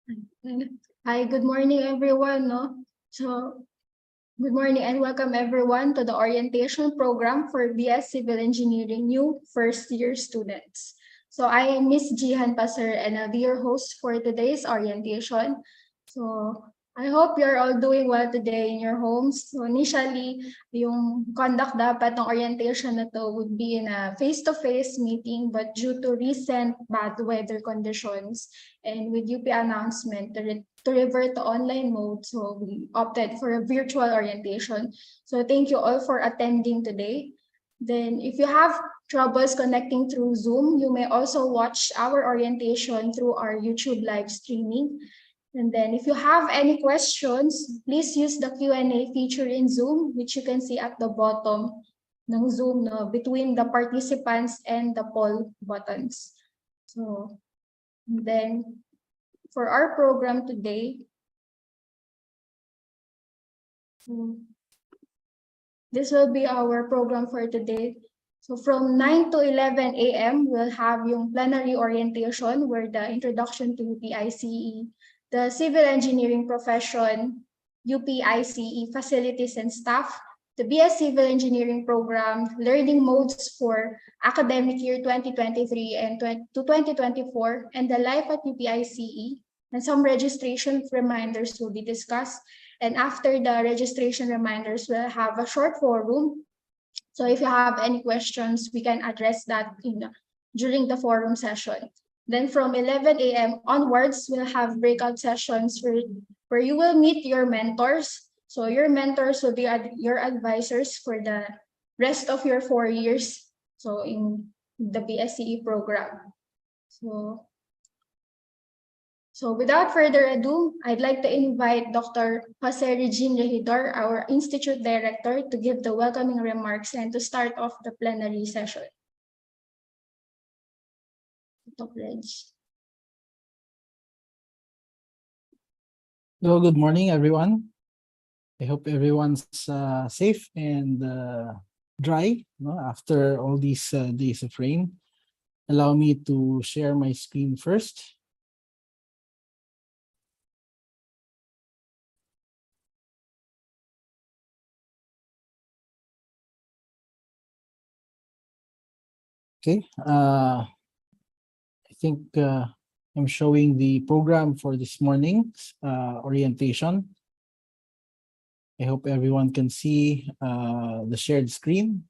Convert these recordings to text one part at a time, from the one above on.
Hi, good morning everyone. No? So, good morning and welcome everyone to the orientation program for BS Civil Engineering new first year students. So, I am Miss Jihan Passer and I'll be your host for today's orientation. So, I hope you're all doing well today in your homes. So, initially, yung conduct dapat ng orientation na to would be in a face-to-face meeting, but due to recent bad weather conditions and with UP announcement to revert to online mode, so we opted for a virtual orientation. So thank you all for attending today. Then if you have troubles connecting through Zoom, you may also watch our orientation through our YouTube live streaming. And then if you have any questions, please use the Q&A feature in Zoom, which you can see at the bottom ng Zoom, no, between the participants and the poll buttons. So then for our program today, this will be our program for today. So from 9 to 11 a.m., we'll have yung plenary orientation where the introduction to UPICE, the civil engineering profession, UPICE facilities and staff, the BS Civil Engineering Program, learning modes for academic year 2023 and to 2024, and the life at UPICE, and some registration reminders will be discussed. And after the registration reminders, we'll have a short forum. So if you have any questions, we can address that during the forum session. Then from 11 a.m. onwards, we'll have breakout sessions where you will meet your mentors. So your mentors will be your advisors for the rest of your 4 years. So in the BSCE program. So without further ado, I'd like to invite Dr. Jose Regine Regidor, our Institute Director, to give the welcoming remarks and to start off the plenary session. Hello, good morning, everyone. I hope everyone's safe and dry after all these days of rain. Allow me to share my screen first. Okay, I think I'm showing the program for this morning's orientation. I hope everyone can see the shared screen.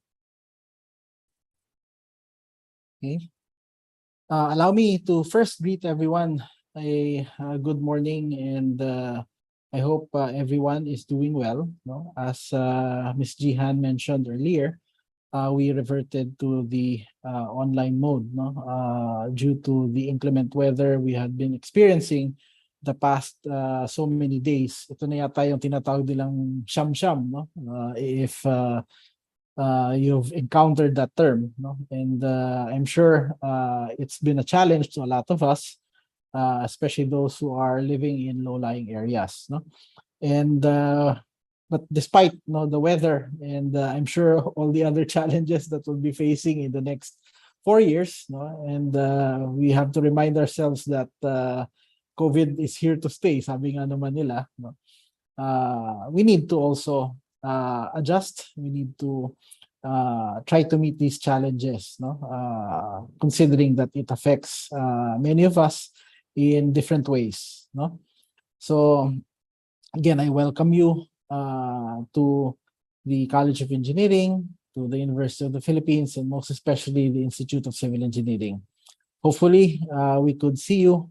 Okay. Allow me to first greet everyone a good morning, and I hope everyone is doing well. No? As Ms. Jihan mentioned earlier, we reverted to the online mode due to the inclement weather we had been experiencing the past so many days. Ito na yata yung tinatawag nilang siyam-siyam, no? If you've encountered that term, no? And I'm sure it's been a challenge to a lot of us, especially those who are living in low-lying areas, no? And but despite the weather and I'm sure all the other challenges that we'll be facing in the next 4 years, no? And we have to remind ourselves that COVID is here to stay, sabi nga naman nila, no? We need to also adjust. We need to try to meet these challenges, no? Considering that it affects many of us in different ways, no? So again, I welcome you to the College of Engineering, to the University of the Philippines, and most especially the Institute of Civil Engineering. Hopefully, we could see you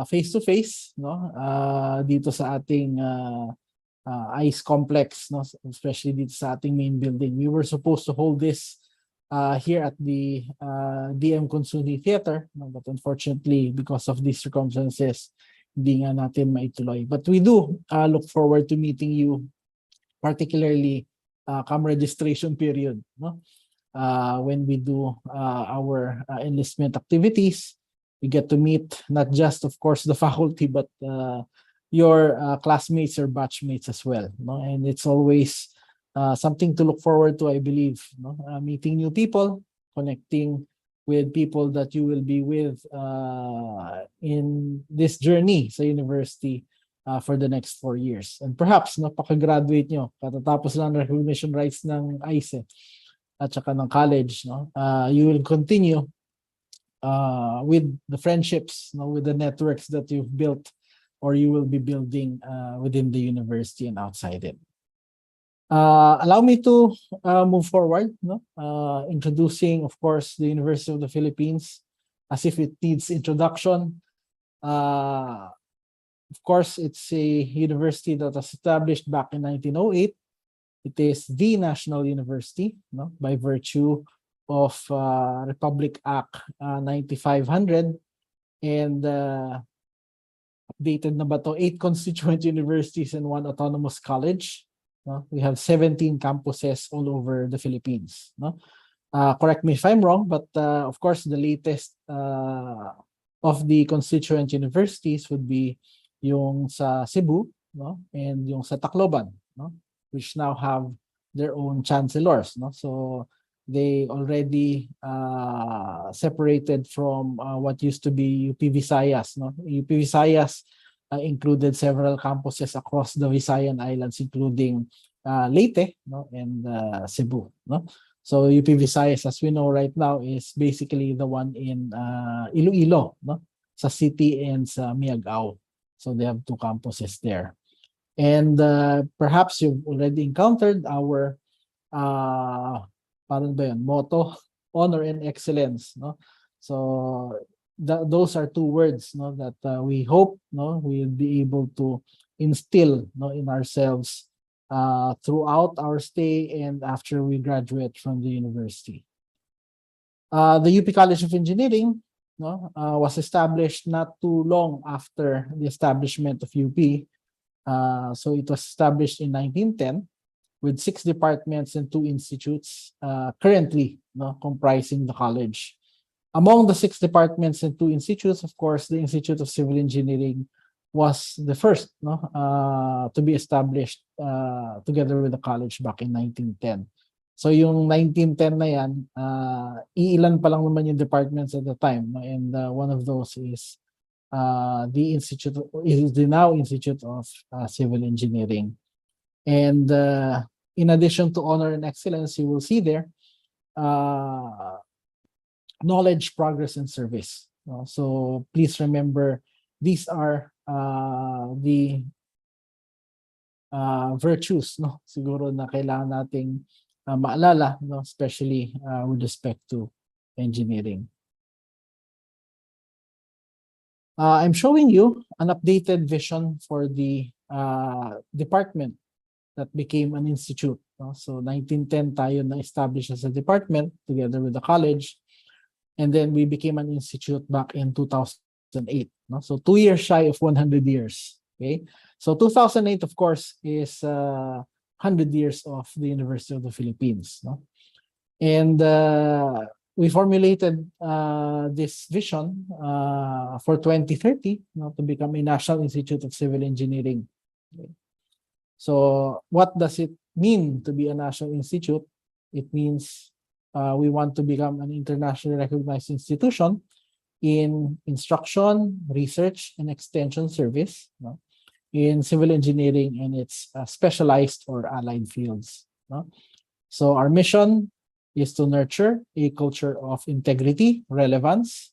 face-to-face, no? Dito sa ating ICE complex, no? Especially dito sa ating main building. We were supposed to hold this here at the DM Consuni Theater, no? But unfortunately, because of these circumstances, hindi nga natin maituloy. But we do look forward to meeting you, particularly come registration period, no? When we do our enlistment activities. We get to meet not just, of course, the faculty, but your classmates or batchmates as well, no? And it's always something to look forward to, I believe, no? Meeting new people, connecting with people that you will be with in this journey sa university for the next 4 years. And perhaps, no, pagka-graduate nyo, katatapos lang ng recognition rights ng ICE at saka ng college, no, you will continue with the friendships, no, with the networks that you've built or you will be building within the university and outside it. Allow me to move forward, no? Introducing, of course, the University of the Philippines as if it needs introduction. Of course, it's a university that was established back in 1908. It is the national university, no, by virtue of Republic Act 9500, and updated na ba to? 8 constituent universities and 1 autonomous college. No? We have 17 campuses all over the Philippines. No? Correct me if I'm wrong, but of course, the latest of the constituent universities would be yung sa Cebu, no? And yung sa Tacloban, no? Which now have their own chancellors. No? So they already separated from what used to be UP Visayas. No? UP Visayas included several campuses across the Visayan Islands, including Leyte, no? And Cebu. No? So UP Visayas, as we know right now, is basically the one in Iloilo, no? Sa city and sa Miagao. So they have 2 campuses there. And perhaps you've already encountered our parang ba yun, motto, honor and excellence, no? So those are 2 words, no, that we hope, no, we'll be able to instill, no, in ourselves throughout our stay and after we graduate from the university. The UP College of Engineering, no, was established not too long after the establishment of UP. So it was established in 1910 with 6 departments and 2 institutes currently, no, comprising the college. Among the 6 departments and 2 institutes, of course, the Institute of Civil Engineering was the first, no, to be established together with the college back in 1910. So yung 1910 na yan, iilan pa lang naman yung departments at the time, no? And one of those is the now Institute of Civil Engineering. And in addition to honor and excellence, you will see there knowledge, progress, and service. So please remember, these are the virtues, no, siguro na kailangan nating maalala, no, especially with respect to engineering. I'm showing you an updated vision for the department that became an institute. No? So 1910 tayo na-establish as a department together with the college, and then we became an institute back in 2008. No? So 2 years shy of 100 years. Okay, so 2008, of course, is 100 years of the University of the Philippines. No? And we formulated this vision for 2030, no, to become a National Institute of Civil Engineering. Okay. So what does it mean to be a national institute? It means we want to become an internationally recognized institution in instruction, research, and extension service, no, in civil engineering and its specialized or allied fields. No? So our mission is to nurture a culture of integrity, relevance,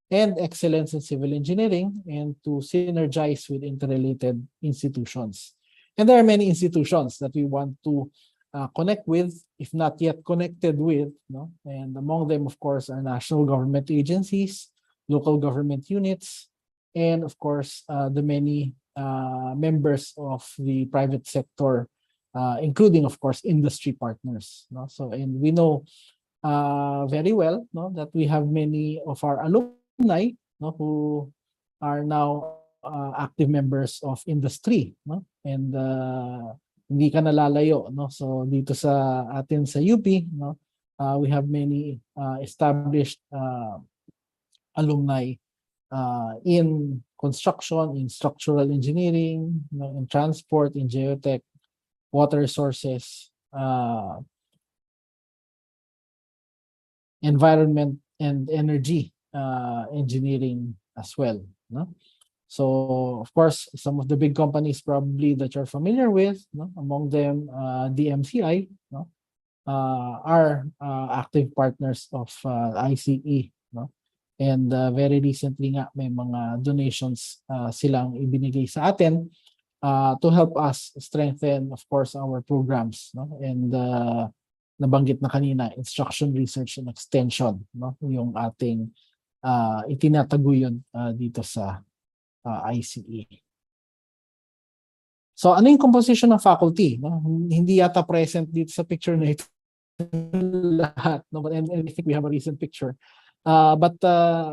and excellence in civil engineering, and to synergize with interrelated institutions. And there are many institutions that we want to connect with, if not yet connected with, no? And among them, of course, are national government agencies, local government units, and of course, the many members of the private sector, including, of course, industry partners. No? So, and we know very well, no, that we have many of our alumni, no, who are now active members of industry, no? And hindi ka nalalayo, no? So dito sa atin sa UP, no, we have many established alumni in construction, in structural engineering, no, in transport, in geotech, water resources, environment and energy engineering as well, no? So of course, some of the big companies probably that you're familiar with, no? Among them, DMCI, no? Are active partners of ICE, no? And very recently nga may mga donations silang ibinigay sa atin to help us strengthen, of course, our programs, no? And nabanggit na kanina, instruction, research, and extension, no? Yung ating itinataguyod dito sa ICE. So ano yung composition ng faculty, no? Hindi yata present dito sa picture na ito lahat, no? And I think we have a recent picture. But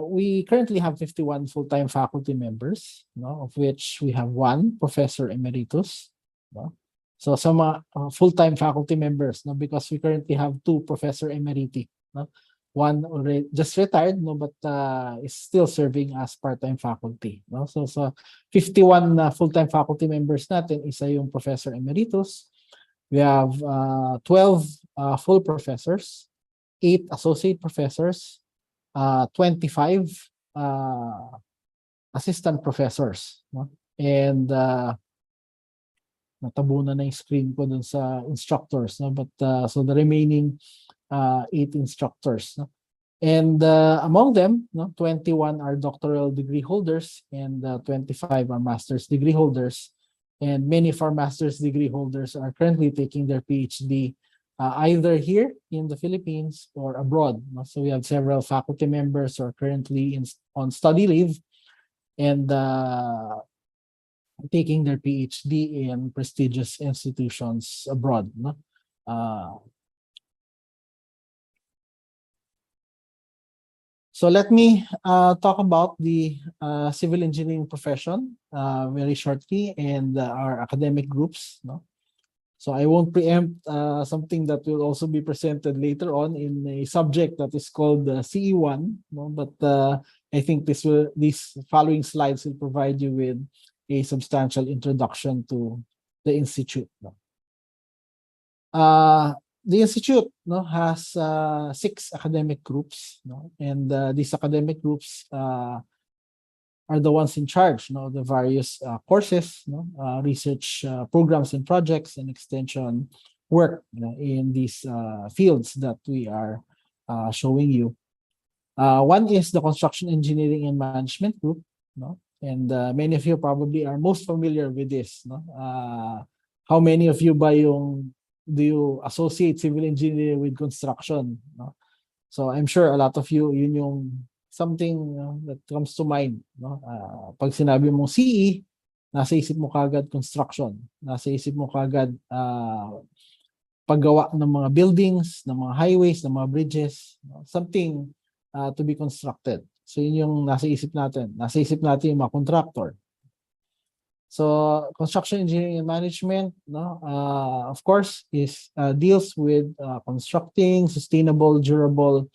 we currently have 51 full-time faculty members, no? Of which we have 1 professor emeritus, no? So some full-time faculty members, no? Because we currently have 2 professor emeriti, no? 1 already just retired, no? But is still serving as part-time faculty, no? So 51 full-time faculty members natin, isa yung professor emeritus. We have 12 full professors, 8 associate professors, 25 assistant professors, no? And natabunan na yung screen ko dun sa instructors, no? But so the remaining 8 instructors, no? And among them, no, 21 are doctoral degree holders and 25 are master's degree holders. And many of our master's degree holders are currently taking their PhD either here in the Philippines or abroad, no? So we have several faculty members who are currently on study leave and taking their PhD in prestigious institutions abroad, no? So let me talk about the civil engineering profession very shortly and our academic groups, no? So I won't preempt something that will also be presented later on in a subject that is called CE1, no? But I think these following slides will provide you with a substantial introduction to the institute, no? The institute, no, has 6 academic groups, no? And these academic groups are the ones in charge, no, the various courses, no, research programs and projects and extension work, you know, in these fields that we are showing you. One is the construction engineering and management group, no? And many of you probably are most familiar with this, no? How many of you do you associate civil engineering with construction, no? So I'm sure a lot of you, yun yung something that comes to mind, no? Pag sinabi mong CE, nasa isip mo kagad construction, nasa isip mo kagad paggawa ng mga buildings, ng mga highways, ng mga bridges, no? Something to be constructed. So yun yung nasa isip natin. Nasa isip natin yung mga contractor. So construction engineering and management, no, of course, deals with constructing sustainable, durable,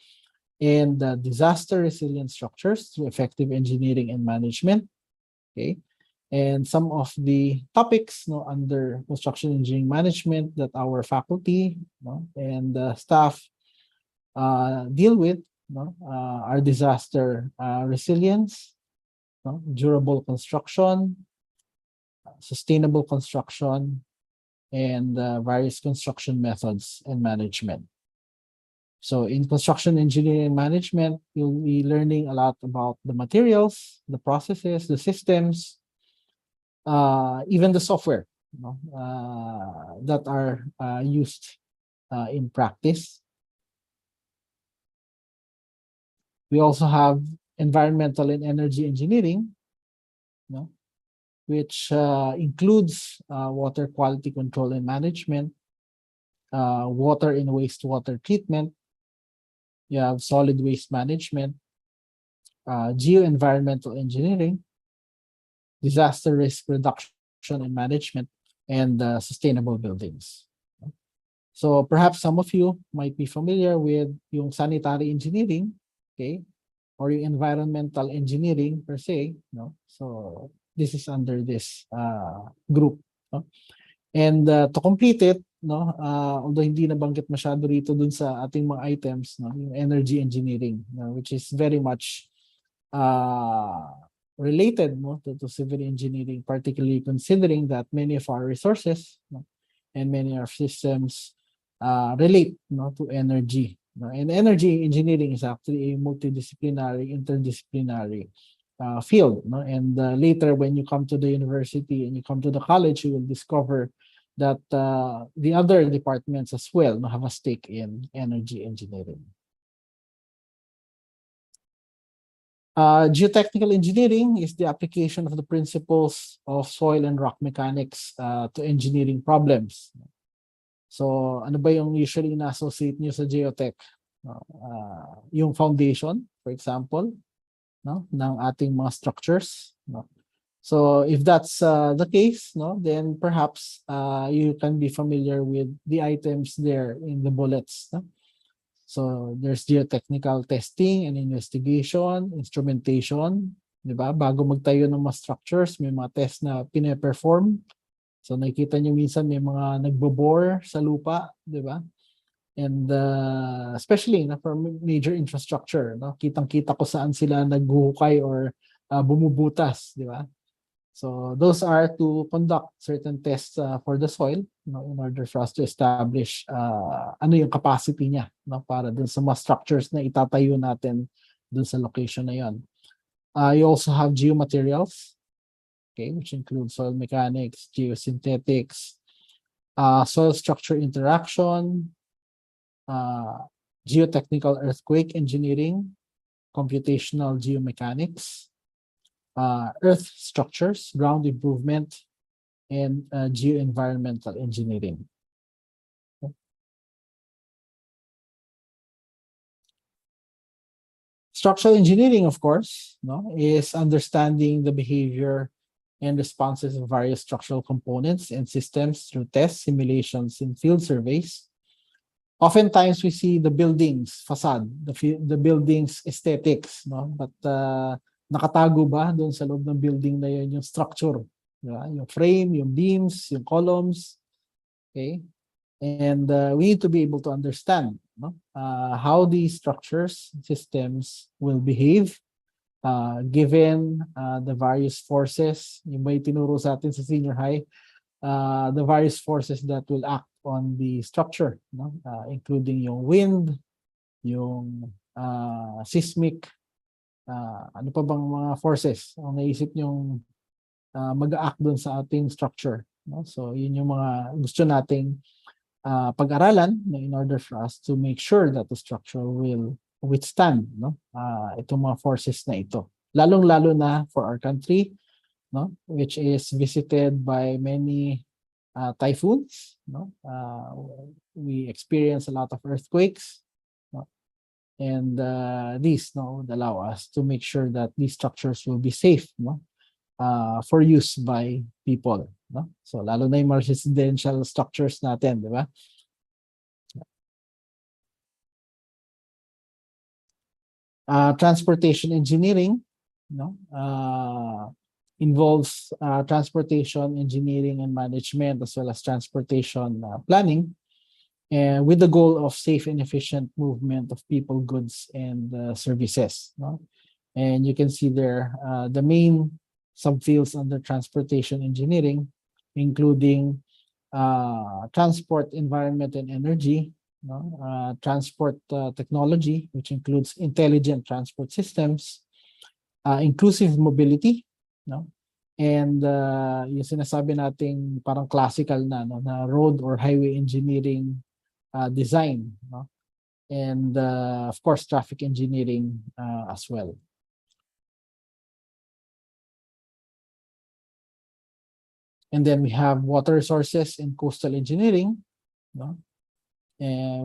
and disaster resilient structures through effective engineering and management. Okay, and some of the topics, no, under construction engineering management that our faculty, no, and staff deal with, no, are disaster resilience, no, durable construction, sustainable construction, and various construction methods and management. So in construction engineering and management, you'll be learning a lot about the materials, the processes, the systems, even the software, you know, that are used in practice. We also have environmental and energy engineering, you know, which includes water quality control and management, water and wastewater treatment. You have solid waste management, geoenvironmental engineering, disaster risk reduction and management, and sustainable buildings. So perhaps some of you might be familiar with yung sanitary engineering, okay, or yung environmental engineering per se, no? So this is under this group, no? And to complete it, no, although hindi nabanggit masyado rito dun sa ating mga items, no, yung energy engineering, no, which is very much related, no, to civil engineering, particularly considering that many of our resources, no, and many of our systems relate, no, to energy. No? And energy engineering is actually a multidisciplinary, interdisciplinary field. No? And later, when you come to the university and you come to the college, you will discover that the other departments as well, no, have a stake in energy engineering. Geotechnical engineering is the application of the principles of soil and rock mechanics to engineering problems. So, ano ba yung usually na-associate nyo sa geotech? Yung foundation, for example, no, ng ating mga structures. No? So, if that's the case, no, then perhaps you can be familiar with the items there in the bullets. No? So, there's geotechnical testing and investigation, instrumentation, di ba? Bago magtayo ng mga structures, may mga test na pine-perform. So, nakikita nyo minsan may mga nagbo-bore sa lupa, di ba? And especially for major infrastructure, no? Kitang-kita ko saan sila naghuhukay or bumubutas, di ba? So those are to conduct certain tests for the soil, no, in order for us to establish ano yung capacity niya, no, para dun sa mga structures na itatayo natin dun sa location na yon. You also have geomaterials, okay, which include soil mechanics, geosynthetics, soil structure interaction, geotechnical earthquake engineering, computational geomechanics, earth structures, ground improvement, and geoenvironmental engineering. Structural engineering, of course, no, is understanding the behavior and responses of various structural components and systems through tests, simulations, and field surveys. Oftentimes, we see the buildings facade, the buildings aesthetics, no? But nakatago ba doon sa loob ng building na yun yung structure, diba? Yung frame, yung beams, yung columns, okay? And we need to be able to understand, no, how these structures, systems will behave given the various forces. Yung ba yung tinuro sa atin sa senior high, the various forces that will act on the structure, no? Including yung wind, yung seismic, ano pa bang mga forces ang naisip yung mag-act doon sa ating structure, no? So yun yung mga gusto nating pag-aralan, no, in order for us to make sure that the structure will withstand, no, itong mga forces na ito, lalong-lalo na for our country, no, which is visited by many typhoons, no? We experience a lot of earthquakes, no? And these, no, would allow us to make sure that these structures will be safe, no, for use by people, no? So lalo na yung residential structures natin, di ba? Transportation engineering, no, involves transportation engineering and management, as well as transportation planning, and with the goal of safe and efficient movement of people, goods, and services. No? And you can see there the main subfields under transportation engineering, including transport, environment, and energy, no? Transport technology, which includes intelligent transport systems, inclusive mobility, no? And yung sinasabi nating parang classical na, no, na road or highway engineering design, no? And of course traffic engineering as well. And then we have water resources and coastal engineering, no?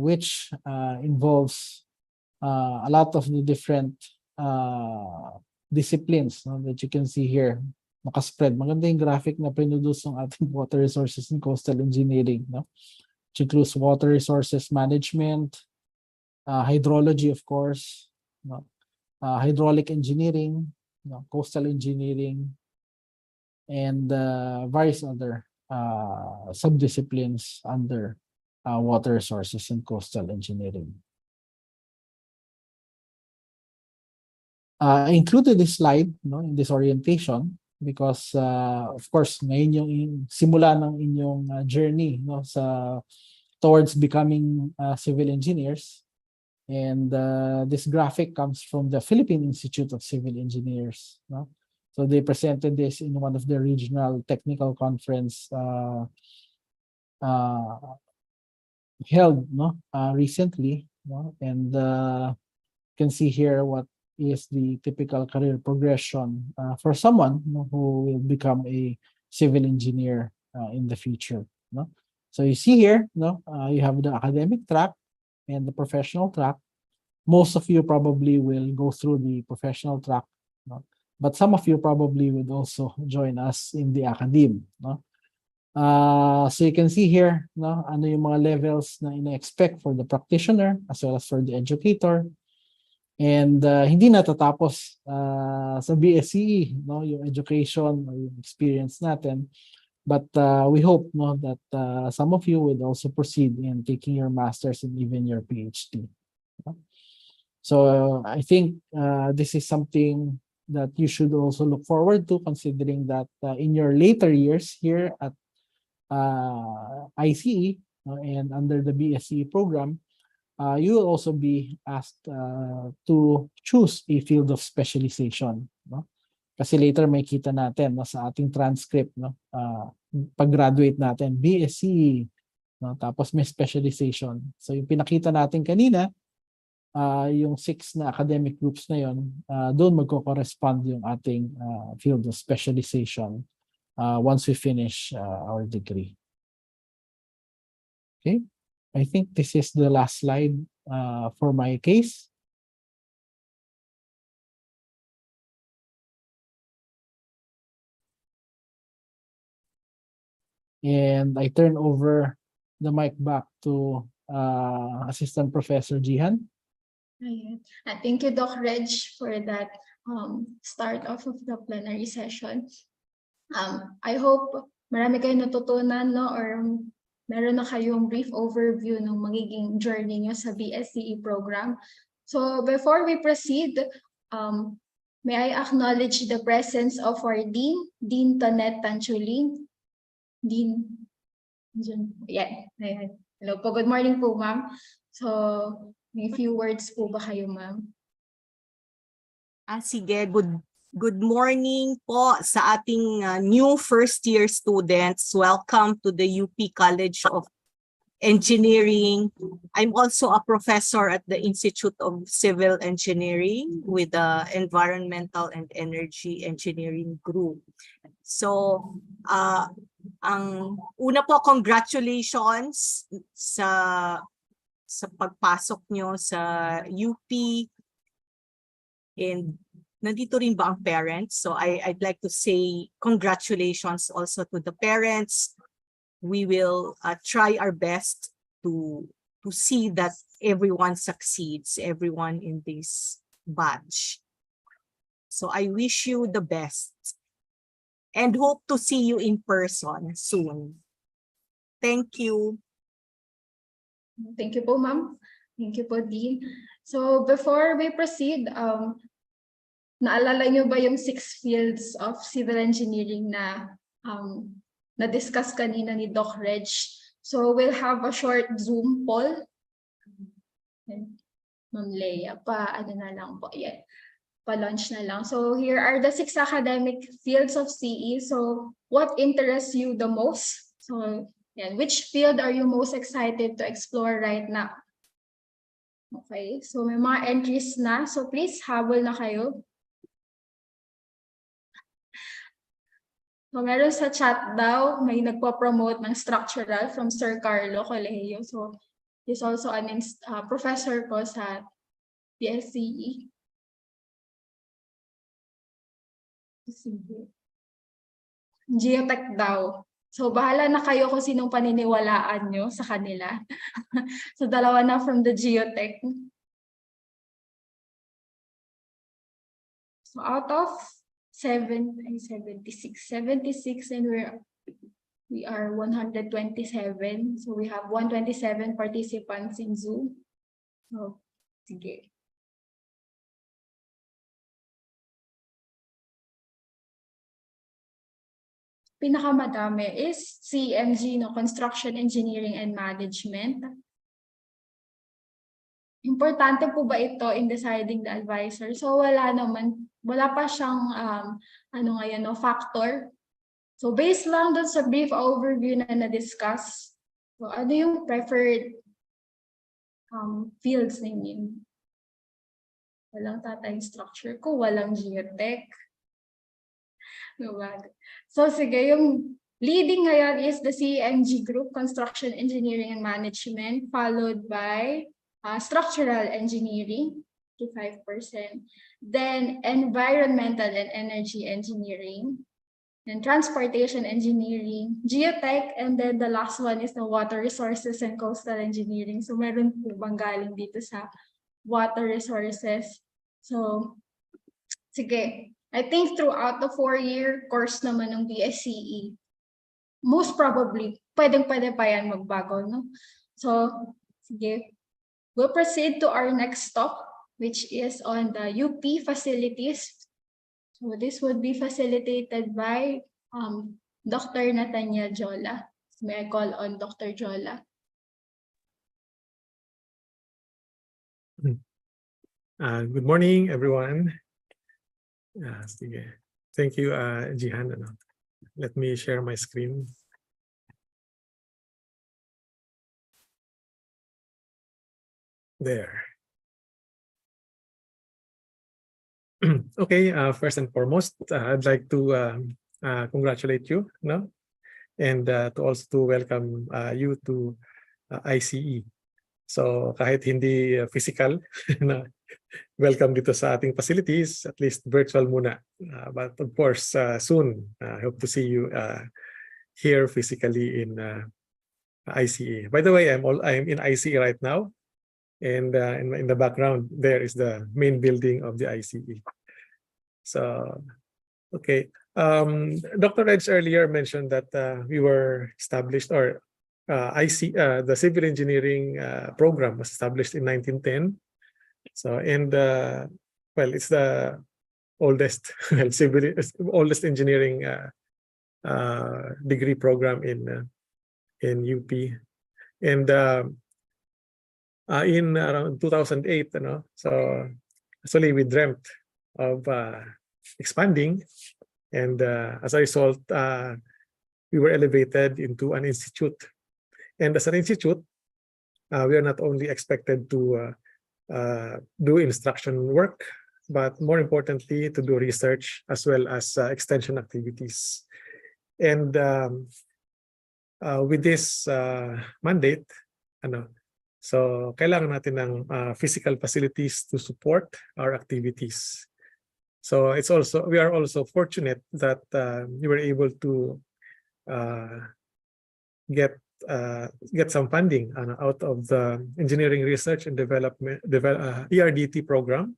Which involves a lot of the different disciplines, no, that you can see here. Nakaspread. Maganda yung graphic na produce ng ating water resources and coastal engineering, no? Which includes water resources management, hydrology, of course, no? Hydraulic engineering, no? Coastal engineering, and various other subdisciplines under water resources and coastal engineering. I included this slide, no, in this orientation because of course ngayon yung simula ng inyong journey, no, sa towards becoming civil engineers. And this graphic comes from the Philippine Institute of Civil Engineers, no? So they presented this in one of the regional technical conference held, no, recently, no? And you can see here what is the typical career progression for someone, no, who will become a civil engineer in the future, no? So you see here, no, you have the academic track and the professional track. Most of you probably will go through the professional track, no? But some of you probably would also join us in the academe, no? So you can see here, no, ano yung mga levels na ina-expect for the practitioner as well as for the educator. And hindi natatapos sa BSCE, no, yung education or yung experience natin. But we hope, no, that some of you would also proceed in taking your masters and even your PhD. No? So I think this is something that you should also look forward to, considering that in your later years here at ICE, and under the BSCE program, you will also be asked to choose a field of specialization, no? Kasi later may kita natin, no, sa ating transcript, no, pag-graduate natin BSCE, no, tapos may specialization. So yung pinakita natin kanina, yung 6 na academic groups na yon, doon magko-correspond yung ating field of specialization once we finish our degree. Okay, I think this is the last slide for my case. And I turn over the mic back to Assistant Professor Jihan. Ayan. Thank you, Doc Reg, for that start off of the plenary session. I hope marami kayong natutunan, no, or meron na kayong brief overview ng magiging journey nyo sa BSCE program. So before we proceed, may I acknowledge the presence of our Dean, Dean Tonette Tanchuling. Dean, yeah, hello po, good morning po, ma'am. So may few words po ba kayo, ma'am? Sige, good morning po sa ating new first year students. Welcome to the UP College of Engineering. I'm also a professor at the Institute of Civil Engineering with the Environmental and Energy Engineering Group. So, ang una po, congratulations sa pagpasok nyo sa UP. And nandito rin ba ang parents? So I'd like to say congratulations also to the parents. We will try our best to see that everyone succeeds, everyone in this batch. So I wish you the best and hope to see you in person soon. Thank you. Thank you po, ma'am. Thank you po, Dean. So before we proceed, naalala nyo ba yung 6 fields of civil engineering na na-discuss kanina ni Doc Reg? So we'll have a short Zoom poll. Ma'am Leia, ano na lang po, yan. Pa-launch na lang. So here are the 6 academic fields of CE. So what interests you the most? So yan, which field are you most excited to explore right now? Okay, so may mga entries na. So please, habol na kayo. So meron sa chat daw, may nagpo-promote ng structural from Sir Carlo Colegio. So he's also an professor ko sa BSCE. Geotech daw. So bahala na kayo kung sinong paniniwalaan nyo sa kanila. So dalawa na from the Geotech. So out of 76, and we're We are 127. So we have 127 participants in Zoom. So, sige. Pinakamadami is CMG, no, Construction Engineering and Management. Importante po ba ito in deciding the advisor? So wala naman, wala pa siyang factor. So based lang dun sa brief overview na na-discuss, so ano yung preferred fields ninyo? Walang tatayong structure ko, walang geotech. So sige, yung leading ngayon is the CMG group, Construction Engineering and Management, followed by structural engineering, 5%. Then environmental and energy engineering, and transportation engineering, geotech, and then the last one is the water resources and coastal engineering. So meron po bang galing dito sa water resources? So, sige. I think throughout the 4-year course naman ng BSCE, most probably, pwedeng-pwede pa yan magbago, no? So, sige. We'll proceed to our next stop, which is on the UP facilities. So this would be facilitated by Dr. Nathaniel Jola. So may I call on Dr. Jola? Good morning, everyone. Thank you, Jihan. Let me share my screen. There. Okay, first and foremost, I'd like to congratulate you, no? And to also to welcome you to ICE. So kahit hindi physical, na welcome dito sa ating facilities, at least virtual muna. But of course, soon, I hope to see you here physically in ICE. By the way, I'm in ICE right now. And in the background, there is the main building of the ICE. So, okay. Dr. Edge earlier mentioned that we were established, or the civil engineering program was established in 1910. So, and well, it's the oldest oldest engineering degree program in UP. And in around 2008, so actually we dreamt of expanding, and as a result, we were elevated into an institute. And as an institute, we are not only expected to do instruction work, but more importantly, to do research as well as extension activities. And with this mandate, so kailangan natin ng physical facilities to support our activities. So we are also fortunate that we were able to get some funding out of the Engineering Research and Development ERDT program,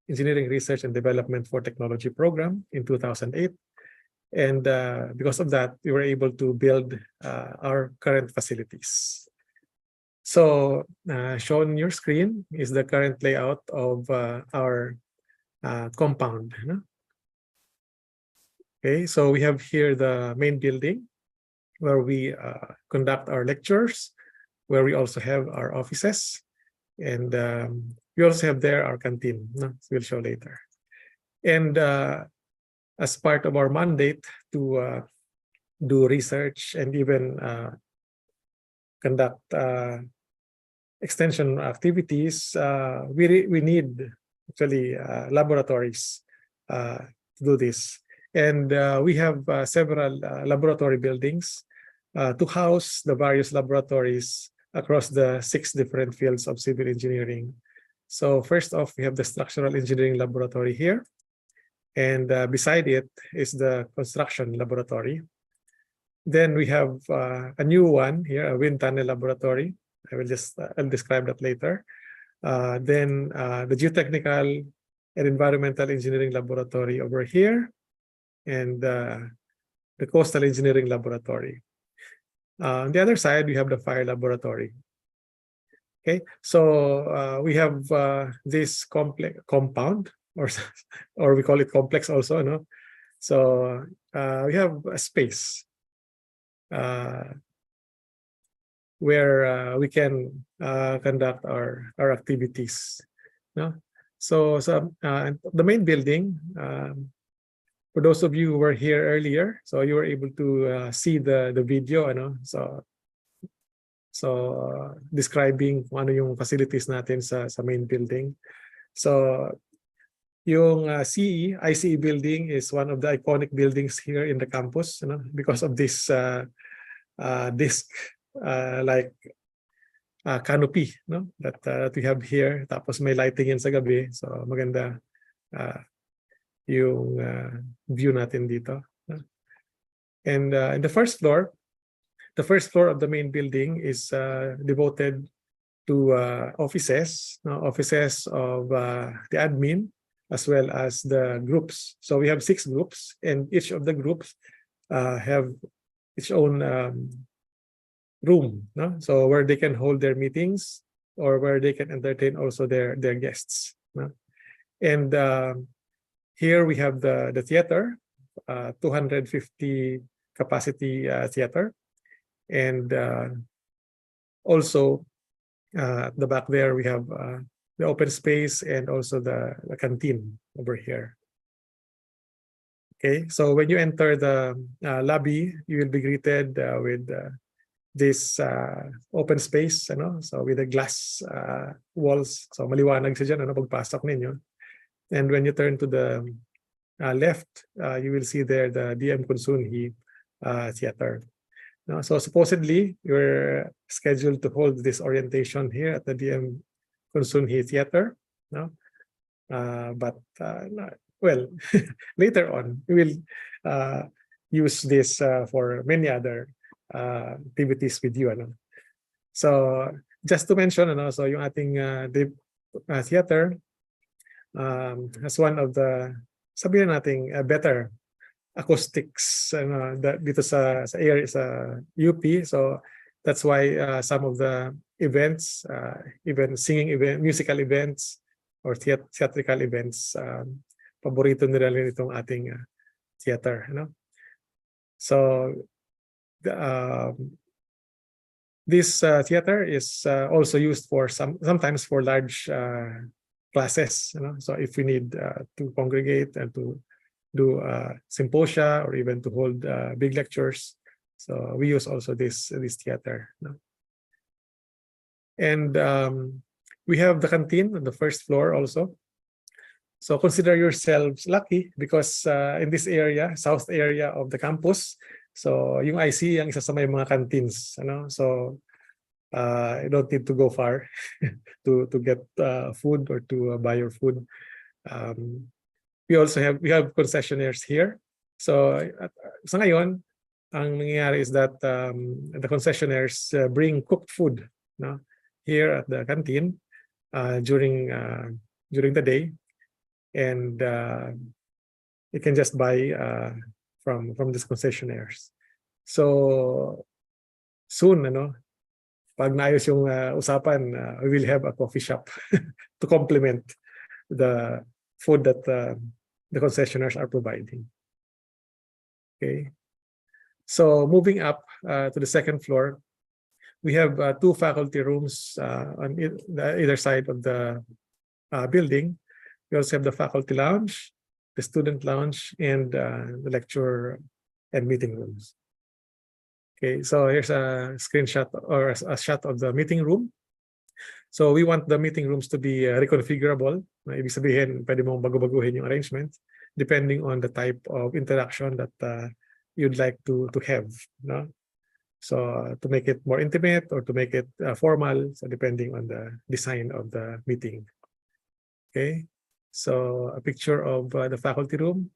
Engineering Research and Development for Technology program in 2008. And because of that, we were able to build our current facilities. So shown on your screen is the current layout of our compound. Okay, so we have here the main building where we conduct our lectures, where we also have our offices, and we also have there our canteen. We'll show later. And as part of our mandate to do research and even conduct extension activities, we need actually laboratories to do this. And we have several laboratory buildings to house the various laboratories across the 6 different fields of civil engineering. So first off, we have the structural engineering laboratory here. And beside it is the construction laboratory. Then we have a new one here, a wind tunnel laboratory. I'll describe that later. Then the geotechnical and environmental engineering laboratory over here, and the coastal engineering laboratory. On the other side, we have the fire laboratory. Okay, so we have this complex compound, or we call it complex also, no? So we have a space where we can conduct our activities, no? So the main building, for those of you who were here earlier, so you were able to see the video, ano? So describing kung ano yung facilities natin sa main building. So yung ICE building is one of the iconic buildings here in the campus, you know, because of this disc like canopy, no, that we have here. Tapos may lighting yan sa gabi, so maganda yung view natin dito. And in the first floor of the main building is devoted to offices, offices of the admin, as well as the groups. So we have 6 groups, and each of the groups have its own room, no? So where they can hold their meetings, or where they can entertain also their guests, no? And here we have the theater, 250 capacity theater. And also at the back there, we have the open space and also the canteen over here. Okay, so when you enter the lobby, you will be greeted with this open space, ano? So with the glass walls. So maliwanag siya dyan, ano, pagpasok ninyo. And when you turn to the left, you will see there the DM Kunsunhi theater. No, so supposedly we're scheduled to hold this orientation here at the DM Kunsunhi Theater, no? But well, later on we will use this for many other activities with you, ano? So just to mention, ano, so yung ating theater has one of the, sabihin nating better acoustics dito sa area sa UP. So that's why some of the events, even singing event, musical events, or theatrical events, paborito nila rin itong ating theater, you know? So this theater is also used for sometimes for large classes, you know? So if we need to congregate and to do symposia, or even to hold big lectures, so we use also this theater, no? And we have the canteen on the first floor also. So consider yourselves lucky, because in this area, south area of the campus, so yung IC ang isa sa may mga canteens, ano? So you don't need to go far to get food or to buy your food. We also have concessionaires here. So sa ngayon, ang nangyayari is that the concessionaires bring cooked food, no, here at the canteen during the day, and you can just buy from these concessionaires. So soon, ano, pag naayos yung usapan, we will have a coffee shop to complement the food that the concessionaires are providing. Okay, so moving up to the second floor, we have 2 faculty rooms on either side of the building. We also have the faculty lounge, the student lounge, and the lecture and meeting rooms. Okay, so here's a screenshot or a shot of the meeting room. So we want the meeting rooms to be reconfigurable. Ibig sabihin, pwede mong bago-baguhin yung arrangement depending on the type of interaction that you'd like to have, no? So to make it more intimate or to make it formal, so depending on the design of the meeting. Okay, so a picture of the faculty room.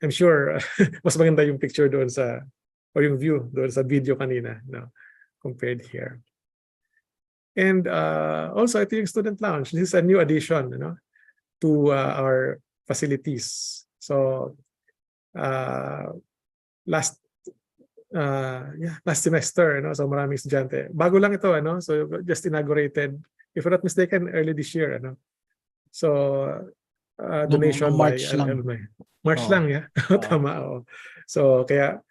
I'm sure mas maganda yung picture doon sa, or yung view doon sa video kanina, no, compared here. And also, ito yung student lounge. This is a new addition, you know, to our facilities. So last last semester, so maraming estudyante. Bago lang ito, so just inaugurated, if I'm not mistaken, early this year, So donation Nung by March lang. alumni. March Oo. lang, yeah. Tama, oo. So kaya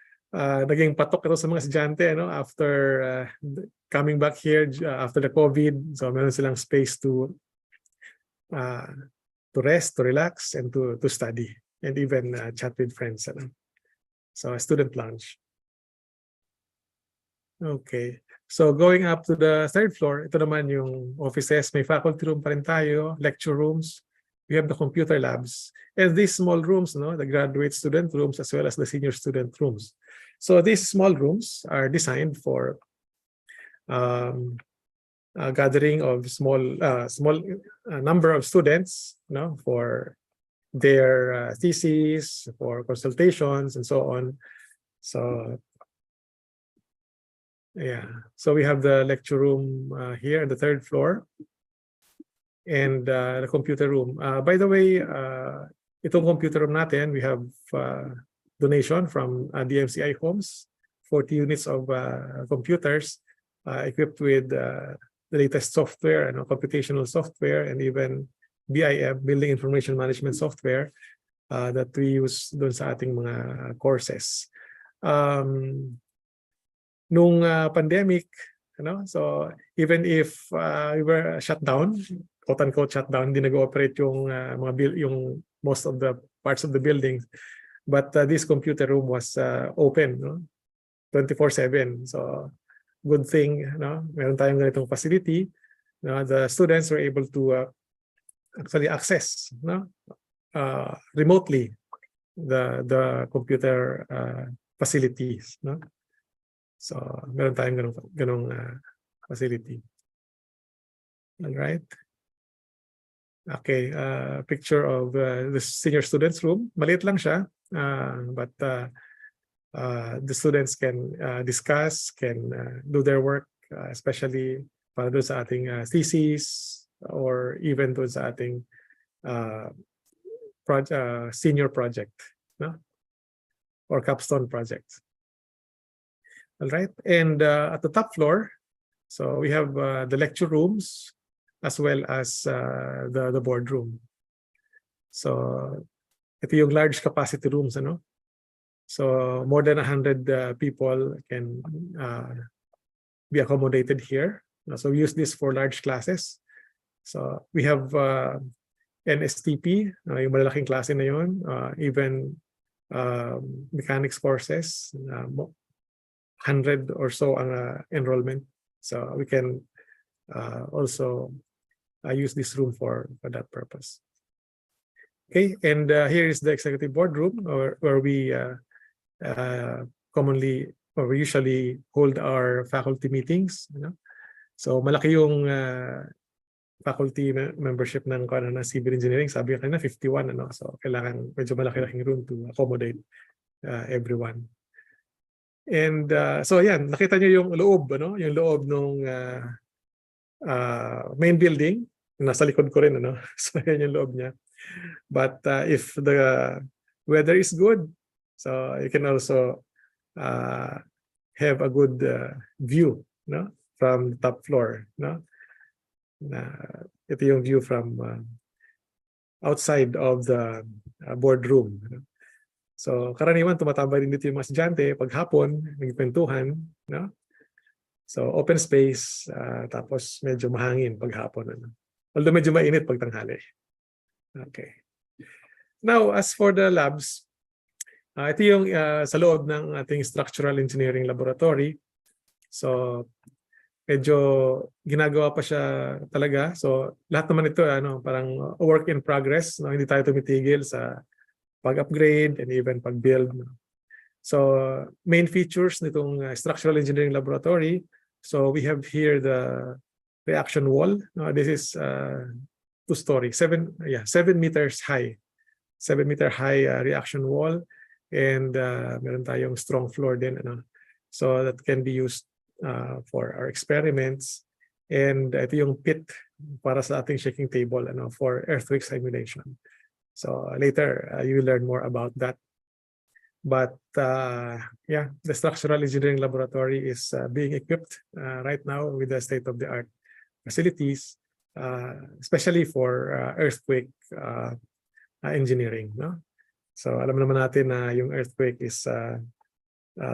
naging patok ito sa mga estudyante, after coming back here after the COVID. So meron silang space to rest, to relax, and to study, and even chat with friends. So student lounge. Okay. So going up to the third floor, ito naman yung offices. May faculty room pa rin tayo, lecture rooms. We have the computer labs. And these small rooms, the graduate student rooms as well as the senior student rooms. So these small rooms are designed for a gathering of small number of students, for their theses, for consultations, and so on. So yeah, so we have the lecture room here on the third floor, and the computer room. By the way, itong computer room natin, we have donation from DMCI Homes, 40 units of computers equipped with the latest software, computational software, and even BIM, Building Information Management software, that we use doon sa ating mga courses. Nung pandemic, so even if we were shut down, quote-unquote shut down, hindi nag-ooperate yung yung most of the parts of the building, but this computer room was open, 24/7. So good thing, meron tayong ganitong facility. The students were able to actually access, remotely the computer facilities, So meron tayong ganong facility. All right. Okay, picture of the senior students room. Maliit lang siya, but the students can discuss, can do their work, especially para doon sa ating thesis, or even doon sa ating senior project, or capstone project. All right, and at the top floor, so we have the lecture rooms as well as the boardroom. So ito yung large capacity rooms, So more than 100 people can be accommodated here. So we use this for large classes. So we have NSTP, yung malalaking klase na yun, even mechanics courses, 100 or so ang enrollment. So we can also use this room for that purpose. Okay, and here is the executive boardroom, where we we usually hold our faculty meetings. So malaki yung faculty membership ng civil engineering. Sabi ko kanina 51, so kailangan medyo malaki-laking room to accommodate everyone. And so yan, nakita niyo yung loob, yung loob ng main building. Nasa likod ko rin, So yan yung loob niya. But if the weather is good, so you can also have a good view, from the top floor, ito yung view from outside of the boardroom. So karaniwan tumatambay din dito yung mga estudyante pag hapon, nagkwentuhan, So open space, tapos medyo mahangin pag hapon, Although medyo mainit pag tanghali. Okay. Now, as for the labs, ito yung sa loob ng ating structural engineering laboratory. So medyo ginagawa pa siya talaga. So lahat naman ito parang work in progress, Hindi tayo tumitigil sa pag-upgrade and even pag-build. So main features nitong structural engineering laboratory. So we have here the reaction wall. This is 2-story, 7 meters high. 7-meter high reaction wall, and meron tayong strong floor din, So that can be used for our experiments. And ito yung pit para sa ating shaking table, for earthquake simulation. So later you will learn more about that. But yeah, the structural engineering laboratory is being equipped right now with the state-of-the-art facilities, especially for earthquake engineering. No? So alam naman natin na yung earthquake is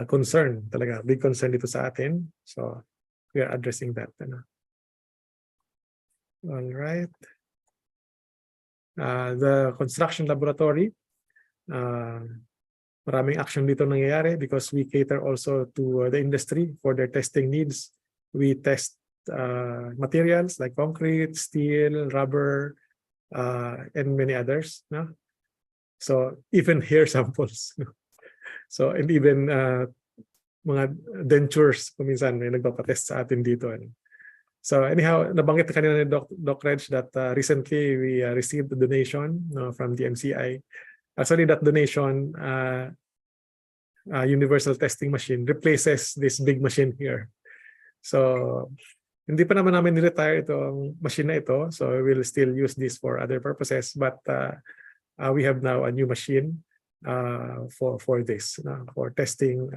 concern talaga, big concern dito sa atin. So we are addressing that. Ano? All right. The construction laboratory, maraming action dito nangyayari because we cater also to the industry for their testing needs. We test materials like concrete, steel, rubber, and many others. No? So even hair samples. So and even mga dentures kuminsan may nagpapatest sa atin dito. Ano? So anyhow, nabanggit kanina ni Doc Reg that recently we received a donation from the MCI. Actually, that donation, universal testing machine, replaces this big machine here. So hindi pa naman namin ni-retire itong machine na ito. So we will still use this for other purposes. But we have now a new machine for this, for testing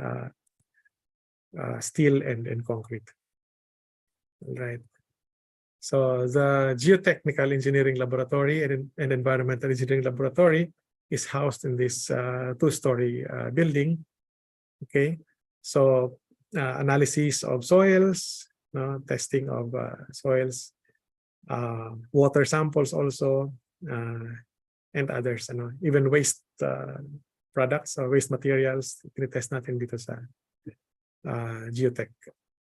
steel and concrete. All right. So the Geotechnical Engineering Laboratory and Environmental Engineering Laboratory is housed in this two-story building. Okay. So analysis of soils, testing of soils, water samples also, and others. Even waste products or waste materials, tinitest natin dito sa Geotech.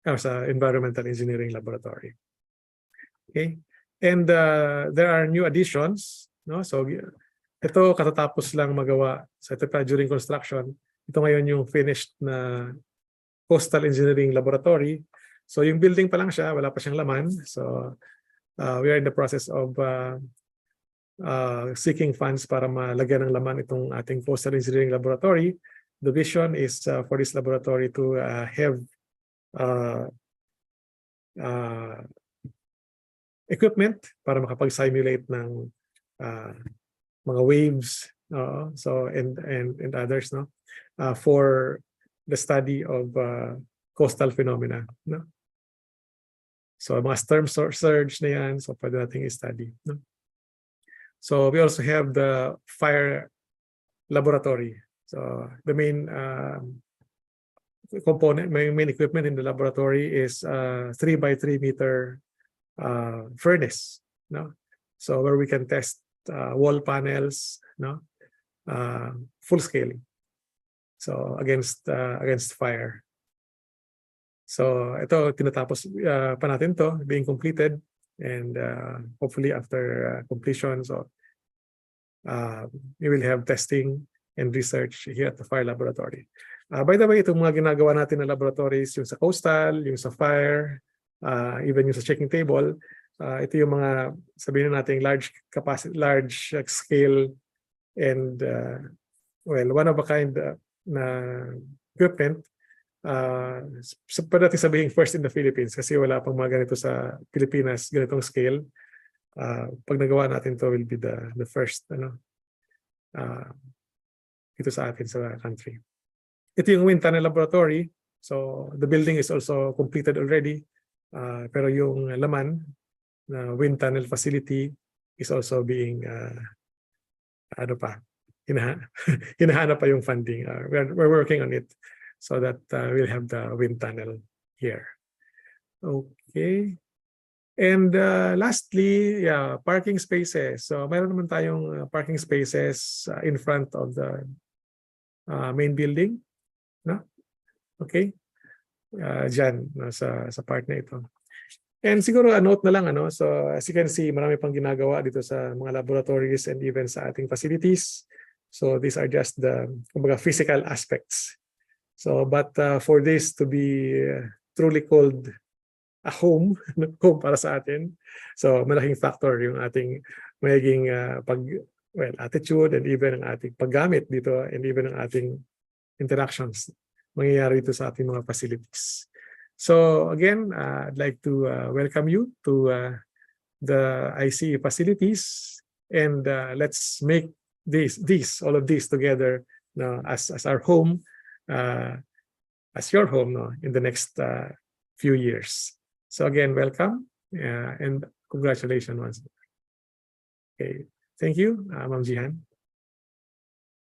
Sa Environmental Engineering Laboratory. Okay, and there are new additions. No, so ito katatapos lang magawa. So ito pa during construction. Ito ngayon yung finished na Coastal Engineering Laboratory. So yung building pa lang siya, wala pa siyang laman. So we are in the process of seeking funds para malagyan ng laman itong ating Coastal Engineering Laboratory. The vision is for this laboratory to have equipment para makapag-simulate ng mga waves, so and others, no, for the study of coastal phenomena, no. So mga storm surge na yan, so pwede nating i-study, no. So we also have the fire laboratory. So the main component, main equipment in the laboratory is 3 by 3 meter furnace, no? So where we can test wall panels, no, full scale. So against fire. So ito tinatapos pa natin to, being completed, and hopefully after completion, so we will have testing and research here at the fire laboratory. By the way, itong mga ginagawa natin na laboratories, yung sa coastal, yung sa fire, even yung sa checking table, ito yung mga sabihin natin large capacity, large scale, and well, one of a kind na equipment. So pwede natin sabihin first in the Philippines kasi wala pang mga ganito sa Pilipinas, ganitong scale. Pag nagawa natin to, will be the first dito sa atin sa country. Ito yung wind tunnel laboratory. So the building is also completed already. Pero yung laman na wind tunnel facility is also being hinahanap pa yung funding. We're working on it so that we'll have the wind tunnel here. Okay. And lastly, yeah, parking spaces. So mayroon naman tayong parking spaces in front of the main building, no? Okay. Diyan sa part na ito. And siguro a note na lang, so as you can see, marami pang ginagawa dito sa mga laboratories and even sa ating facilities. So these are just the kumbaga physical aspects. So but for this to be truly called a home para sa atin, so malaking factor yung ating magiging attitude and even ang ating paggamit dito and even ang ating interactions mangyayari dito sa ating mga facilities. So again, I'd like to welcome you to the ICE facilities, and let's make all of these together no, as our home, as your home, no, in the next few years. So again, welcome and congratulations once more. Okay, thank you, Ma'am Jihan.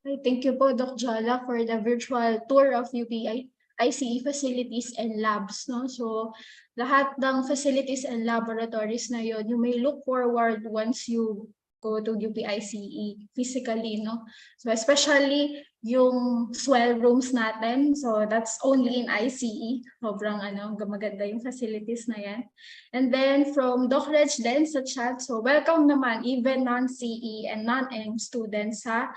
Okay, thank you po, Doc Jala, for the virtual tour of UPI ICE facilities and labs, no? So, lahat ng facilities and laboratories na yon, you may look forward once you go to UPICE physically, no? So, especially yung swell rooms natin. So, that's only in ICE. Sobrang maganda yung facilities na yan. And then, from Doc Reg din sa chat, so welcome naman even non-CE and non-M students sa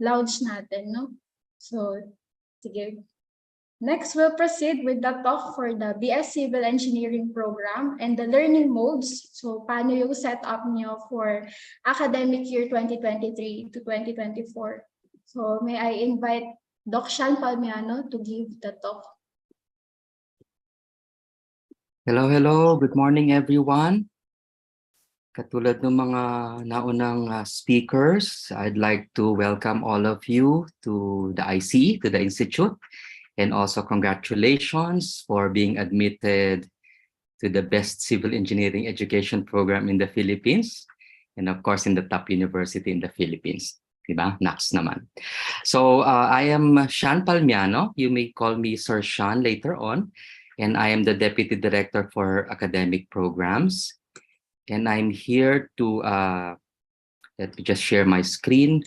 lounge natin, no? So, sige. Next, we'll proceed with the talk for the BS Civil Engineering program and the learning modes. So, paano yung setup niyo for academic year 2023 to 2024. So, may I invite Doc Sean Palmiano to give the talk. Hello. Good morning, everyone. Katulad ng mga naunang speakers, I'd like to welcome all of you to the ICE, to the Institute, and also congratulations for being admitted to the best civil engineering education program in the Philippines, and of course in the top university in the Philippines. Diba? NACS naman. So I am Sean Palmiano. You may call me Sir Sean later on. And I am the Deputy Director for Academic Programs. And I'm here to, let me just share my screen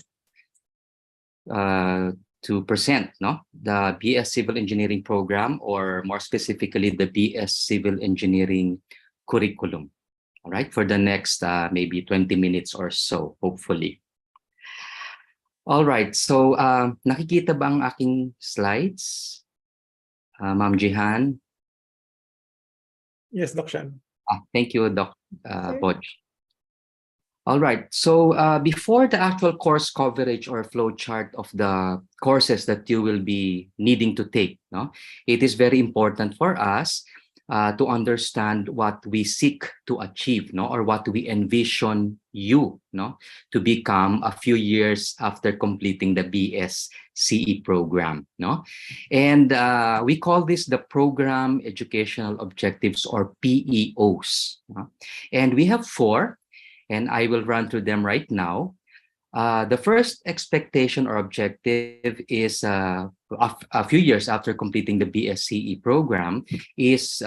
to present the BS Civil Engineering program, or more specifically, the BS Civil Engineering curriculum. All right, for the next maybe 20 minutes or so, hopefully. All right, so nakikita ba ang aking slides? Ma'am Jihan? Yes, Doc Shan. Thank you, Doc Bodge. All right, so before the actual course coverage or flow chart of the courses that you will be needing to take, it is very important for us to understand what we seek to achieve, or what we envision you to become a few years after completing the BSCE program. And we call this the Program Educational Objectives, or PEOs. And we have 4, and I will run through them right now. The first expectation or objective is a few years after completing the BSCE program is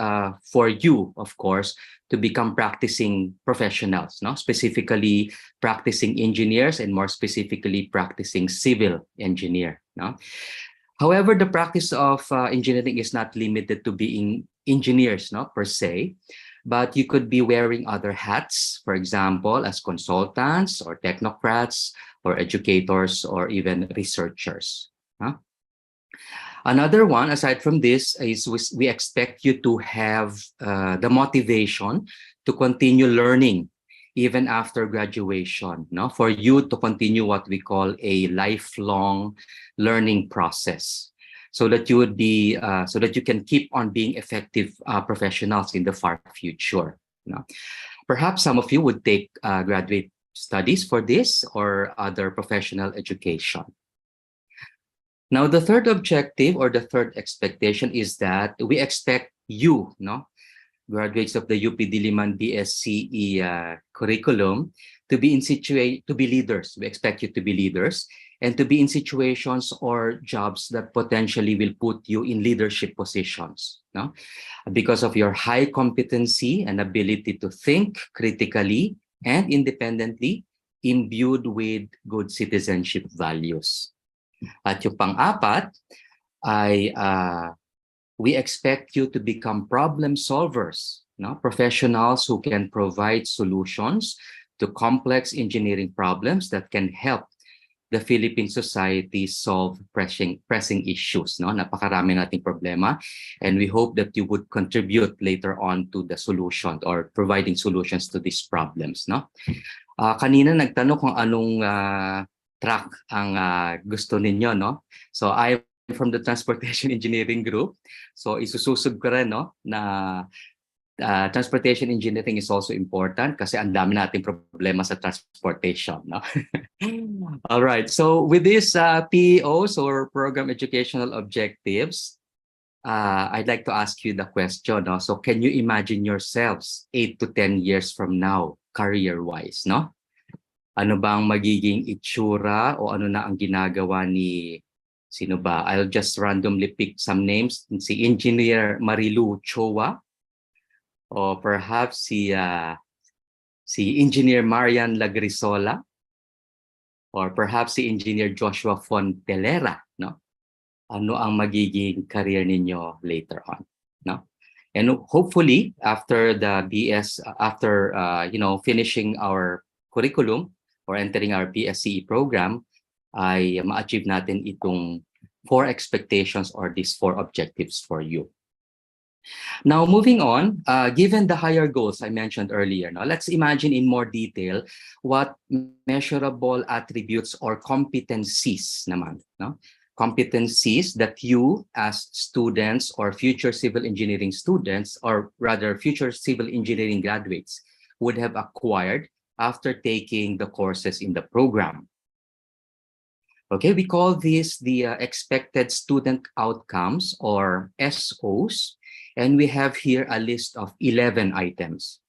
for you, of course, to become practicing professionals, specifically practicing engineers, and more specifically practicing civil engineer. However, the practice of engineering is not limited to being engineers per se, but you could be wearing other hats, for example, as consultants or technocrats or educators or even researchers. Another one, aside from this, is we expect you to have the motivation to continue learning even after graduation, for you to continue what we call a lifelong learning process. So that you would be, so that you can keep on being effective professionals in the far future. Perhaps some of you would take graduate studies for this or other professional education. Now, the third objective or the third expectation is that we expect you, graduates of the UP Diliman BSCE curriculum, to be leaders. We expect you to be leaders, and to be in situations or jobs that potentially will put you in leadership positions, because of your high competency and ability to think critically and independently, imbued with good citizenship values. At yung pang-apat ay we expect you to become problem solvers, professionals who can provide solutions to complex engineering problems that can help the Philippine society solve pressing issues. Napakarami nating problema, and we hope that you would contribute later on to the solution or providing solutions to these problems. Kanina nagtanong kung anong track ang gusto ninyo. So I'm from the Transportation Engineering Group. So isususog ko rin na transportation engineering is also important kasi ang dami nating problema sa transportation, no? All right. So with this PEOs or program educational objectives, I'd like to ask you the question, no? So can you imagine yourselves 8 to 10 years from now, career-wise, no? Ano bang magiging itsura o ano na ang ginagawa ni sino ba? I'll just randomly pick some names. Si Engineer Marilu Chowa, or perhaps si Engineer Marian Lagrisola, or perhaps si Engineer Joshua Fontelera, no? Ano ang magiging career ninyo later on, no? And hopefully after the after finishing our curriculum or entering our BSCE program, ay ma-achieve natin itong 4 expectations or these 4 objectives for you. Now, moving on, given the higher goals I mentioned earlier, now let's imagine in more detail what measurable attributes or competencies naman, no? Competencies that you as students or future civil engineering students, or rather future civil engineering graduates, would have acquired after taking the courses in the program. Okay, we call this the expected student outcomes or SOs. And we have here a list of 11 items.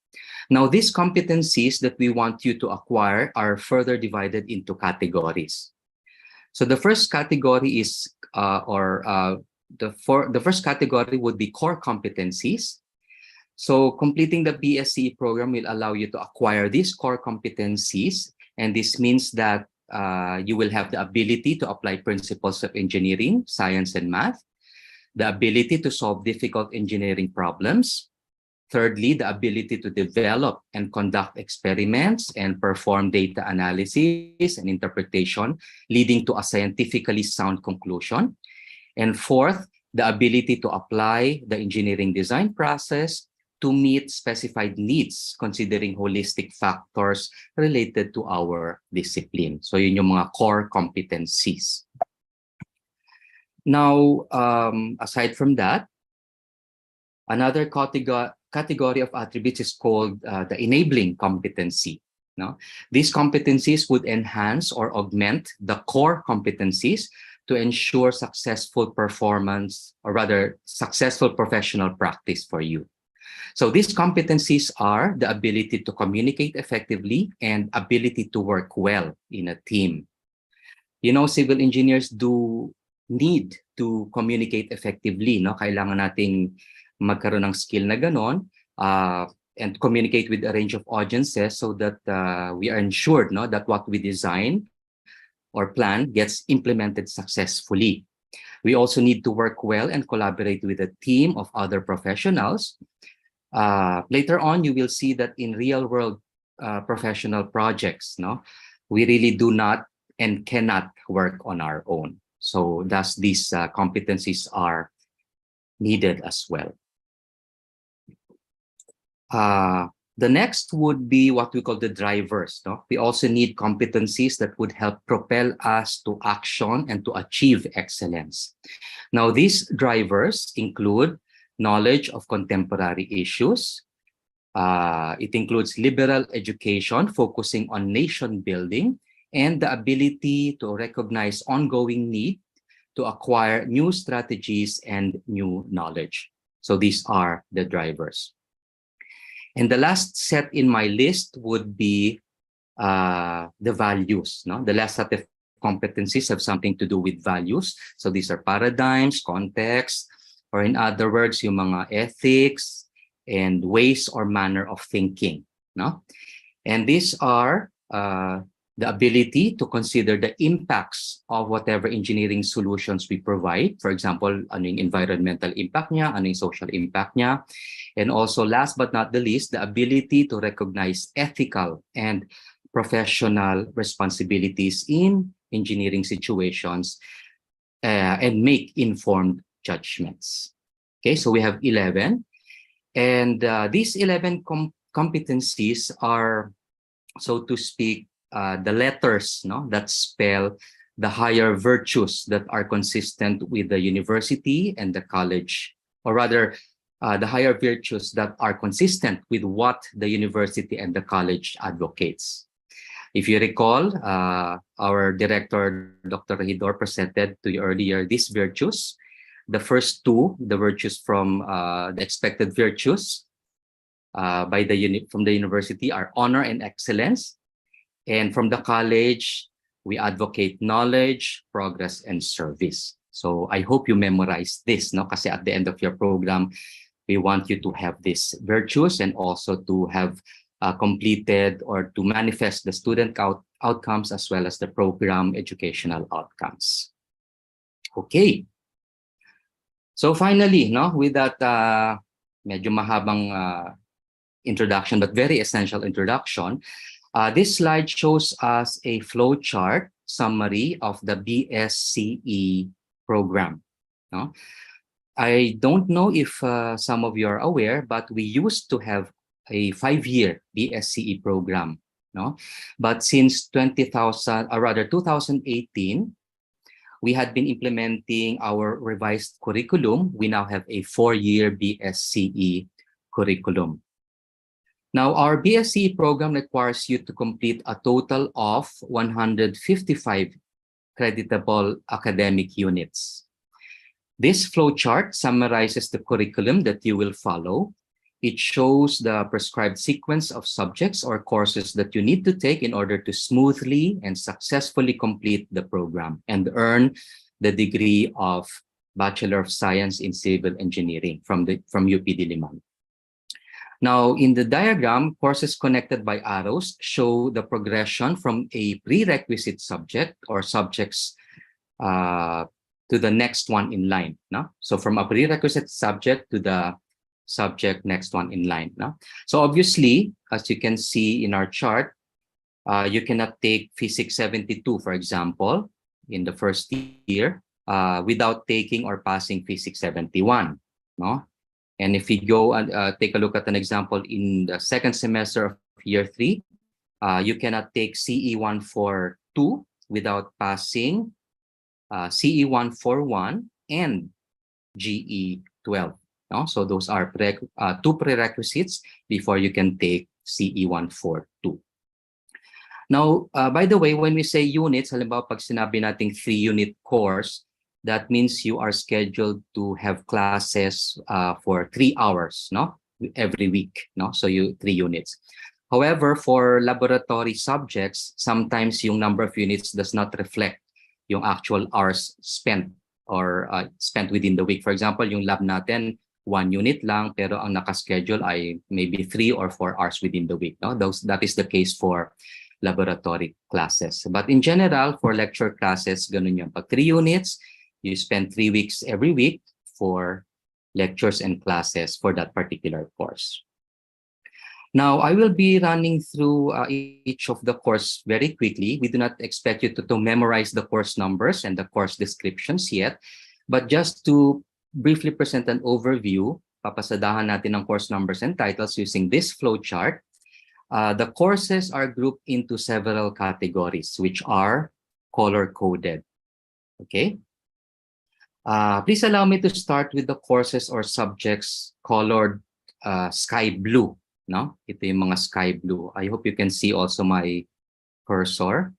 Now, these competencies that we want you to acquire are further divided into categories. So the first category is, the first category would be core competencies. So completing the BSCE program will allow you to acquire these core competencies. And this means that you will have the ability to apply principles of engineering, science, and math, the ability to solve difficult engineering problems. Thirdly, the ability to develop and conduct experiments and perform data analysis and interpretation, leading to a scientifically sound conclusion. And fourth, the ability to apply the engineering design process to meet specified needs, considering holistic factors related to our discipline. So yun yung mga core competencies. Now, aside from that, another category of attributes is called the enabling competency. No? These competencies would enhance or augment the core competencies to ensure successful performance, or rather successful professional practice for you. So these competencies are the ability to communicate effectively and ability to work well in a team. You know, civil engineers do need to communicate effectively, no? Kailangan nating magkaroon ng skill na ganon, and communicate with a range of audiences so that we are ensured, no, that what we design or plan gets implemented successfully. We also need to work well and collaborate with a team of other professionals. Later on, you will see that in real-world professional projects, no, we really do not and cannot work on our own. So thus these competencies are needed as well. The next would be what we call the drivers. No? We also need competencies that would help propel us to action and to achieve excellence. Now, these drivers include knowledge of contemporary issues. It includes liberal education, focusing on nation building, and the ability to recognize ongoing need to acquire new strategies and new knowledge. So these are the drivers. And the last set in my list would be the values. No? The last set of competencies have something to do with values. So these are paradigms, context, or in other words, yung mga ethics and ways or manner of thinking. No? And these are the ability to consider the impacts of whatever engineering solutions we provide. For example, ano yung environmental impact niya, ano yung social impact niya. And also, last but not the least, the ability to recognize ethical and professional responsibilities in engineering situations and make informed judgments. Okay, so we have 11. And these 11 competencies are, so to speak, the letters, no, that spell the higher virtues that are consistent with the university and the college, or rather the higher virtues that are consistent with what the university and the college advocates. If you recall, our director, Dr. Rahidor, presented to you earlier these virtues. The first two, the virtues from the expected virtues from the university are honor and excellence. And from the college, we advocate knowledge, progress, and service. So I hope you memorize this, no? Kasi at the end of your program, we want you to have these virtues and also to have completed or to manifest the student outcomes as well as the program educational outcomes. Okay. So finally, no, with that medyo mahabang introduction, but very essential introduction, this slide shows us a flow chart summary of the BSCE program. No? I don't know if some of you are aware, but we used to have a 5-year BSCE program, no? But since 2018, we had been implementing our revised curriculum. We now have a 4-year BSCE curriculum. Now, our BSCE program requires you to complete a total of 155 creditable academic units. This flowchart summarizes the curriculum that you will follow. It shows the prescribed sequence of subjects or courses that you need to take in order to smoothly and successfully complete the program and earn the degree of Bachelor of Science in Civil Engineering from UP Diliman. Now, in the diagram, courses connected by arrows show the progression from a prerequisite subject or subjects to the next one in line. No? So from a prerequisite subject to the subject next one in line. No? So obviously, as you can see in our chart, you cannot take Physics 72, for example, in the first year without taking or passing Physics 71. No? And if we go and take a look at an example in the second semester of year 3, you cannot take CE 142 without passing CE 141 and GE 12. No? So those are two prerequisites before you can take CE 142. Now, by the way, when we say units, halimbawa pag sinabi nating 3-unit course, that means you are scheduled to have classes for 3 hours, no, every week, no. So 3 units. However, for laboratory subjects, sometimes yung number of units does not reflect yung actual hours spent or spent within the week. For example, yung lab natin 1 unit lang, pero ang nakaschedule ay maybe 3 or 4 hours within the week. No, that is the case for laboratory classes. But in general, for lecture classes, ganun yung pag 3 units. You spend 3 weeks every week for lectures and classes for that particular course. Now, I will be running through each of the course very quickly. We do not expect you to memorize the course numbers and the course descriptions yet, but just to briefly present an overview, papasadahan natin ang course numbers and titles using this flowchart. The courses are grouped into several categories, which are color-coded. Okay? Please allow me to start with the courses or subjects colored sky blue. No? Ito yung mga sky blue. I hope you can see also my cursor.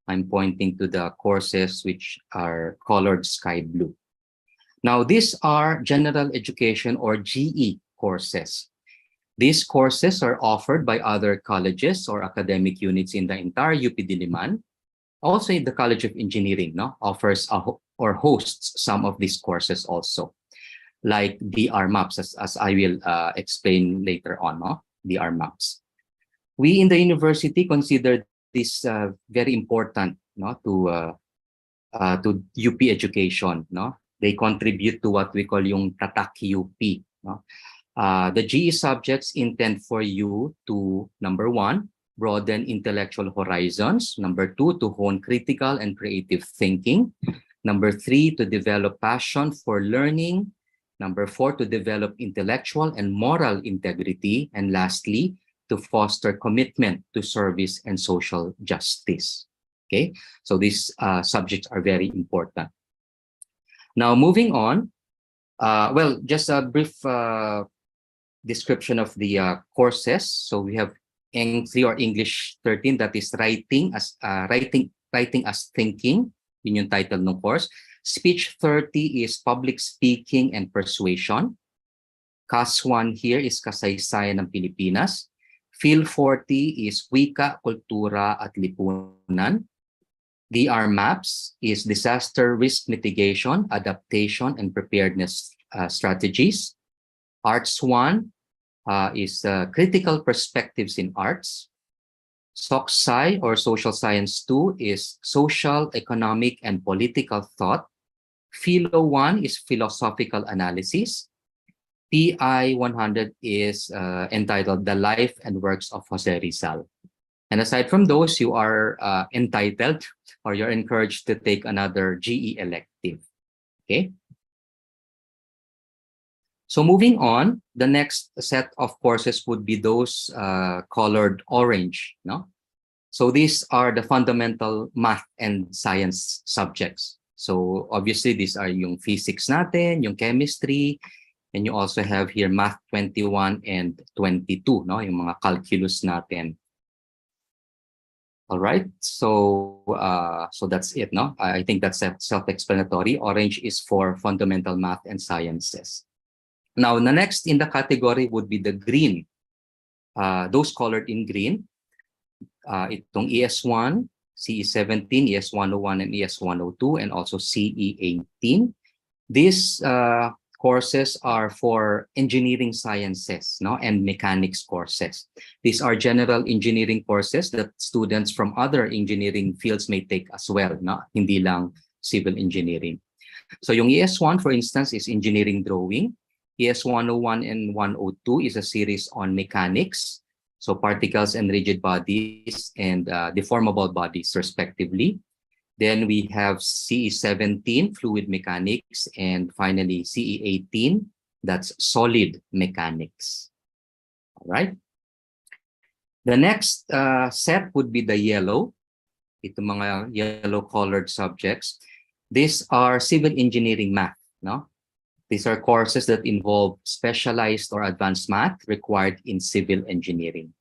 I'm pointing to the courses which are colored sky blue. Now, these are general education or GE courses. These courses are offered by other colleges or academic units in the entire UP Diliman. Also, the College of Engineering offers or hosts some of these courses also, like DR maps, as I will explain later on, DR maps. We in the university consider this very important to UP education. They contribute to what we call yung Tatak UP. The GE subjects intend for you to, number 1, broaden intellectual horizons. Number 2, to hone critical and creative thinking. Number 3, to develop passion for learning. Number 4, to develop intellectual and moral integrity. And lastly, to foster commitment to service and social justice. Okay, so these subjects are very important. Now, moving on, well, just a brief description of the courses. So we have Eng 3 or English 13, that is writing as thinking. Yun yung title ng course. Speech 30 is public speaking and persuasion. CAS 1 here is kasaysayan ng Pilipinas. Phil 40 is wika, kultura at lipunan. DR Maps is disaster risk mitigation, adaptation, and preparedness strategies. Arts 1 is critical perspectives in arts. SOC-Sci or Social Science 2 is social, economic, and political thought. Philo 1 is philosophical analysis. PI 100 is entitled The Life and Works of Jose Rizal. And aside from those, you are entitled or you're encouraged to take another GE elective. Okay. So moving on, the next set of courses would be those colored orange. No? So these are the fundamental math and science subjects. So obviously these are yung physics natin, yung chemistry, and you also have here math 21 and 22, no? Yung mga calculus natin. All right, so that's it, no? I think that's self-explanatory. Orange is for fundamental math and sciences. Now, the next in the category would be the green. Those colored in green. Itong ES1, CE17, ES101, and ES102, and also CE18. These courses are for engineering sciences, no, and mechanics courses. These are general engineering courses that students from other engineering fields may take as well, no? Hindi lang civil engineering. So yung ES1, for instance, is engineering drawing. ES101 and 102 is a series on mechanics, so particles and rigid bodies and deformable bodies, respectively. Then we have CE17, fluid mechanics, and finally CE18, that's solid mechanics. All right. The next set would be the yellow. Ito mga yellow-colored subjects. These are civil engineering math, no? These are courses that involve specialized or advanced math required in civil engineering.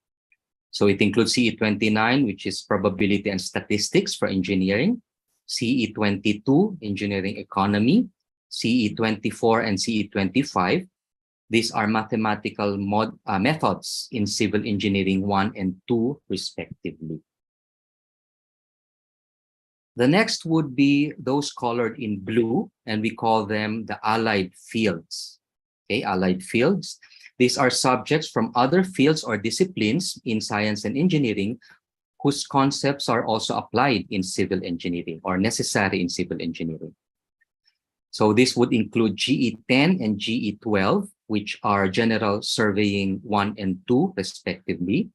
So it includes CE29, which is probability and statistics for engineering, CE22, engineering economy, CE24 and CE25. These are mathematical methods in civil engineering 1 and 2, respectively. The next would be those colored in blue, and we call them the allied fields. Okay, allied fields. These are subjects from other fields or disciplines in science and engineering whose concepts are also applied in civil engineering or necessary in civil engineering. So this would include GE10 and GE12, which are general surveying 1 and 2, respectively.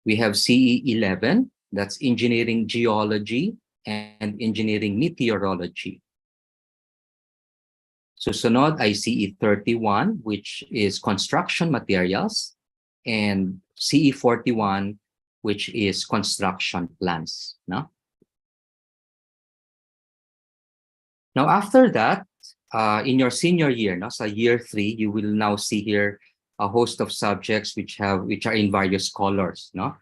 We have CE11, that's engineering geology and engineering meteorology. Susunod ay CE31, which is construction materials, and CE41, which is construction plans. No? Now, after that, in your senior year, no, so year 3, you will now see here a host of subjects which are in various colors. No?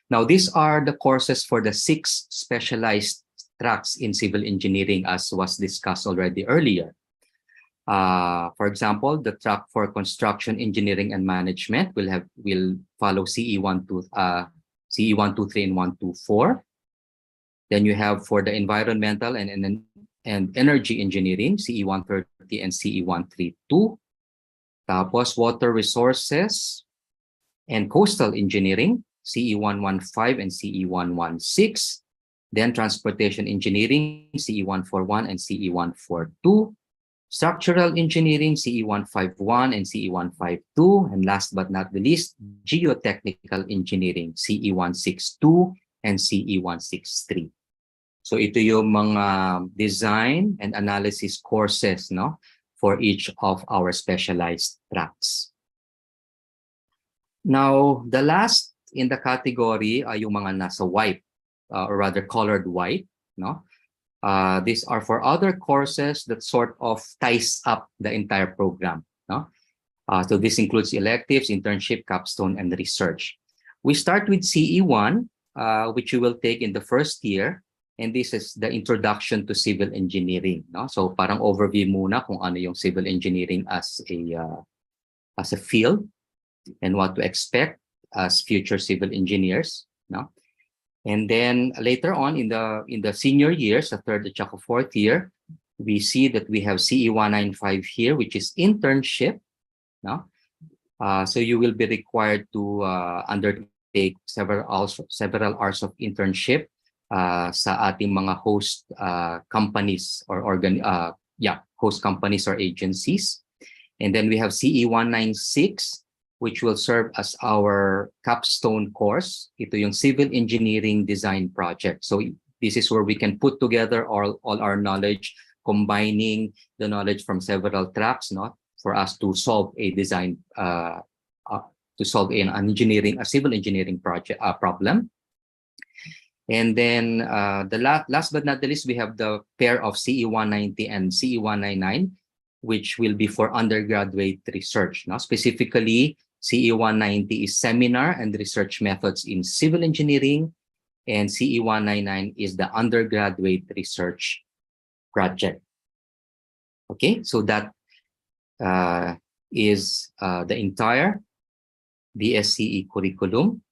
Now, these are the courses for the 6 specialized tracks in civil engineering, as was discussed already earlier. For example, the track for construction engineering and management will follow CE123 and 124. Then you have for the environmental and energy engineering, CE130 and CE132. Tapos water resources and coastal engineering, CE115 and CE116. Then transportation engineering, CE141 and CE142. Structural engineering, CE151 and CE152. And last but not the least, geotechnical engineering, CE162 and CE163. So ito yung mga design and analysis courses, no, for each of our specialized tracks. Now, the last in the category ay yung mga nasa white, or rather colored white, no? These are for other courses that sort of ties up the entire program, no? So this includes electives, internship, capstone, and research. We start with CE1, which you will take in the first year. And this is the introduction to civil engineering. No? So parang overview muna kung ano yung civil engineering as a field and what to expect as future civil engineers. No? And then later on in the senior years, the third at fourth year, we see that we have CE195 here, which is internship. No? So you will be required to undertake several hours of internship sa ating mga host companies or host companies or agencies. And then we have CE196, which will serve as our capstone course. Ito yung civil engineering design project. So this is where we can put together all our knowledge, combining the knowledge from several tracks, no, for us to solve a design, to solve a civil engineering project problem. And then the last but not the least, we have the pair of CE190 and CE199, which will be for undergraduate research. Now, specifically, CE190 is seminar and research methods in civil engineering, and CE199 is the undergraduate research project. Okay, so that is the entire BSCE curriculum,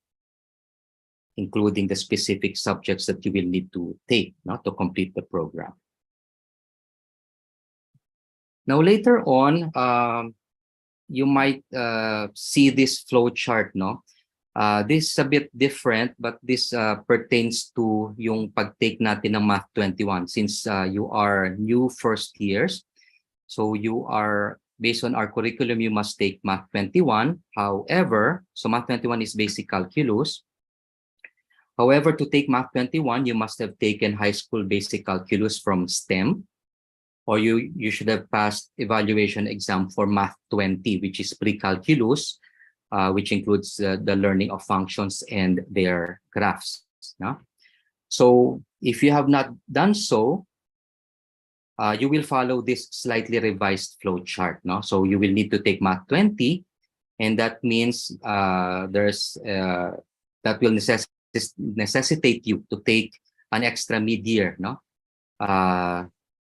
including the specific subjects that you will need to take, no, to complete the program. Now, later on, you might see this flow chart, no? This is a bit different, but this pertains to yung pag-take natin ng Math 21. Since you are new first years, so you are, based on our curriculum, you must take Math 21. However, so Math 21 is basic calculus. However, to take Math 21, you must have taken high school basic calculus from STEM, or you should have passed evaluation exam for Math 20, which is pre-calculus, which includes the learning of functions and their graphs. No? So if you have not done so, you will follow this slightly revised flow chart. No? So you will need to take Math 20, and that means that will necessitate you to take an extra mid-year, no,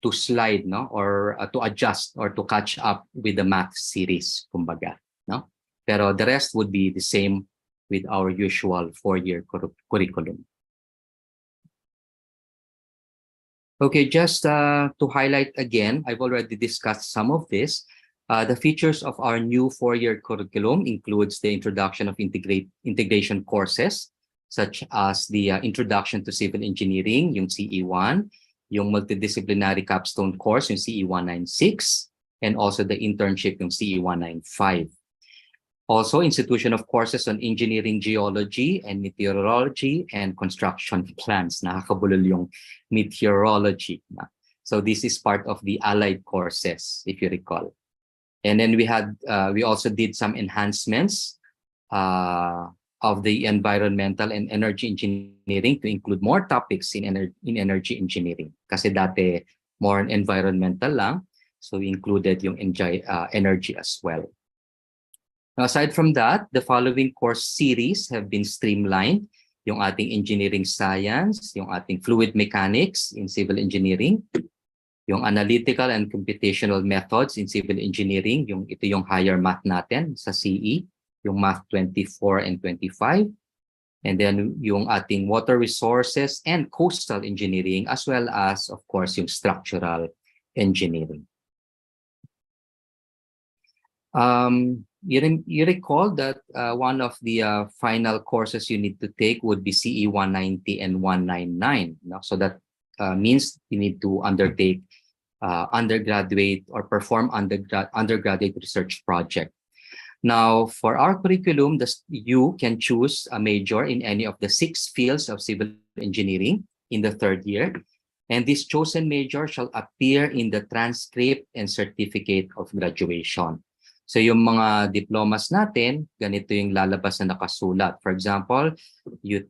to slide, no, or to adjust or to catch up with the math series, kumbaga, no. Pero the rest would be the same with our usual 4-year curriculum. Okay, just to highlight again, I've already discussed some of this. The features of our new 4-year curriculum includes the introduction of integration courses, such as the Introduction to Civil Engineering, yung CE1, yung Multidisciplinary Capstone course, yung CE196, and also the internship, yung CE195. Also, institution of courses on engineering geology and meteorology and construction plans. Nakakabulol yung meteorology. So this is part of the allied courses, if you recall. And then we also did some enhancements of the environmental and energy engineering to include more topics in energy engineering. Kasi dati more environmental lang, so we included yung energy as well. Now, aside from that, the following course series have been streamlined. Yung ating engineering science, yung ating fluid mechanics in civil engineering, yung analytical and computational methods in civil engineering, ito yung higher math natin sa CE, yung Math 24 and 25, and then yung ating water resources and coastal engineering, as well as, of course, yung structural engineering. You recall that one of the final courses you need to take would be CE 190 and 199. No? So that means you need to undertake undergraduate or perform undergraduate research project. Now, for our curriculum, you can choose a major in any of the 6 fields of civil engineering in the 3rd year. And this chosen major shall appear in the transcript and certificate of graduation. So yung mga diplomas natin, ganito yung lalabas na nakasulat. For example, you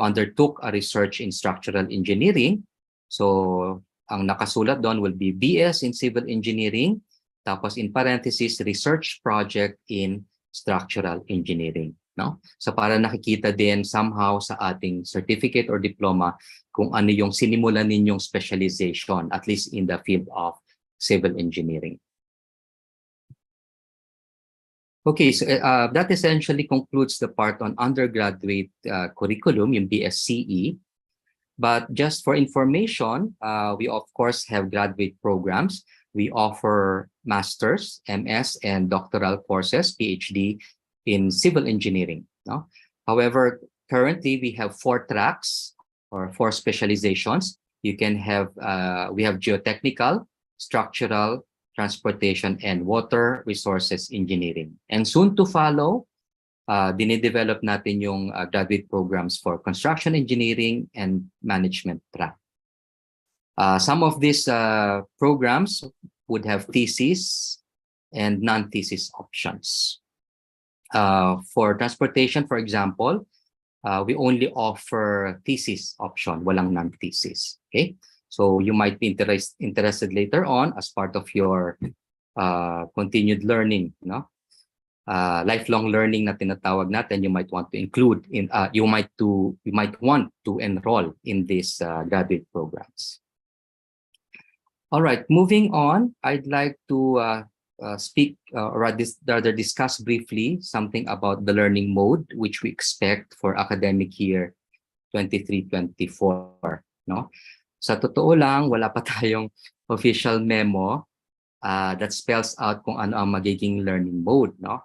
undertook a research in structural engineering. So ang nakasulat doon will be BS in civil engineering, tapos in parentheses, research project in structural engineering. No? So para nakikita din somehow sa ating certificate or diploma kung ano yung sinimulan ninyong specialization, at least in the field of civil engineering. Okay, so that essentially concludes the part on undergraduate curriculum, yung BSCE. But just for information, we of course have graduate programs. We offer master's, MS, and doctoral courses, PhD, in civil engineering. No? However, currently we have 4 tracks or 4 specializations. You can have, we have geotechnical, structural, transportation, and water resources engineering. And soon to follow, dinidevelop natin yung graduate programs for construction engineering and management track. Some of these programs would have thesis and non-thesis options. For transportation, for example, we only offer thesis option, walang non-thesis. Okay, so you might be interested later on as part of your continued learning, no? Lifelong learning na tinatawag natin, you might want to include in you might want to enroll in these graduate programs. All right, moving on, I'd like to speak or rather discuss briefly something about the learning mode which we expect for academic year 23-24. No? Sa totoo lang, wala pa tayong official memo that spells out kung ano ang magiging learning mode. No?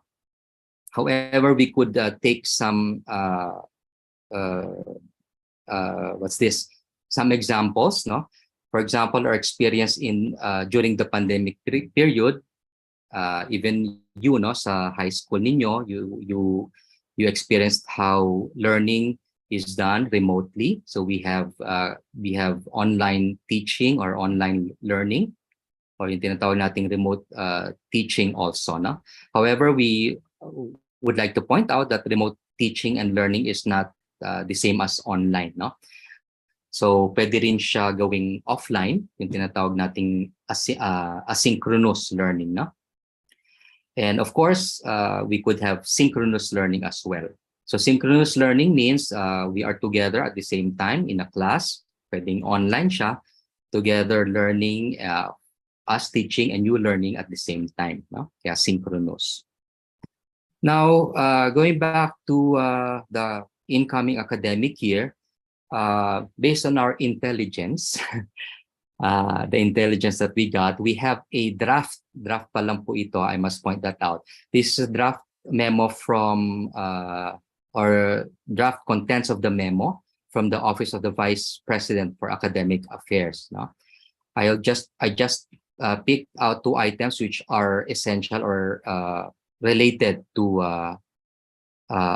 However, we could take some some examples. No, for example, our experience in during the pandemic period. Even you know, sa high school ninyo, you experienced how learning is done remotely. So we have online teaching or online learning, or yung tinatawag nating remote teaching also. No? However, we would like to point out that remote teaching and learning is not the same as online. No? So pwede rin siya gawing offline, yung tinatawag nating asynchronous learning. No? And of course, we could have synchronous learning as well. So synchronous learning means we are together at the same time in a class, pwedeng online siya, together learning, us teaching and you learning at the same time. No? Kaya synchronous. Now, going back to the incoming academic year, based on our intelligence, the intelligence that we got, we have a draft pa lang po ito, I must point that out. This is a draft memo from, or draft contents of the memo from the Office of the Vice President for Academic Affairs. No? I just picked out 2 items which are essential or related to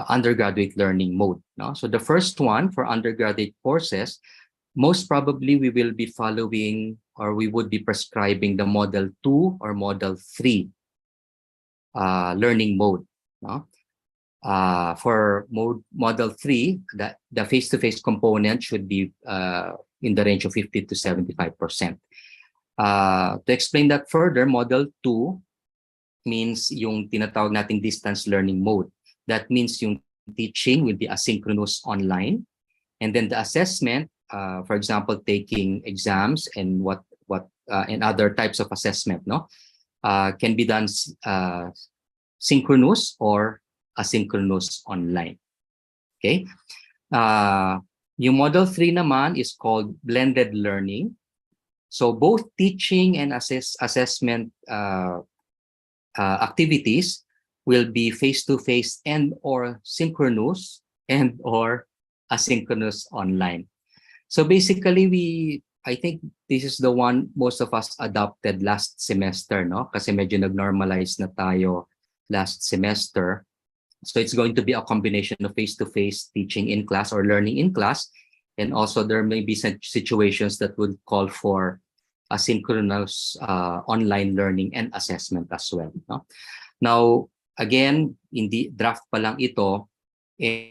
undergraduate learning mode. No? So the first one for undergraduate courses, most probably we will be following or we would be prescribing the Model 2 or Model 3 learning mode. No? For Model 3, the face-to-face component should be in the range of 50 to 75%. To explain that further, Model 2 means yung tinatawag nating distance learning mode. That means yung teaching will be asynchronous online, and then the assessment, for example, taking exams and and other types of assessment, no, can be done synchronous or asynchronous online. Okay, yung Model 3 naman is called blended learning. So both teaching and assessment activities will be face-to-face and or synchronous and or asynchronous online. So basically, I think this is the one most of us adopted last semester, no? Kasi medyo nag-normalize na tayo last semester. So it's going to be a combination of face-to-face teaching in class or learning in class. And also there may be some situations that would call for asynchronous online learning and assessment as well. No? Now, again, in the draft pa lang ito,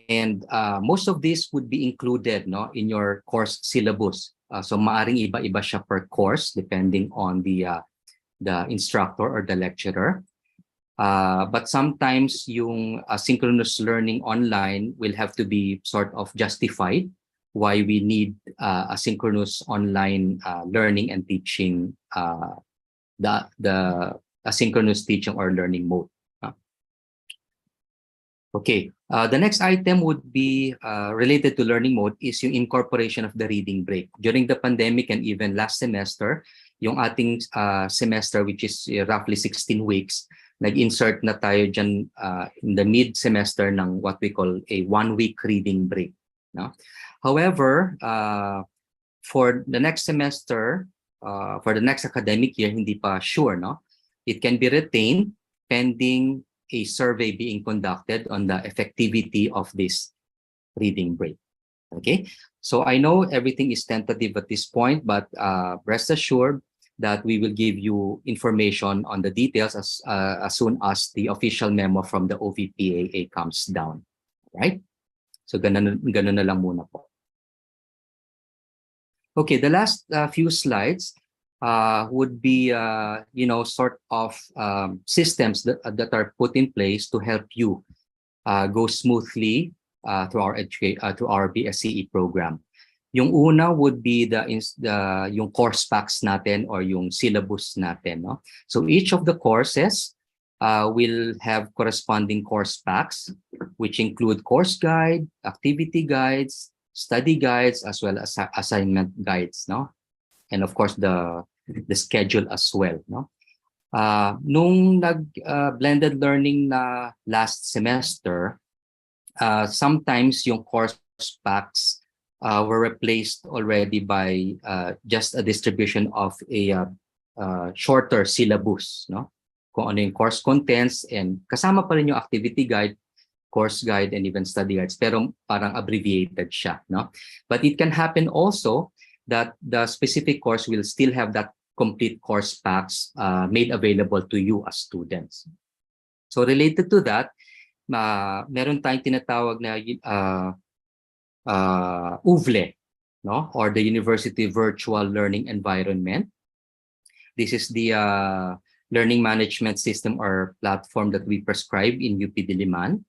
and most of this would be included, no, in your course syllabus. So maaring iba-iba siya per course depending on the the instructor or the lecturer. But sometimes yung asynchronous learning online will have to be sort of justified why we need asynchronous online learning and teaching, the asynchronous teaching or learning mode. Okay, the next item would be related to learning mode is yung incorporation of the reading break. During the pandemic and even last semester, yung ating semester, which is roughly 16 weeks, nag-insert na tayo dyan in the mid-semester ng what we call a 1-week reading break. No? However, for the next semester, for the next academic year, hindi pa sure, no? It can be retained pending a survey being conducted on the effectivity of this reading break. Okay, so I know everything is tentative at this point, but rest assured that we will give you information on the details as soon as the official memo from the OVPAA comes down. Right? So ganun na lang muna po. Okay, the last few slides would be, sort of systems that are put in place to help you go smoothly through our BSCE program. Yung una would be yung course packs natin or yung syllabus natin. No? So each of the courses will have corresponding course packs, which include course guide, activity guides, study guides, as well as assignment guides. No? And of course, the schedule as well. No? Nung blended learning na last semester, sometimes yung course packs were replaced already by just a distribution of a shorter syllabus. No? Kung ano yung course contents, and kasama pa rin yung activity guide, course guide, and even study guides, pero parang abbreviated siya. No? But it can happen also that the specific course will still have that complete course packs made available to you as students. So related to that, meron tayong tinatawag na UVLE, no? Or the University Virtual Learning Environment. This is the learning management system or platform that we prescribe in UP Diliman.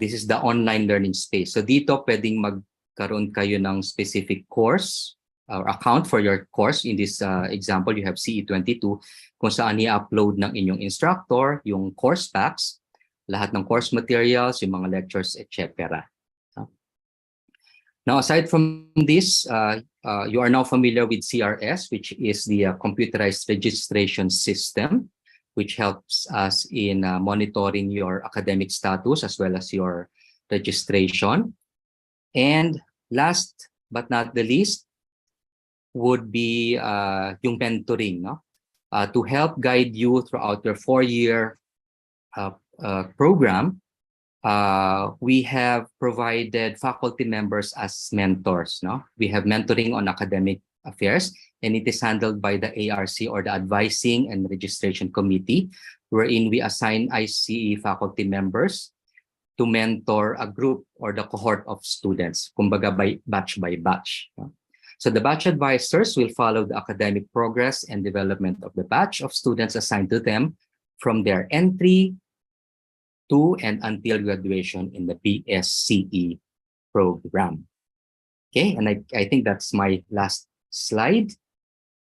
This is the online learning space. So dito pwedeng magkaroon kayo ng specific course or account for your course. In this example, you have CE22, kung saan i-upload ng inyong instructor yung course packs, lahat ng course materials, yung mga lectures, etc. Now, aside from this, you are now familiar with CRS, which is the computerized registration system, which helps us in monitoring your academic status as well as your registration. And last but not the least would be yung mentoring, no? To help guide you throughout your 4-year program. We have provided faculty members as mentors. No? We have mentoring on academic affairs, and it is handled by the ARC, or the Advising and Registration Committee, wherein we assign ICE faculty members to mentor a group or the cohort of students, kumbaga by batch. No? So the batch advisors will follow the academic progress and development of the batch of students assigned to them from their entry to and until graduation in the BSCE program. Okay, and I think that's my last slide.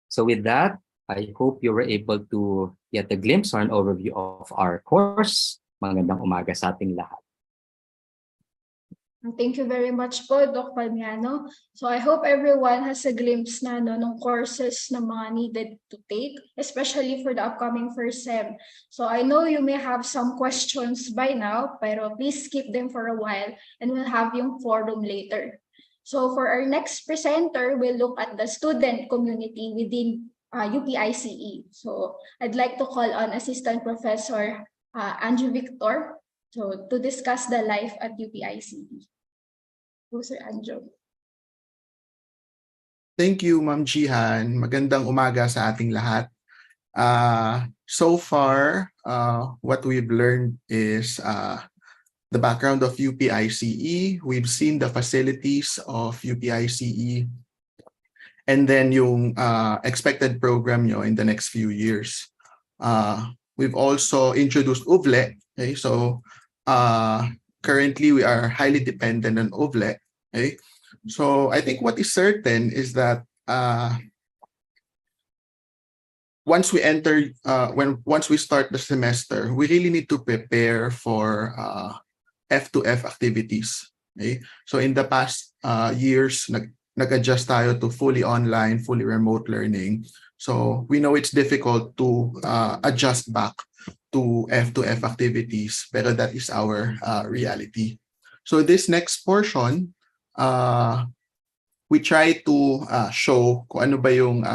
So with that, I hope you were able to get a glimpse or an overview of our course. Magandang umaga sa ating lahat. Thank you very much po, Doc Palmiano. So I hope everyone has a glimpse na ng courses na mga needed to take, especially for the upcoming first sem. So I know you may have some questions by now, pero please keep them for a while and we'll have yung forum later. So for our next presenter, we'll look at the student community within UPICE. So I'd like to call on Assistant Professor Andrew Victor to discuss the life at UPICE. Sir Andrew. Thank you, Ma'am Jihan. Magandang umaga sa ating lahat. So far, what we've learned is the background of UPICE. We've seen the facilities of UPICE. and then yung expected program nyo in the next few years. We've also introduced UVLE. Okay? So currently we are highly dependent on UVLE. Okay? So I think what is certain is that once we enter, once we start the semester, we really need to prepare for F2F activities. Okay? So in the past years, nag-adjust tayo to fully online, fully remote learning. So we know it's difficult to adjust back to F2F activities, pero that is our reality. So this next portion, we try to show kung ano ba yung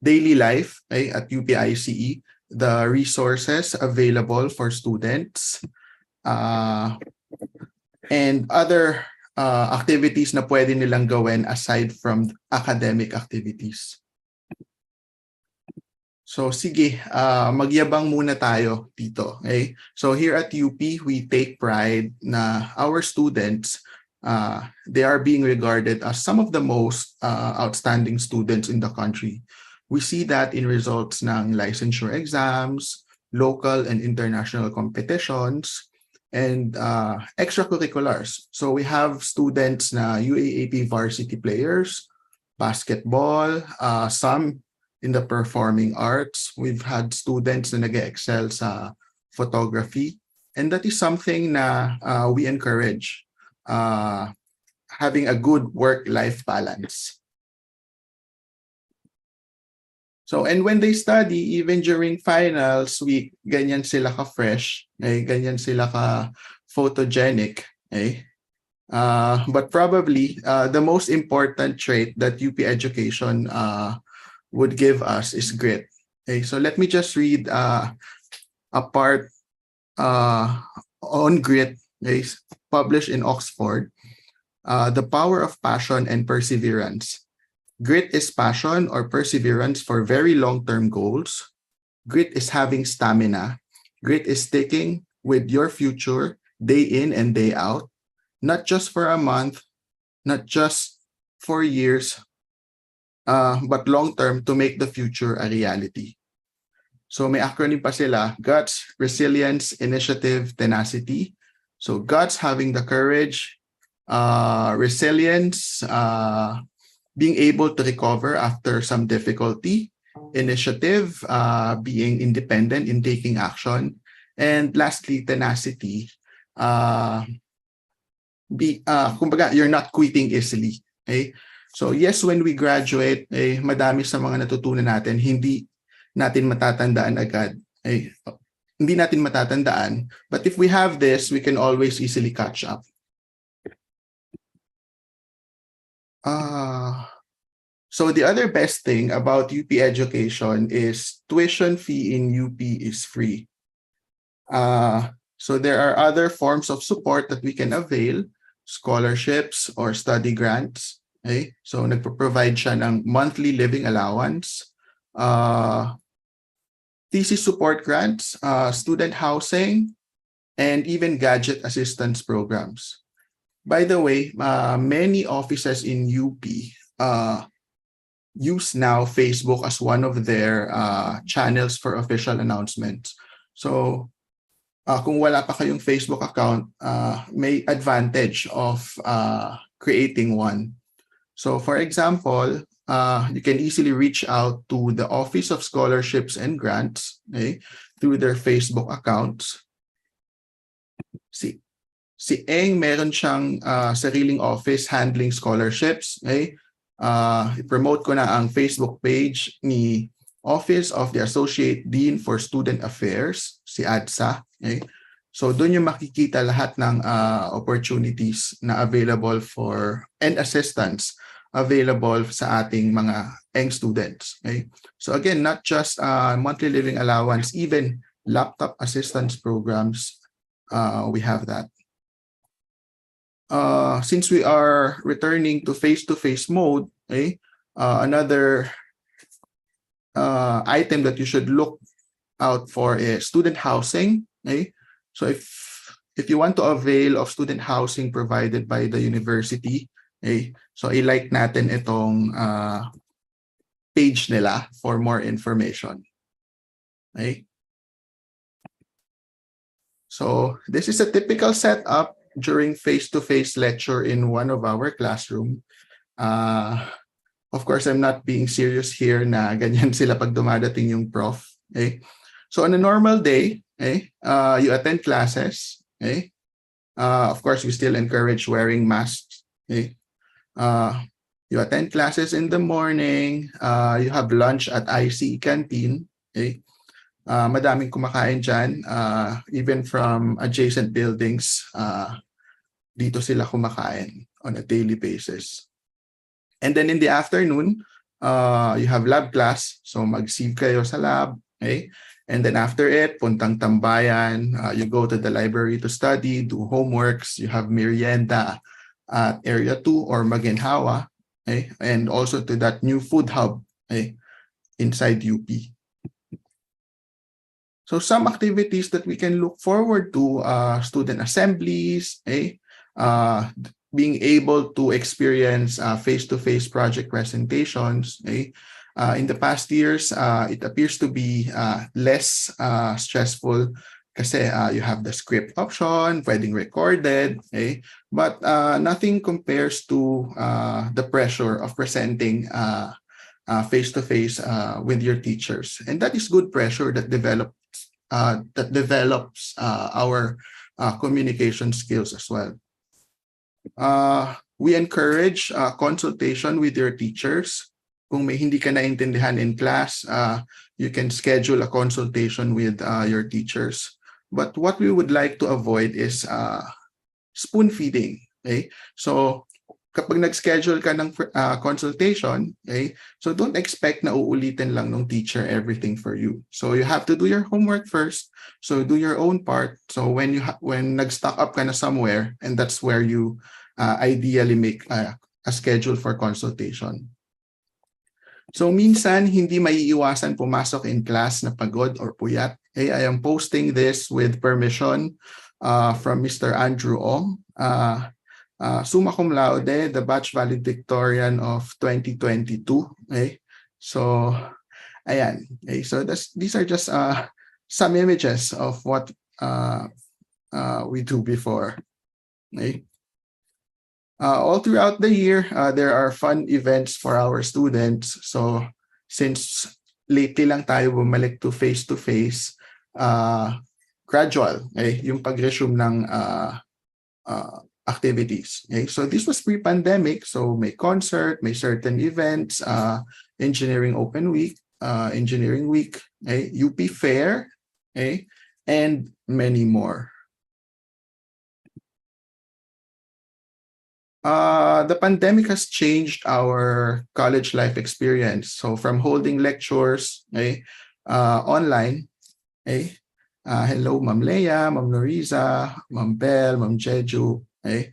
daily life at UP-ICE, the resources available for students, and other activities na pwede nilang gawin aside from academic activities. So sige, magyabang muna tayo dito. Okay? So here at UP, we take pride na our students, they are being regarded as some of the most outstanding students in the country. We see that in results ng licensure exams, local and international competitions, and extracurriculars. So we have students na UAAP varsity players, basketball, some in the performing arts. We've had students na nag-excel sa photography, and that is something na we encourage, having a good work-life balance. So, and when they study, even during finals week, ganyan sila ka-fresh, ganyan sila ka-photogenic. But probably, the most important trait that UP education would give us is grit. So let me just read a part on grit, published in Oxford. The power of passion and perseverance. Grit is passion or perseverance for very long-term goals. Grit is having stamina. Grit is sticking with your future day in and day out, not just for a month, not just for years, but long-term to make the future a reality. So may acronym pa sila: guts, resilience, initiative, tenacity. So guts, having the courage, resilience, being able to recover after some difficulty, initiative, being independent in taking action, and lastly, tenacity, kumbaga, you're not quitting easily. Okay? So yes, when we graduate, madami sa mga natutunan natin, hindi natin matatandaan agad. Hindi natin matatandaan, but if we have this, we can always easily catch up. So the other best thing about UP education is tuition fee in UP is free. So there are other forms of support that we can avail, scholarships or study grants. So nagpo-provide siya ng monthly living allowance, thesis support grants, student housing, and even gadget assistance programs. By the way, many offices in UP use now Facebook as one of their channels for official announcements. So kung wala pa kayong Facebook account, may advantage of creating one. So for example, you can easily reach out to the Office of Scholarships and Grants through their Facebook accounts. Si Eng, meron siyang sariling office handling scholarships. I-promote ko na ang Facebook page ni Office of the Associate Dean for Student Affairs, si ADSA. So doon yung makikita lahat ng opportunities na available for and assistance available sa ating mga Eng students. So again, not just monthly living allowance, even laptop assistance programs, we have that. Since we are returning to face-to-face mode, another item that you should look out for is student housing. So if you want to avail of student housing provided by the university, so i-like natin itong page nila for more information. Okay? So this is a typical setup during face-to-face lecture in one of our classroom. Of course, I'm not being serious here na ganyan sila pag dumadating yung prof. Okay? So on a normal day, okay, you attend classes. Okay? Of course, we still encourage wearing masks. Okay? You attend classes in the morning. You have lunch at ICE canteen. Okay? Madaming kumakain dyan, even from adjacent buildings, dito sila kumakain on a daily basis. And then in the afternoon, you have lab class, so mag-sieve kayo sa lab, okay? And then after it, puntang tambayan, you go to the library to study, do homeworks, you have merienda at Area 2 or Maginhawa, okay? And also to that new food hub, okay? Inside UP. So some activities that we can look forward to, student assemblies, being able to experience face-to-face project presentations. In the past years, it appears to be less stressful kasi you have the script option, pwedeng recorded, but nothing compares to the pressure of presenting face-to-face with your teachers. And that is good pressure that develops our communication skills as well. We encourage consultation with your teachers. Kung may hindi ka naintindihan in class, you can schedule a consultation with your teachers. But what we would like to avoid is spoon feeding. Okay? So kapag nag-schedule ka ng consultation, okay, so don't expect na uulitin lang ng teacher everything for you. So you have to do your homework first. So do your own part. So when nag-stock up ka na somewhere, and that's where you ideally make a schedule for consultation. So minsan, hindi maiiwasan pumasok in class na pagod or puyat. Okay, I am posting this with permission from Mr. Andrew Ong. Summa cum laude, the batch valedictorian of 2022. Okay? So, ayan. Okay? So these are just some images of what we do before. Okay? All throughout the year, there are fun events for our students. So, since lately lang tayo bumalik to face-to-face, gradual, okay? Yung pag-resume ng activities. Okay? So this was pre-pandemic, so may concert, may certain events, engineering open week, engineering week, okay? UP fair, okay? And many more. The pandemic has changed our college life experience. So from holding lectures, okay, online, okay? Hello, Ma'am Leia, Ma'am Noriza, Ma'am Bell, Ma'am Jeju, okay?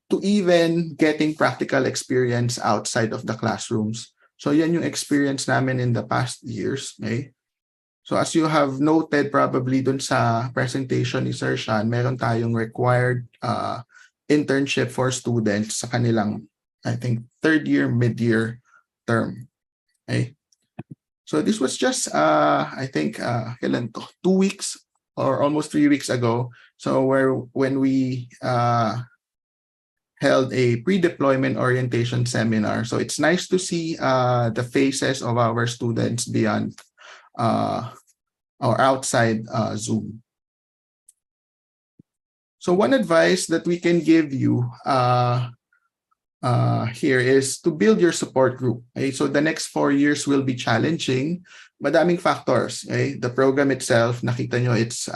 To even getting practical experience outside of the classrooms. So yan yung experience namin in the past years. Okay? So as you have noted probably dun sa presentation ni Sir Sean, meron tayong required internship for students sa kanilang, I think, third year, mid-year term. Okay? So this was just, I think, 2 weeks or almost 3 weeks ago. So when we held a pre-deployment orientation seminar. So it's nice to see the faces of our students beyond or outside Zoom. So one advice that we can give you here is to build your support group. Okay? So the next 4 years will be challenging. Madaming factors. Okay? The program itself, nakita nyo, it's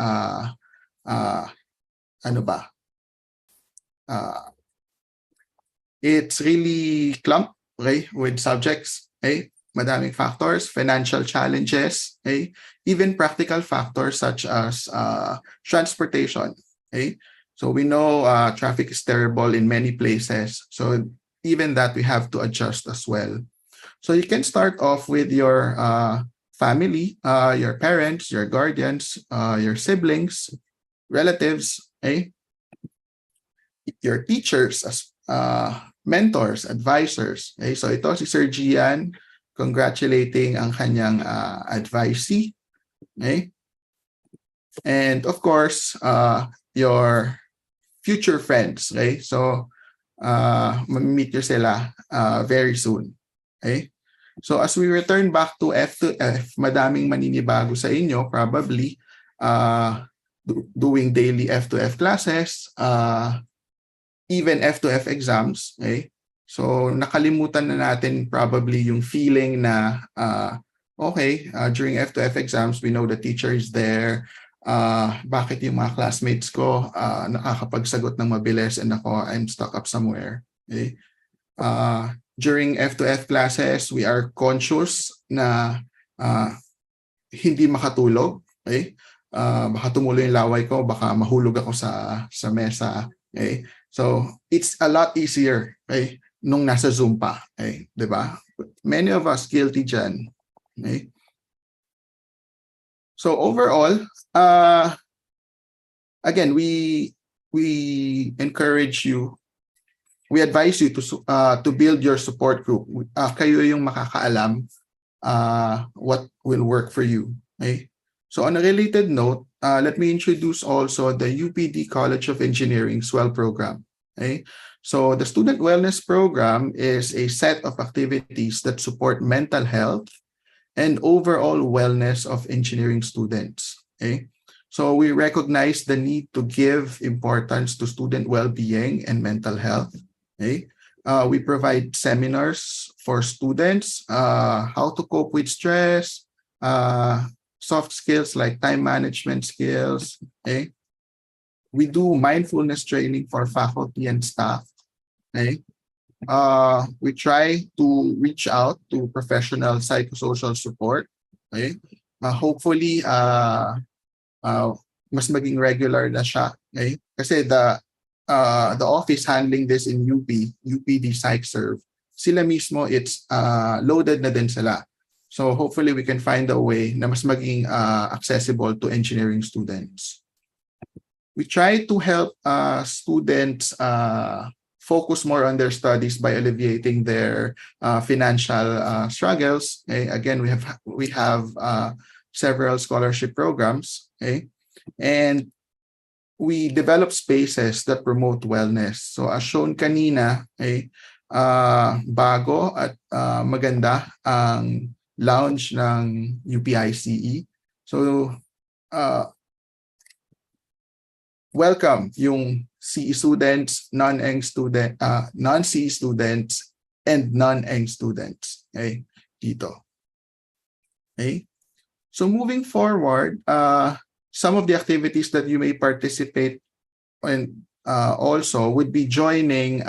it's really clumped, okay, with subjects. Okay? Madaming factors, financial challenges, okay? Even practical factors such as transportation. Okay? So we know traffic is terrible in many places. So even that we have to adjust as well. So you can start off with your family, your parents, your guardians, your siblings, relatives, okay? Your teachers mentors, advisors. Okay? So ito si Sir Gian, congratulating ang kanyang advisee. Okay? And of course, your future friends. Okay? So mamimit nyo sila very soon. Okay? So as we return back to F2F, madaming maninibago sa inyo, probably doing daily F2F classes, even F2F exams. Okay? So nakalimutan na natin probably yung feeling na during F2F exams, we know the teacher is there. Bakit yung mga classmates ko nakakapagsagot ng mabilis and ako, I'm stuck up somewhere. Okay? During F2F classes, we are conscious na hindi makatulog. Okay? Baka tumulo yung laway ko, baka mahulog ako sa mesa. Okay? So, it's a lot easier, okay, nung nasa Zoom pa. Okay? Diba? Many of us guilty dyan. Okay? So, overall, again, we encourage you, we advise you to build your support group. Kayo yung makakaalam what will work for you. Okay? So on a related note, let me introduce also the UPD College of Engineering SWEL program. Okay? So the Student Wellness Program is a set of activities that support mental health and overall wellness of engineering students. Okay? So we recognize the need to give importance to student well-being and mental health. Okay? We provide seminars for students, how to cope with stress, soft skills like time management skills. Okay? We do mindfulness training for faculty and staff. Okay? We try to reach out to professional psychosocial support. Okay? Hopefully, mas maging regular na siya. Okay? Kasi the office handling this in UPD PsychServe, sila mismo, it's loaded na din sila. So hopefully we can find a way na mas maging accessible to engineering students. We try to help students focus more on their studies by alleviating their financial struggles. Okay? Again, we have several scholarship programs. Okay? And we develop spaces that promote wellness. So as shown kanina, bago at maganda ang lounge ng UPICE. So welcome yung CE students, non-ENG student, non-CE students, and non-ENG students. Okay, dito. Okay. So moving forward, some of the activities that you may participate in also would be joining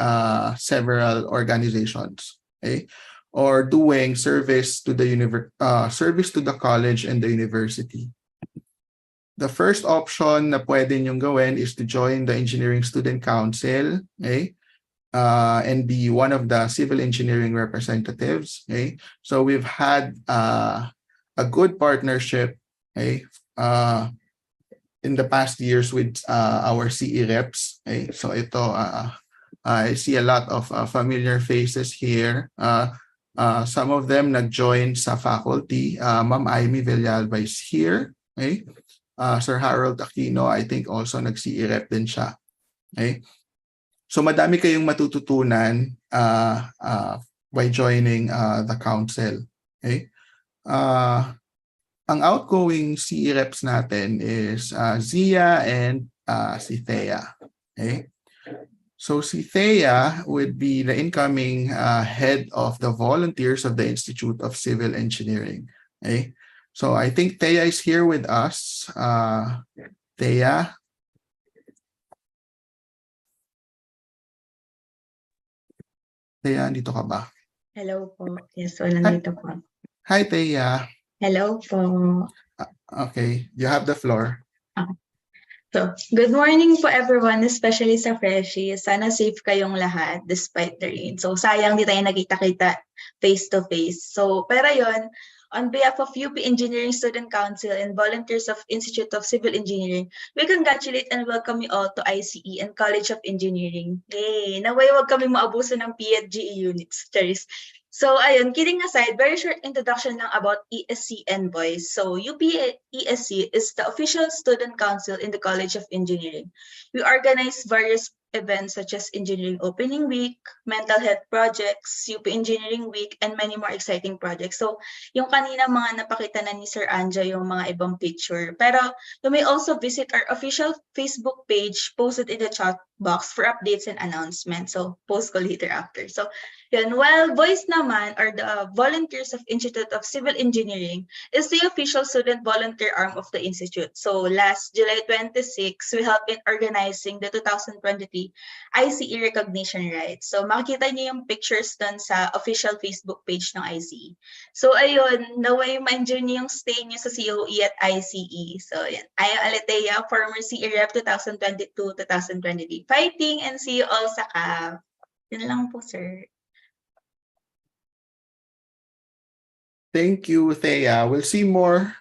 several organizations, okay, or doing service to the college and the university. The first option na pwede niyong gawin is to join the Engineering Student Council, okay, and be one of the civil engineering representatives. Okay, so we've had a good partnership, okay, in the past years with our CE reps. Okay? So ito, I see a lot of familiar faces here. Some of them nag-join sa faculty. Ma'am Amy Villalba is here. Okay? Sir Harold Aquino, I think also nag-CE rep din siya. Okay? So madami kayong matututunan by joining the council. Okay? Ang outgoing CE reps natin is Zia and si Thea. Okay? So si Thea would be the incoming head of the volunteers of the Institute of Civil Engineering. Okay? So I think Thea is here with us. Thea. Thea, dito ka ba? Hello po. Yes, nandito po. Hi, Thea. Hello po. Okay, you have the floor. So, good morning po everyone, especially sa Freshies. Sana safe kayong lahat despite the rain. So, sayang di tayo nagkita-kita face to face. So, pero yon, On behalf of UP Engineering Student Council and volunteers of Institute of Civil Engineering, we congratulate and welcome you all to ICE and College of Engineering. Yay! Naway wag kami maabuso ng PFGE units. Charis. So ayun, kidding aside, very short introduction lang about ESC Envoys. So UP ESC is the official student council in the College of Engineering. We organize various events such as Engineering Opening Week, Mental Health Projects, UP Engineering Week, and many more exciting projects. So yung kanina mga napakita na ni Sir Anja yung mga ibang picture. Pero you may also visit our official Facebook page posted in the chat box for updates and announcements. So post ko later after. So yun, while Voice naman, or the volunteers of Institute of Civil Engineering, is the official student volunteer arm of the institute. So last July 26, we helped in organizing the 2023 ICE recognition rights. So makikita niyo yung pictures dun sa official Facebook page ng ICE. So ayun, naway ma-enjoy niyo yung stay niyo sa COE at ICE. So yan, Aya Aletea, former CE Rep 2022-2023. Fighting and see you all sa CAV. Yun lang po, sir. Thank you, Thea. We'll see more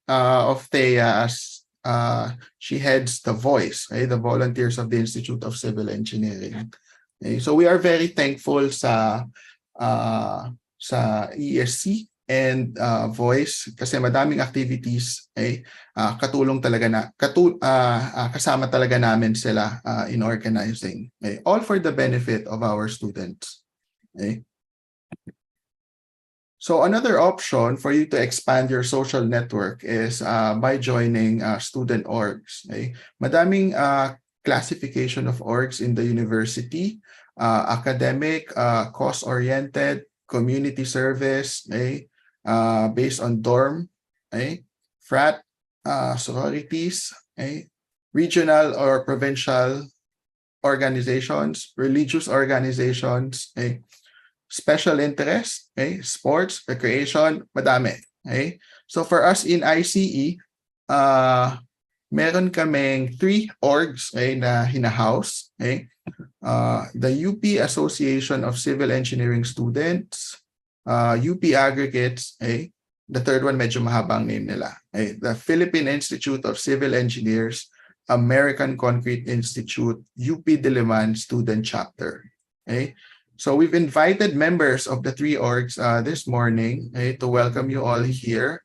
of Thea as she heads the Voice, the Volunteers of the Institute of Civil Engineering. So we are very thankful sa ESC and Voice kasi madaming activities katulong talaga kasama talaga namin sila in organizing. All for the benefit of our students. So another option for you to expand your social network is by joining student orgs. Madaming classification of orgs in the university, academic, cause-oriented, community service, based on dorm, frat, sororities, regional or provincial organizations, religious organizations, special interest, sports, recreation, madami. So for us in ICE, meron kaming 3 orgs na hinahouse. The UP Association of Civil Engineering Students, UP Aggregates, the third one medyo mahabang name nila. The Philippine Institute of Civil Engineers, American Concrete Institute, UP Diliman Student Chapter. So we've invited members of the 3 orgs this morning to welcome you all here.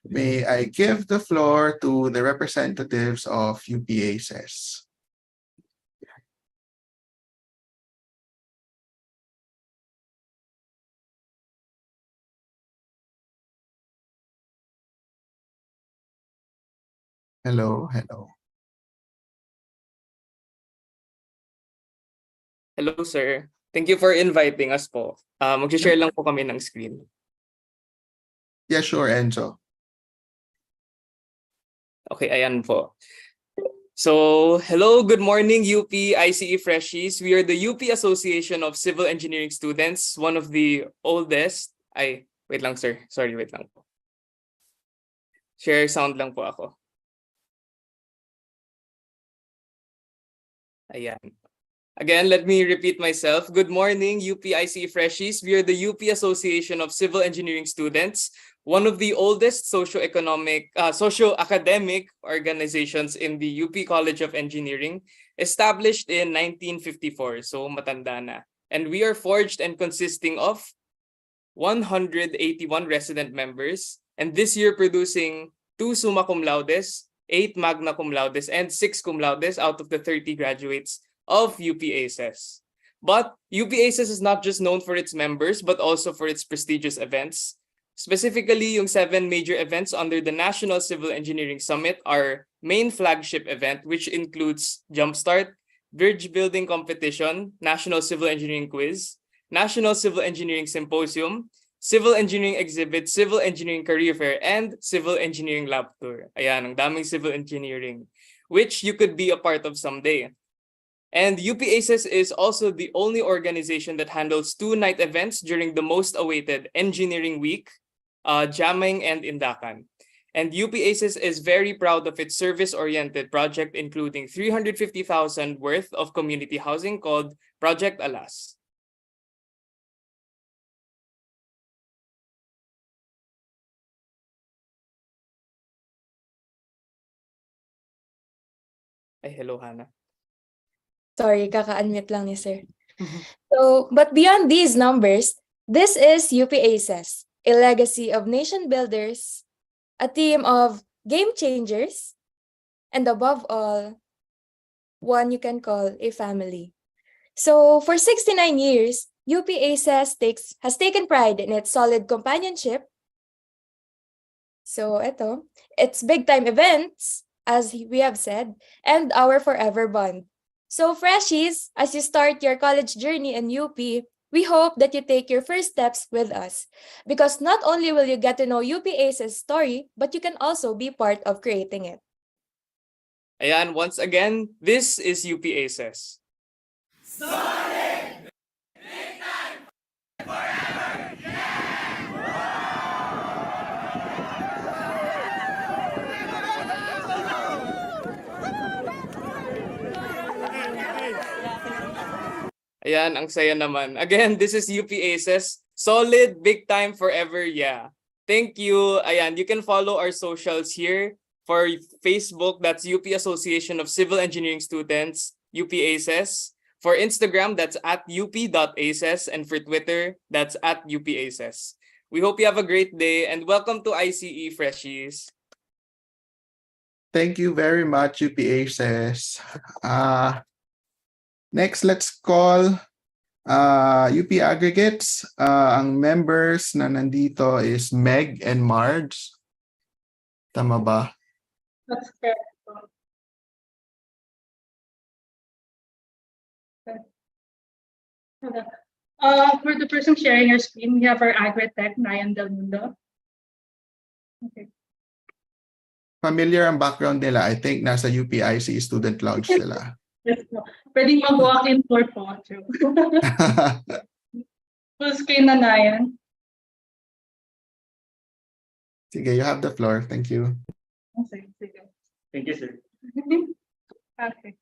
May I give the floor to the representatives of UPACES. Hello. Hello, sir. Thank you for inviting us po. Mag-share lang po kami ng screen. Yeah, sure, Enzo. Okay, ayan po. So, hello, good morning, UP ICE Freshies. We are the UP Association of Civil Engineering Students, one of the oldest. Wait lang, sir. Sorry, wait lang po. Share sound lang po ako. Ayan. Again, let me repeat myself. Good morning, UP ICE Freshies. We are the UP Association of Civil Engineering Students, one of the oldest socio-academic organizations in the UP College of Engineering, established in 1954, so matanda na. And we are forged and consisting of 181 resident members, and this year producing 2 summa cum laudes, 8 magna cum laudes, and 6 cum laudes out of the 30 graduates of UPACES. But UPACES is not just known for its members, but also for its prestigious events. Specifically, yung 7 major events under the National Civil Engineering Summit, our main flagship event, which includes Jumpstart, Bridge Building Competition, National Civil Engineering Quiz, National Civil Engineering Symposium, Civil Engineering Exhibit, Civil Engineering Career Fair, and Civil Engineering Lab Tour. Ayan, ang daming civil engineering, which you could be a part of someday. And UPACES is also the only organization that handles 2 night events during the most awaited Engineering Week, Jamming and Indakan. And UPACES is very proud of its service-oriented project, including 350,000 worth of community housing called Project Alas. Ay, hello, Hannah. Sorry, kaka-unmute lang ni sir. So, but beyond these numbers, this is UP Aces, a legacy of nation builders, a team of game changers, and above all, one you can call a family. So, for 69 years, UP Aces has taken pride in its solid companionship. So, its big-time events, as we have said, and our forever bond. So, freshies, as you start your college journey in UP, we hope that you take your first steps with us. Because not only will you get to know UP Ace's story, but you can also be part of creating it. Ayan, once again, this is UP Aces. Ayan, ang saya naman. Again, this is UP Aces. Solid, big time, forever, yeah. Thank you. Ayan, you can follow our socials here. For Facebook, that's UP Association of Civil Engineering Students, UP Aces. For Instagram, that's at up.aces. And for Twitter, that's at UP Aces. We hope you have a great day and welcome to ICE Freshies. Thank you very much, UP Aces. Next, let's call UP Aggregates. Ang members na nandito is Meg and Marge. Tama ba? That's correct. Okay. For the person sharing your screen, we have our Agritech, Nayan Del Mundo. Okay. Familiar ang background nila. I think nasa UPIC student lounge sila. Yes, po. Pwedeng mag-walk in tour po. Full screen na Nayan. Sige, you have the floor. Thank you. Sige. Thank you, sir. Okay.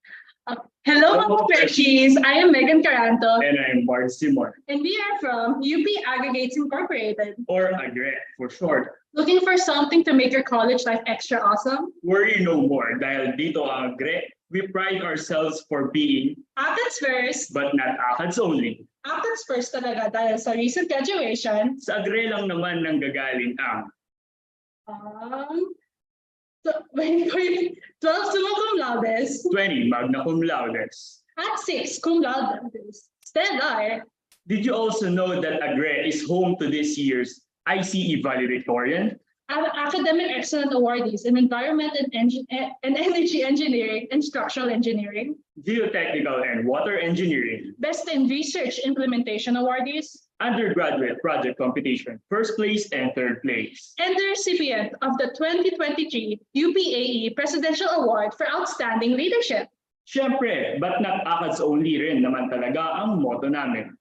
Hello, mga freshies. I am Megan Caranto, And I'm Bart Seymour, and we are from UP Aggregates Incorporated. or AGRE for short. Looking for something to make your college life extra awesome? Worry no more dahil dito ang AGRE, we pride ourselves for being, Athens first. but not ACADS only. Athens first talaga dahil sa recent graduation. Sa AGRE lang naman nang gagaling ang So, 12 summa cum laudes 20 magna cum laudes. at 6 cum laudes. Stellar. Did you also know that AGRE is home to this year's ICE valedictorian? Academic excellent awardees in environment and energy engineering and structural engineering. Geotechnical and water engineering. Best in research implementation awardees. Undergraduate project competition, first place and third place. And the recipient of the 2023 UPAE Presidential Award for Outstanding Leadership. Siyempre, but not ACADS only rin naman talaga ang motto namin.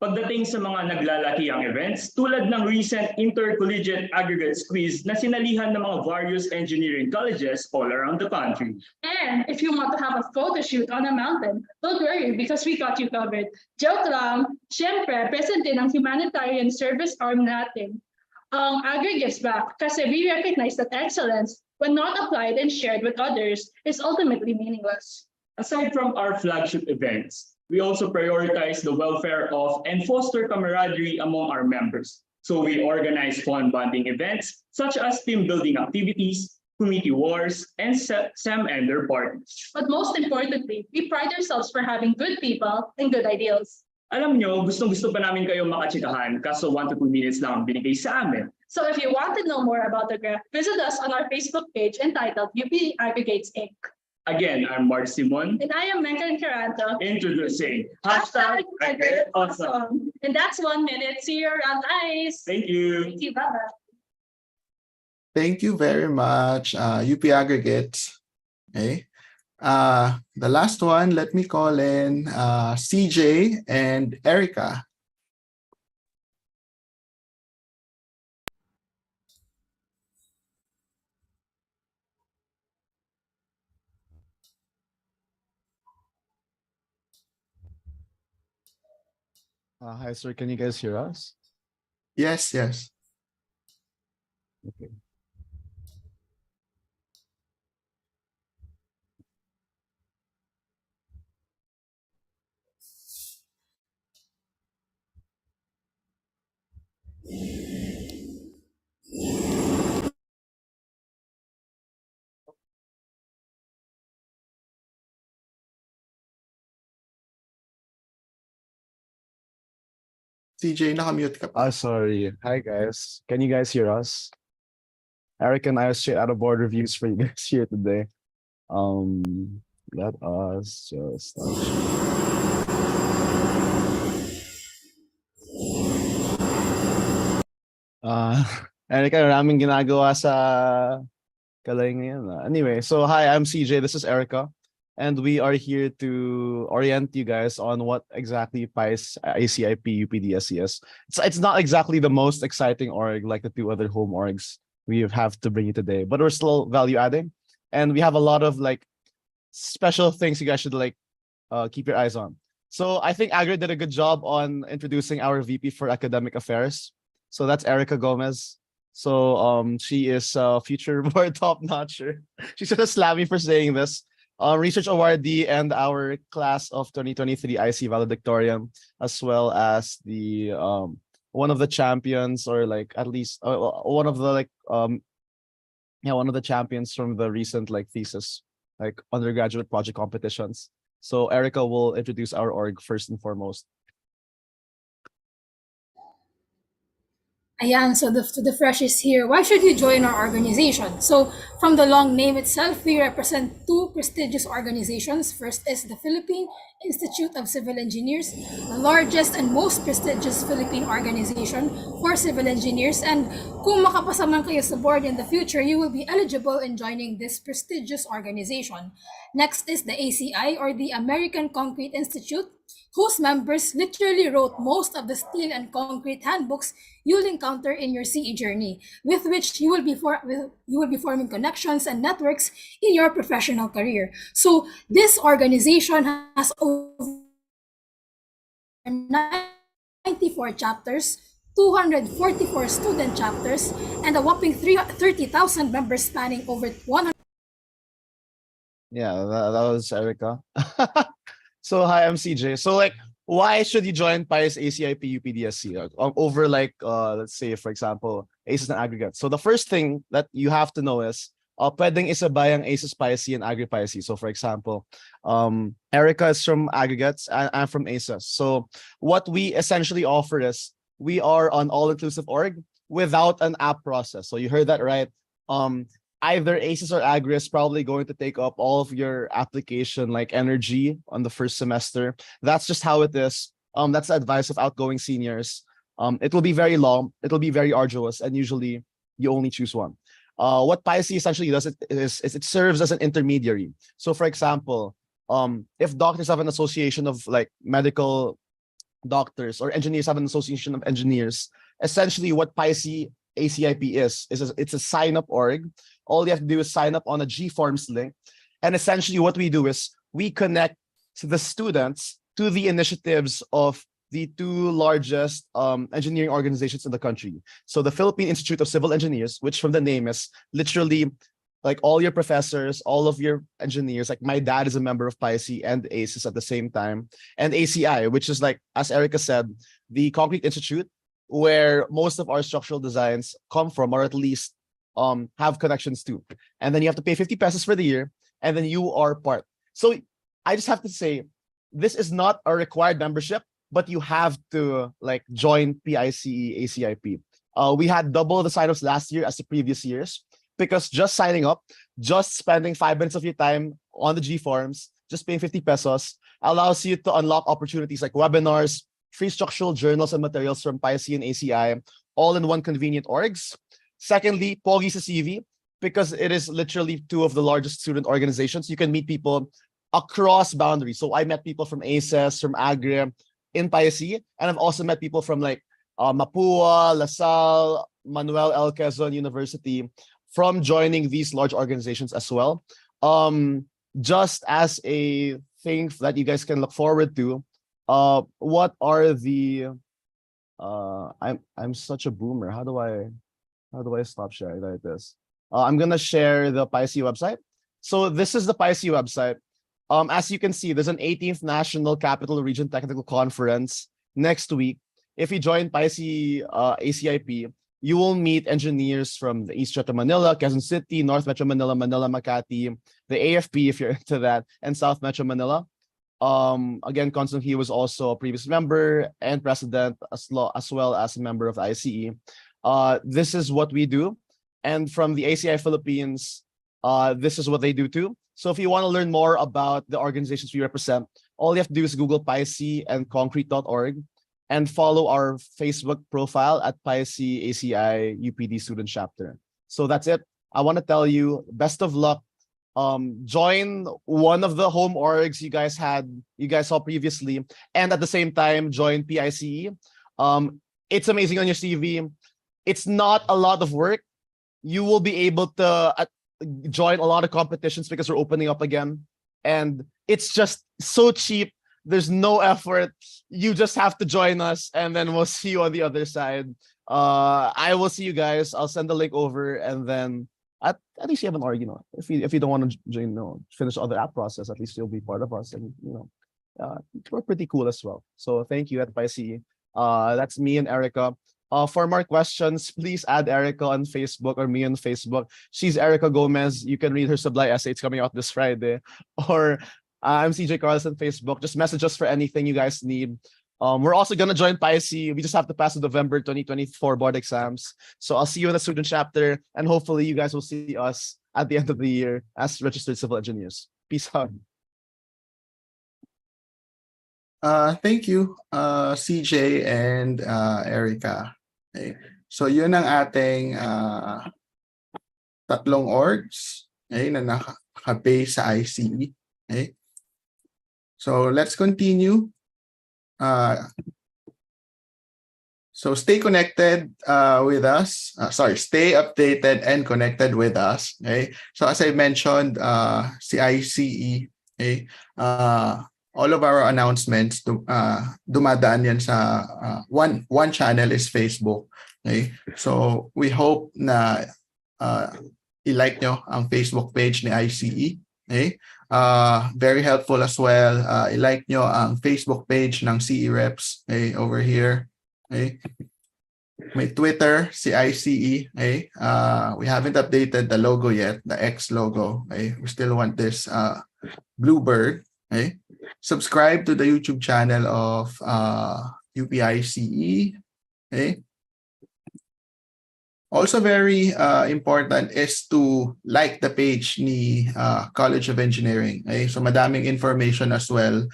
Pagdating sa mga naglalakihang events, tulad ng recent intercollegiate aggregate quiz na sinalihan ng mga various engineering colleges all around the country. And if you want to have a photo shoot on a mountain, don't worry because we got you covered. Joke lang, syempre, present din ang humanitarian service arm natin. Ang AGRE gives back kasi we recognize that excellence, when not applied and shared with others, is ultimately meaningless. Aside from our flagship events, we also prioritize the welfare of and foster camaraderie among our members. So we organize fun bonding events such as team building activities, committee wars, and SEM and their parties. But most importantly, we pride ourselves for having good people and good ideals. Alam nyo, gustong-gusto pa namin kayo makachikahan kaso 1 to 2 minutes lang ang binigay sa amin. So if you want to know more about the graph, visit us on our Facebook page entitled UP Aggregates Inc. Again, I'm Mark Simon, And I am Megan Caranto. introducing #AgreAwesome. And that's 1 minute. See you around ice. Thank you. Thank you. Bye-bye. Thank you very much, UP Aggregates. Okay. The last one, let me call in CJ and Erica. Hi, sir. Can you guys hear us? Yes, yes. Okay. CJ, nakamute ka pa. Sorry. Hi, guys. Can you guys hear us? Eric and I are straight out of board reviews for you guys here today. Let us just Eric, maraming ginagawa sa Kalay ngayon. Anyway, so hi, I'm CJ. This is Erica. And we are here to orient you guys on what exactly PICE, ACIP, UPDSCS. It's not exactly the most exciting org like the two other home orgs we have to bring you today, but we're still value adding. And we have a lot of like special things you guys should like keep your eyes on. So I think Agri did a good job on introducing our VP for Academic Affairs. So that's Erica Gomez. So she is future board top-notcher. She's gonna slap me for saying this. Research awardee and our class of 2023 IC valedictorian, as well as the one of the champions, or like at least one of the one of the champions from the recent like thesis, like undergraduate project competitions. So Erica will introduce our org first and foremost. Ayan, so the freshies here, why should you join our organization? So from the long name itself, we represent two prestigious organizations. First is the Philippine Institute of Civil Engineers, the largest and most prestigious Philippine organization for civil engineers. And kung makapasa man kayo sa board in the future, you will be eligible in joining this prestigious organization. Next is the ACI, or the American Concrete Institute, whose members literally wrote most of the steel and concrete handbooks you'll encounter in your CE journey, with which you will be forming connections and networks in your professional career. So this organization has over 94 chapters, 244 student chapters, and a whopping 30,000 members spanning over 100. Yeah, that was Erica. So hi, I'm CJ. So like, why should you join PICE ACIP UPDSC over like let's say for example ACES and aggregates? So the first thing that you have to know is pwedeng isabay ang ACES PICE and Agri PICE. So for example, Erica is from aggregates and I'm from ACES. So what we essentially offer is we are an all-inclusive org without an app process. So you heard that right. Either ACES or Agri is probably going to take up all of your application like energy on the first semester. That's just how it is. That's the advice of outgoing seniors. It will be very long, it'll be very arduous, and usually you only choose one. What PICE essentially does is it serves as an intermediary. So for example, if doctors have an association of like medical doctors, or engineers have an association of engineers, essentially what PICE ACIP is it's a sign-up org. All you have to do is sign up on a G-Forms link. And essentially what we do is we connect the students to the initiatives of the two largest engineering organizations in the country. So the Philippine Institute of Civil Engineers, which from the name is literally like all your professors, all of your engineers, like my dad is a member of PICE and ACES at the same time. And ACI, which is like, as Erica said, the Concrete Institute, where most of our structural designs come from, or at least have connections to. And then you have to pay 50 pesos for the year, and then you are part. So I just have to say, this is not a required membership, but you have to like join PICE ACIP. We had double the signups last year as the previous years, because just signing up, just spending 5 minutes of your time on the G forms, just paying 50 pesos allows you to unlock opportunities like webinars, free structural journals and materials from PICE and ACI, all in one convenient orgs. Secondly, Pogi sa CV, because it is literally two of the largest student organizations. You can meet people across boundaries. So I met people from ACES, from Agri, in PICE, and I've also met people from like Mapua, LaSalle, Manuel L. Quezon University, from joining these large organizations as well. Just as a thing that you guys can look forward to, what are the I'm such a boomer. How do I stop sharing like this? I'm gonna share the PICE website. So this is the PICE website. As you can see, there's an 18th National Capital Region Technical Conference next week. If you join PICE ACIP, you will meet engineers from the East Metro Manila, Quezon City, North Metro Manila, Manila Makati, the AFP if you're into that, and South Metro Manila. Again, Constant he was also a previous member and president as well as a member of the ICE. This is what we do. And from the ACI Philippines, this is what they do too. So if you want to learn more about the organizations we represent, all you have to do is Google PICE and concrete.org and follow our Facebook profile at PICE ACI UPD Student Chapter. So that's it. I want to tell you, best of luck. Join one of the home orgs you guys saw previously, and at the same time join PICE. It's amazing on your CV. It's not a lot of work. You will be able to join a lot of competitions because we're opening up again, and it's just so cheap. There's no effort. You just have to join us, and then we'll see you on the other side. I will see you guys. I'll send the link over, and then at least you have an org, if you don't want to join, finish the other app process, at least you'll be part of us, and we're pretty cool as well. So thank you at PICE. That's me and Erica. For more questions, please add Erica on Facebook or me on Facebook. She's Erica Gomez. You can read her Sublime essay. It's coming out this Friday. Or I'm CJ Carlos on Facebook. Just message us for anything you guys need. We're also going to join PICE. We just have to pass the November 2024 board exams. So I'll see you in the student chapter, and hopefully you guys will see us at the end of the year as registered civil engineers. Peace out. Thank you, CJ and Erica. Okay. So yun ang ating tatlong orgs, okay, na naka-base sa ICE. Okay. So let's continue. So stay connected with us. Stay updated and connected with us. Okay. So as I mentioned, si ICE, okay, all of our announcements dumadaan yan sa one channel is Facebook. Okay? So we hope na i-like nyo ang Facebook page ni ICE. Okay? Very helpful as well. I-like nyo ang Facebook page ng CE Reps, okay, over here. Okay? May Twitter, si ICE. Okay? We haven't updated the logo yet, the X logo. Okay? We still want this bluebird. Okay? Subscribe to the YouTube channel of UPICE. Okay? Also very important is to like the page ni College of Engineering. Okay? So madaming information as well.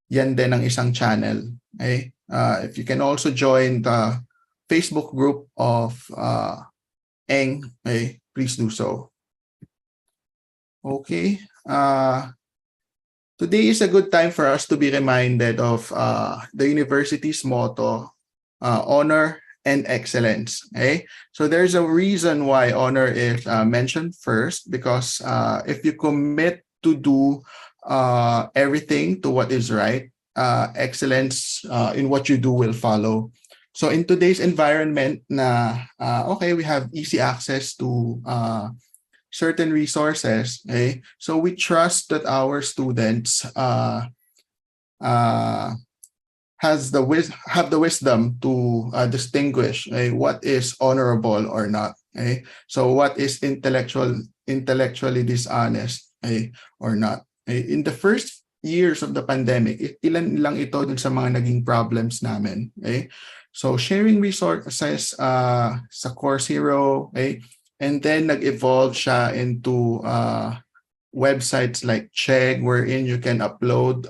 Yan din ang isang channel. Okay? If you can also join the Facebook group of ENG, okay, please do so. Okay. Today is a good time for us to be reminded of the university's motto, honor and excellence. Okay? So there's a reason why honor is mentioned first, because if you commit to do everything to what is right, excellence in what you do will follow. So in today's environment okay, we have easy access to certain resources, okay? So we trust that our students have the wisdom to distinguish, okay, what is honorable or not, okay? So what is intellectually dishonest, okay, or not. Okay? In the first years of the pandemic, ilan lang ito dun sa mga naging problems namin, okay? So sharing resources sa Course Hero, okay? And then nag-evolve siya into websites like Chegg, wherein you can upload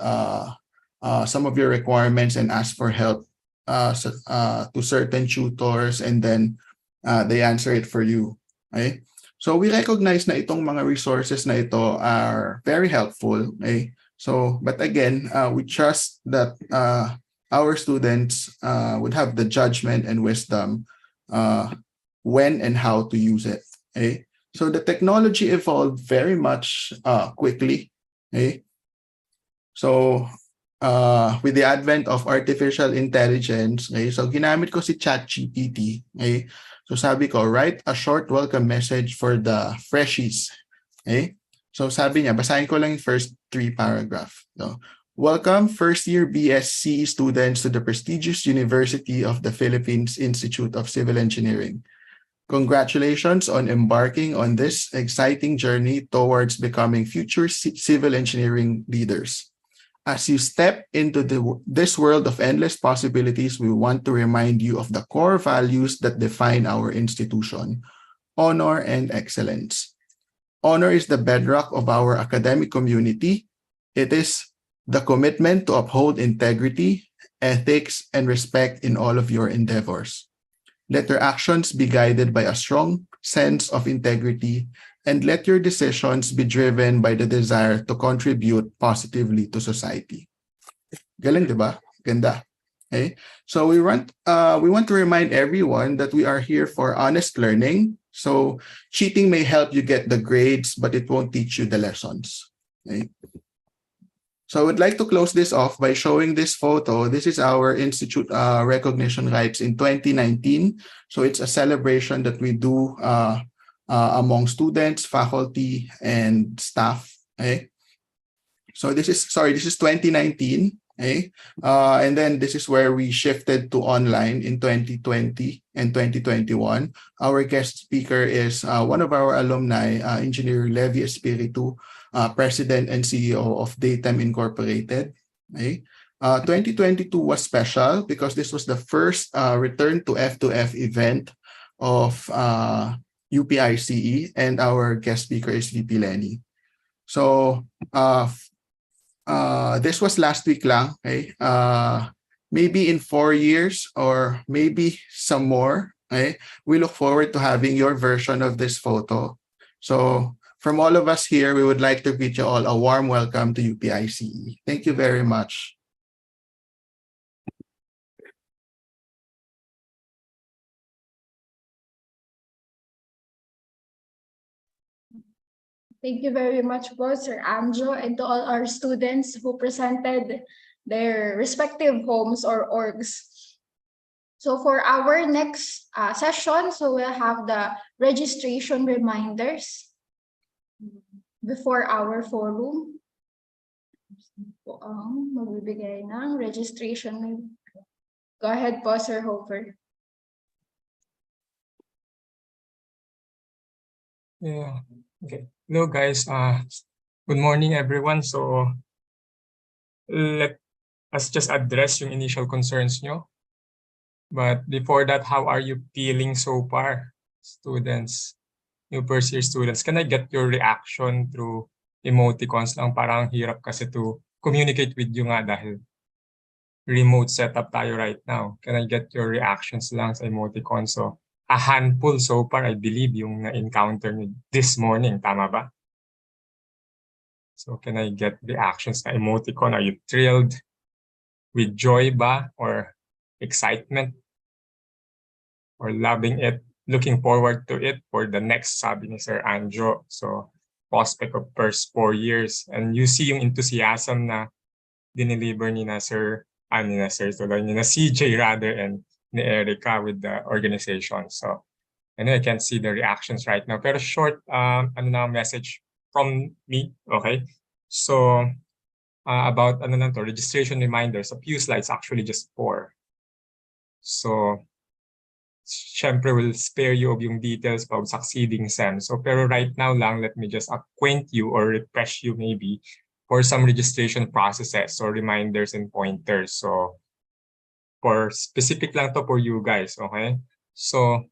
some of your requirements and ask for help to certain tutors, and then they answer it for you. Okay? So we recognize na itong mga resources na ito are very helpful. Okay? So, but again, we trust that our students would have the judgment and wisdom when and how to use it. Okay? So the technology evolved very much quickly. Okay? So with the advent of artificial intelligence, okay, so ginamit ko si ChatGPT. Okay? So sabi ko, write a short welcome message for the freshies. Okay? So sabi niya, basahin ko lang yung first 3 paragraph. So, welcome first-year BSCE students to the prestigious University of the Philippines Institute of Civil Engineering. Congratulations on embarking on this exciting journey towards becoming future civil engineering leaders. As you step into this world of endless possibilities, we want to remind you of the core values that define our institution: honor and excellence. Honor is the bedrock of our academic community. It is the commitment to uphold integrity, ethics, and respect in all of your endeavors. Let your actions be guided by a strong sense of integrity, and let your decisions be driven by the desire to contribute positively to society. Galing, di ba? Ganda. Okay? So we want to remind everyone that we are here for honest learning. So cheating may help you get the grades, but it won't teach you the lessons. Okay? So I would like to close this off by showing this photo. This is our institute recognition rights in 2019. So it's a celebration that we do among students, faculty, and staff. Okay? So this is 2019. Okay? And then this is where we shifted to online in 2020 and 2021. Our guest speaker is one of our alumni, Engineer Levi Espiritu, President and CEO of Daytime Incorporated. Okay? 2022 was special because this was the first return to F2F event of UPICE, and our guest speaker is VP Lenny. So this was last week lang. Okay? Maybe in 4 years or maybe some more, okay? We look forward to having your version of this photo. So from all of us here, we would like to greet you all a warm welcome to UPICE. Thank you very much. Thank you very much po, Sir Anjo, and to all our students who presented their respective homes or orgs. So for our next session, so we'll have the registration reminders before our forum. Po ang magbibigay ng registration. Go ahead po, Sir Hofer. Yeah. Okay. Hello guys. Good morning everyone. So let us just address yung initial concerns nyo. But before that, how are you feeling so far, students, new first year students? Can I get your reaction through emoticons lang? Parang hirap kasi to communicate with you nga dahil remote setup tayo right now. Can I get your reactions lang sa emoticons? So a handful so far, I believe, yung na-encounter nyo this morning. Tama ba? So can I get reactions na emoticon? Are you thrilled? With joy ba? Or excitement? Or loving it? Looking forward to it for the next, sabi ni Sir Anjo. So prospect of first 4 years. And you see yung enthusiasm na dineliver ni na Sir, ni na CJ rather, and ni Erica with the organization. So I know I can't see the reactions right now. Pero short message from me, okay? So about registration reminders, a few slides, actually just 4. So syempre will spare you of yung details of succeeding SEM. So pero right now lang, let me just acquaint you or refresh you maybe for some registration processes or reminders and pointers. So for specific lang to for you guys, okay? So,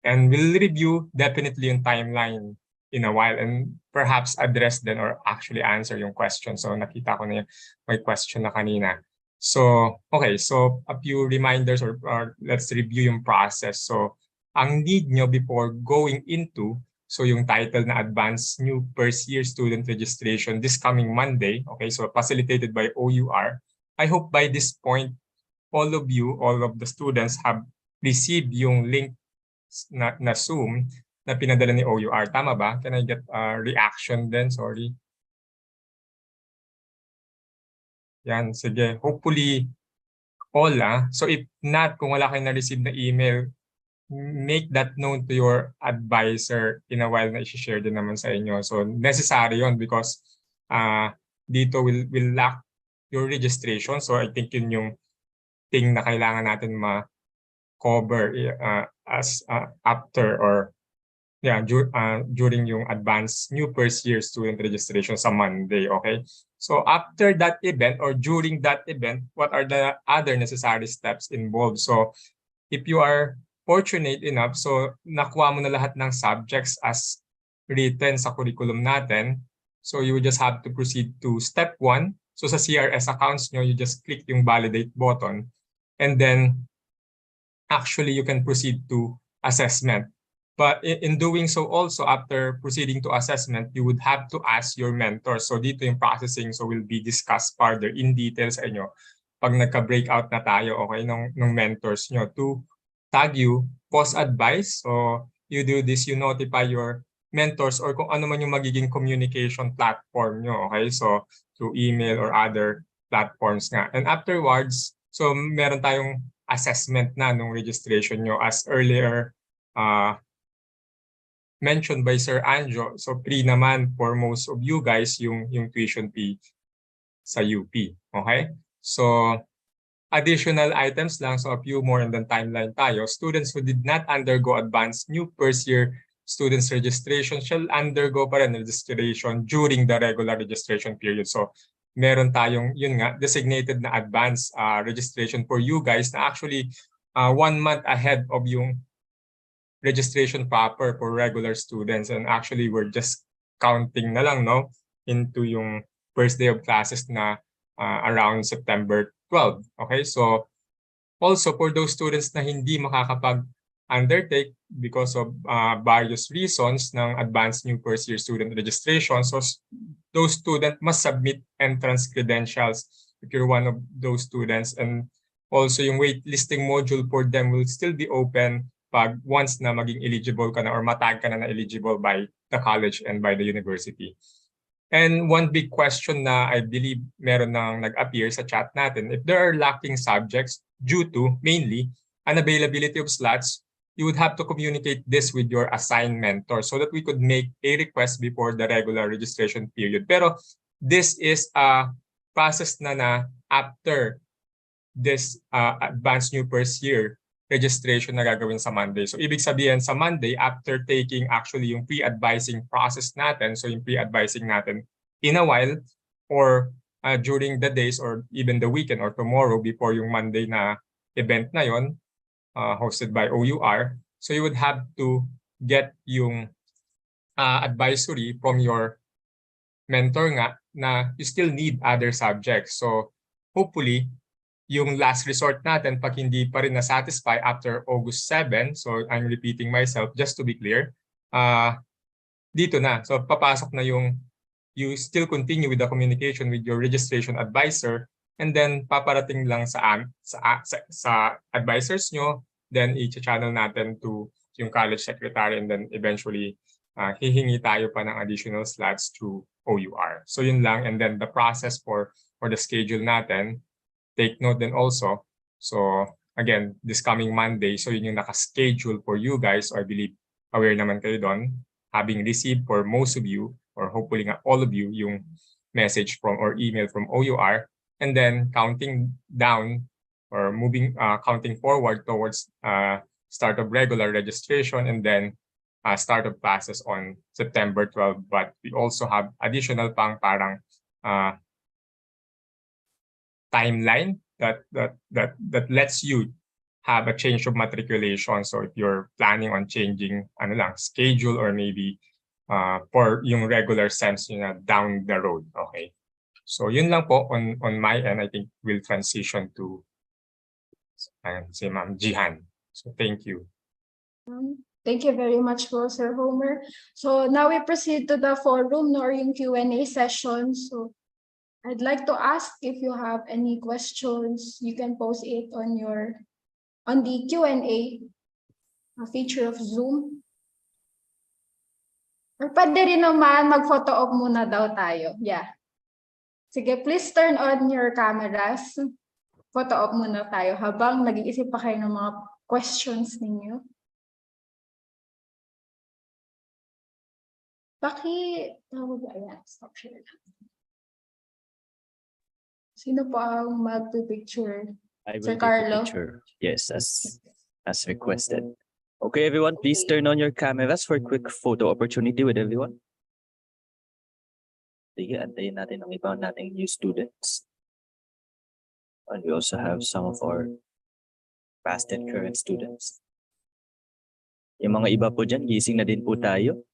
and we'll review definitely yung timeline in a while and perhaps address then or actually answer yung question. So nakita ko na yung may question na kanina. So, okay, so a few reminders or let's review yung process. So, ang need nyo before going into, so yung title na Advanced New First Year Student Registration this coming Monday, okay, so facilitated by OUR. I hope by this point, all of the students have received yung link na Zoom na pinadala ni OUR. Tama ba? Can I get a reaction then? Sorry. Yan, sige. Hopefully, all So if not, kung wala kayong na-receive na email, make that known to your advisor in a while na i-share din naman sa inyo. So necessary yon because dito will lock your registration. So I think yun yung thing na kailangan natin ma-cover as after or during yung advanced new first year student registration sa Monday, okay? So after that event or during that event, what are the other necessary steps involved? So if you are fortunate enough, so nakuha mo na lahat ng subjects as written sa curriculum natin, so you just have to proceed to step 1. So sa CRS accounts nyo, you just click yung validate button, and then actually you can proceed to assessment. But in doing so also, after proceeding to assessment, you would have to ask your mentor. So dito yung processing so will be discussed further in detail sa inyo pag nagka-breakout na tayo, okay, ng mentors nyo to tag you, post advice. So you do this, you notify your mentors or kung ano man yung magiging communication platform nyo, okay? So through email or other platforms nga. And afterwards, so meron tayong assessment na nung registration nyo as earlier mentioned by Sir Anjo. So free naman for most of you guys yung tuition fee sa UP. Okay? So additional items lang, so a few more and then timeline tayo. Students who did not undergo advanced new first year students registration shall undergo pa rin registration during the regular registration period. So meron tayong yun nga designated na advanced registration for you guys na actually 1 month ahead of yung registration proper for regular students, and actually we're just counting na lang no into yung first day of classes na around September 12. Okay, so also for those students na hindi makakapag-undertake because of various reasons ng advanced new first year student registration, so those students must submit entrance credentials if you're one of those students, and also yung waitlisting module for them will still be open pag once na maging eligible ka na or matag ka na eligible by the college and by the university. And one big question na I believe meron nang nag-appear sa chat natin, if there are lacking subjects due to mainly unavailability of slots, you would have to communicate this with your assigned mentor so that we could make a request before the regular registration period. Pero this is a process na after this advanced new first year registration na gagawin sa Monday. So ibig sabihin sa Monday, after taking actually yung pre-advising process natin, so yung pre-advising natin in a while or during the days or even the weekend or tomorrow before yung Monday na event na yon hosted by OUR, so you would have to get yung advisory from your mentor nga na you still need other subjects. So hopefully, yung last resort natin pag hindi pa rin na-satisfy after August 7, so I'm repeating myself just to be clear, dito na. So papasok na yung, you still continue with the communication with your registration advisor, and then paparating lang sa advisors nyo, then i-channel natin to yung college secretary, and then eventually hihingi tayo pa ng additional slots through OUR. So yun lang, and then the process for the schedule natin, take note then also. So again, this coming Monday, so yun yung naka-schedule for you guys, or I believe aware naman kayo doon, having received for most of you, or hopefully nga all of you, yung message from or email from OUR, and then counting down or moving, counting forward towards start of regular registration, and then start of classes on September 12. But we also have additional pang parang timeline that lets you have a change of matriculation. So if you're planning on changing schedule or maybe for yung regular SEMs down the road. Okay. So yun lang po on my end. I think we'll transition to si Ma'am Jihan. So thank you. Thank you very much po, Sir Homer. So now we proceed to the forum or yung Q&A session. So I'd like to ask if you have any questions, you can post it on the Q&A feature of Zoom. Or pwede rin naman mag-photo op muna daw tayo. Yeah. Sige, please turn on your cameras. Photo op muna tayo habang nag-iisip pa kayo ng mga questions ninyo. Ayan, stop share. Sino po ang mag-picture? I will Sir take Carlo? a picture. Yes, as requested. Okay, everyone, please turn on your cameras for a quick photo opportunity with everyone. Sige, antayin natin ang iba nating new students. And we also have some of our past and current students. Yung mga iba po dyan, gising na din po tayo.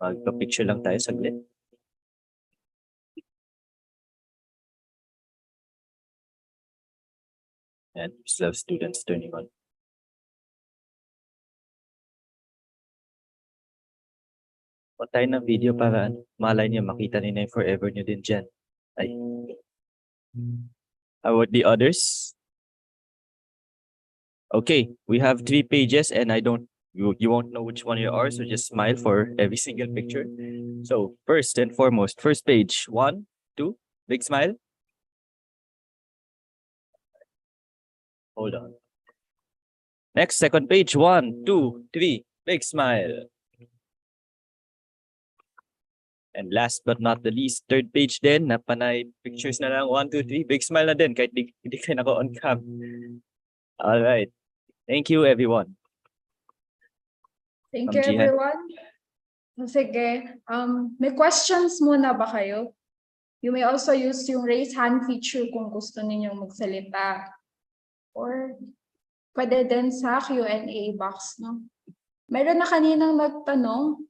Magpa-picture lang tayo saglit. And we still have students turning on. Huwag tayo ng video para malay niyo makita niyo na yung forever niyo din dyan. Ay. How about the others? Okay, we have 3 pages and you won't know which one you are, so just smile for every single picture. So first and foremost, first page, 1, 2, big smile. Hold on. Next, second page, 1, 2, 3, big smile. And last but not the least, third page din, na panay pictures na lang, 1, 2, 3, big smile na din, kahit di kayo naka-on cam. All right. Thank you, everyone. Thank Ma'am you, Jihan. everyone. Sige, may questions muna ba kayo? You may also use yung raise hand feature kung gusto ninyong magsalita. Or pwede din sa Q&A box, no? Meron na kaninang nagtanong.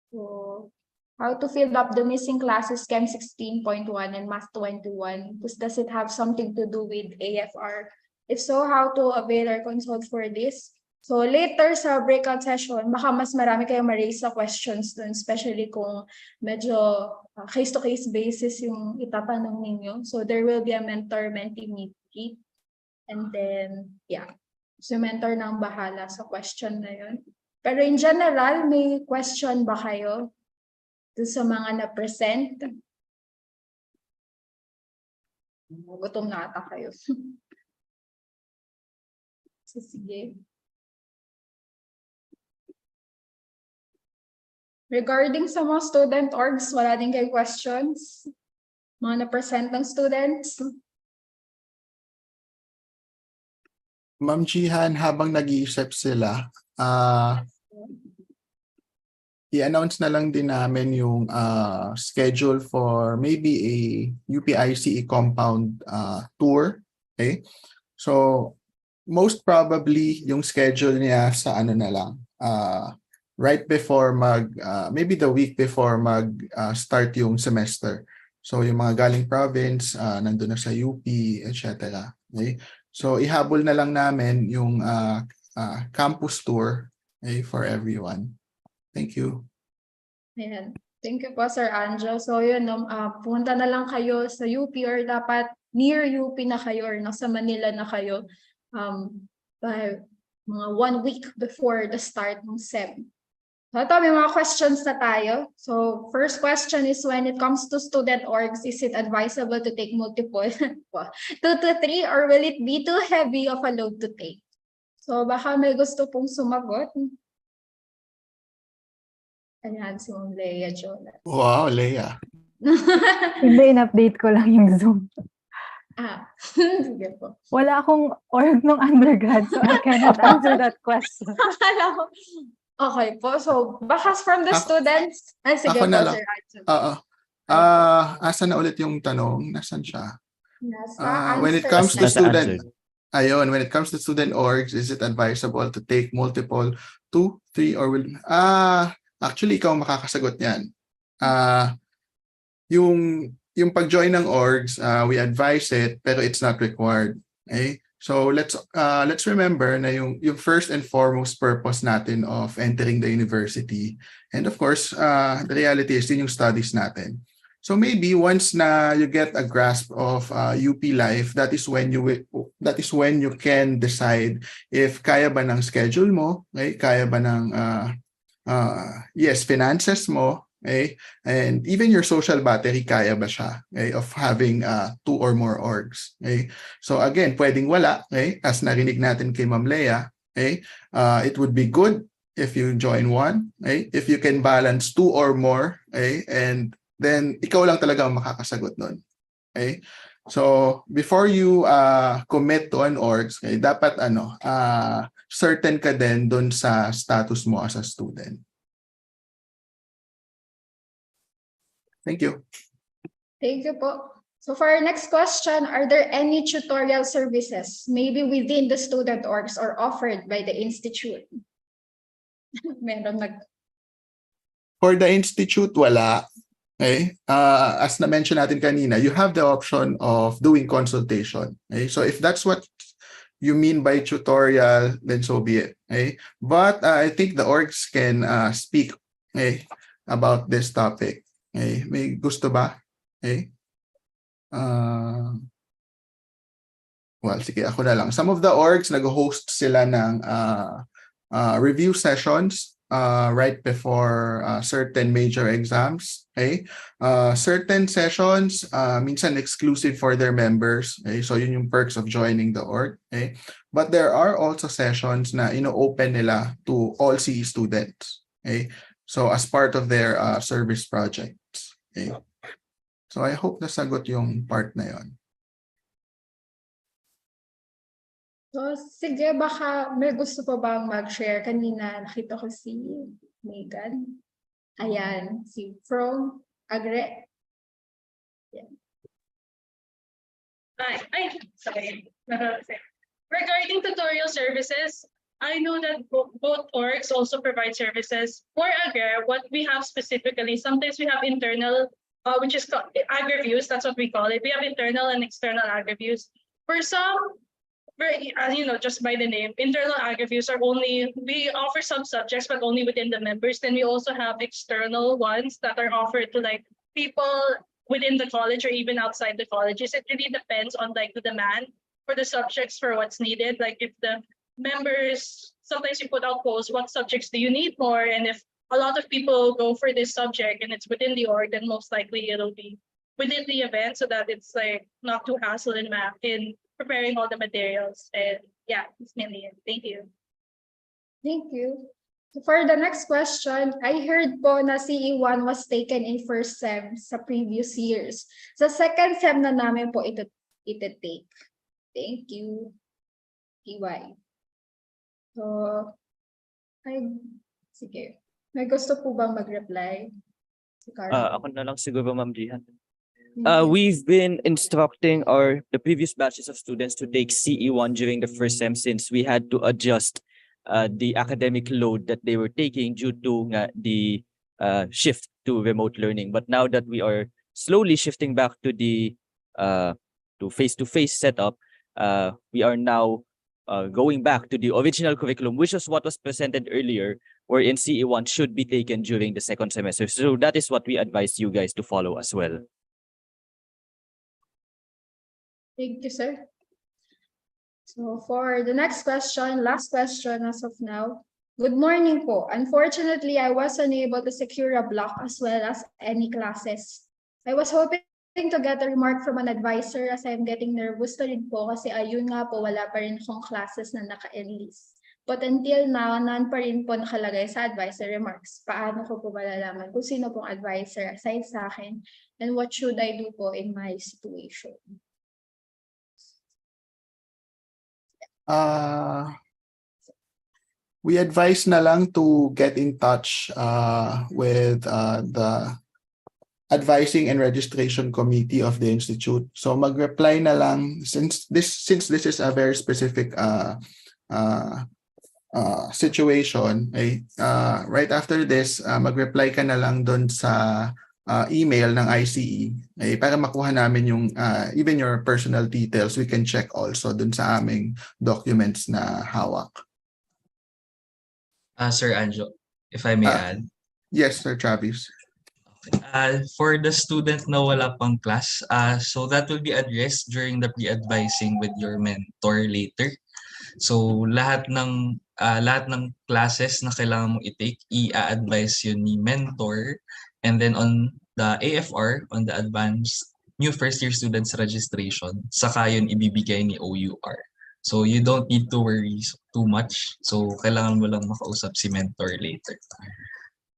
So, how to fill up the missing classes Chem 16.1 and Math 21? Does it have something to do with AFR? If so, how to avail or consult for this? So later sa breakout session, baka mas marami kayong ma-raise na questions dun, especially kung medyo case-to-case basis yung itatanong ninyo. So there will be a mentor-mentee meeting. And then, yeah, so mentor na ang bahala sa question na yun. Pero in general, may question ba kayo doon sa mga na-present? Gutom na ata kayo. So, sige. Regarding sa mga student orgs, wala din kayo questions? Mga na-present ng students? Ma'am Jihan, habang nag-iisip sila, i-announce na lang din namin yung schedule for maybe a UPICE compound tour. Okay? So, most probably, yung schedule niya sa ano na lang, right before maybe the week before start yung semester. So, yung mga galing province, nandun na sa UP, etc. Okay? So, ihabol na lang namin yung campus tour, okay, for everyone. Thank you. Ayan. Thank you po, Sir Anjo. So, yun, punta na lang kayo sa UP or dapat near UP na kayo or nasa Manila na kayo by mga 1 week before the start ng SEM. So, ito, may mga questions na tayo. So, first question is, when it comes to student orgs, is it advisable to take multiple 2 to 3 or will it be too heavy of a load to take? So, baka may gusto pong sumagot. Ayan, si Ma'am Leia Jonah. Wow, Leia. Hindi, in-update ko lang yung Zoom. Sige po. Wala akong org nung undergrad, so I cannot answer that question. Okay po. So, baka from the students. Sige Ako po, na lang. Sir Anjo. Asa na ulit yung tanong? Nasaan siya? When it comes to student, when it comes to student orgs, is it advisable to take multiple 2, 3, or will actually ikaw makakasagot niyan. Yung pag-join ng orgs, we advise it pero it's not required. Okay? So let's remember na yung first and foremost purpose natin of entering the university, and of course, the reality is yun yung studies natin. So maybe once na you get a grasp of UP life, that is when you can decide if kaya ba ng schedule mo, okay? Kaya ba ng finances mo, okay? And even your social battery, kaya ba siya, okay, of having 2 or more orgs, okay? So again, pwedeng wala, okay? As narinig natin kay Ma'am Leia, okay? It would be good if you join 1, okay? If you can balance 2 or more, okay? And then ikaw lang talaga ang makakasagot nun, okay? So before you commit to an orgs, okay, dapat certain ka din doon sa status mo as a student. Thank you. Thank you po. So for our next question, are there any tutorial services, maybe within the student orgs or offered by the institute? Meron For the institute, wala. Okay? As na-mention natin kanina, you have the option of doing consultation. Okay? So if that's what you mean by tutorial, then so be it. Okay? But I think the orgs can speak about this topic. Okay? May gusto ba? Okay? Well, sige, ako na lang. Some of the orgs nag-host sila ng review sessions right before certain major exams. Okay? Certain sessions, minsan exclusive for their members. Okay? So yun yung perks of joining the org. Okay? But there are also sessions na ino-open nila to all CE students. Okay? So as part of their service projects. Okay? So I hope nasagot yung part na yon. So, sige, baka may gusto pa bang mag-share? Kanina, nakita ko si Megan. Ayan, si From Agre. Ayan. Sorry. Regarding tutorial services, I know that both orgs also provide services. For Agre, what we have specifically, sometimes we have internal, which is called AgriViews, that's what we call it. We have internal and external AgriViews. For some, just by the name, internal AgriViews are only, we offer some subjects, but only within the members. Then we also have external ones that are offered to like people within the college or even outside the colleges. It really depends on like the demand for the subjects for what's needed. Like if the members, sometimes you put out posts, what subjects do you need more? And if a lot of people go for this subject and it's within the org, then most likely it'll be within the event so that it's like not too hassle in preparing all the materials. And yeah, it's mainly it. Thank you. Thank you. For the next question, I heard po na CE1 was taken in first sem sa previous years. Sa second sem na namin po ito take. Thank you. TY. So, sige. May gusto po bang mag-reply? Si Carlo. Ako na lang siguro, Ma'am Jihan. Thank you. We've been instructing the previous batches of students to take CE1 during the first sem since we had to adjust the academic load that they were taking due to the shift to remote learning. But now that we are slowly shifting back to the to face-to-face setup, we are now going back to the original curriculum, which is what was presented earlier, wherein CE1 should be taken during the second semester. So that is what we advise you guys to follow as well. Thank you, sir. So for the next question, last question as of now. Good morning po. Unfortunately, I was unable to secure a block as well as any classes. I was hoping to get a remark from an advisor as I'm getting nervous na rin po kasi ayun nga po, wala pa rin akong classes na naka-enlist. But until now, none pa rin po nakalagay sa advisor remarks. Paano ko po malalaman kung sino pong advisor aside sa akin and what should I do po in my situation? We advise na lang to get in touch with the advising and registration committee of the institute. So mag-reply na lang since this is a very specific situation. Right after this, mag-reply ka na lang doon sa email ng ICE para makuha namin yung even your personal details. We can check also dun sa aming documents na hawak. Sir Anjo, if I may add. Yes, Sir Travis. For the student na wala pang class, so that will be addressed during the pre-advising with your mentor later. So lahat ng classes na kailangan mong i-take, i-advise yun ni mentor. And then on the AFR, on the advanced new first year students registration, saka yun ibibigay ni OUR. So you don't need to worry too much. So kailangan mo lang makausap si mentor later.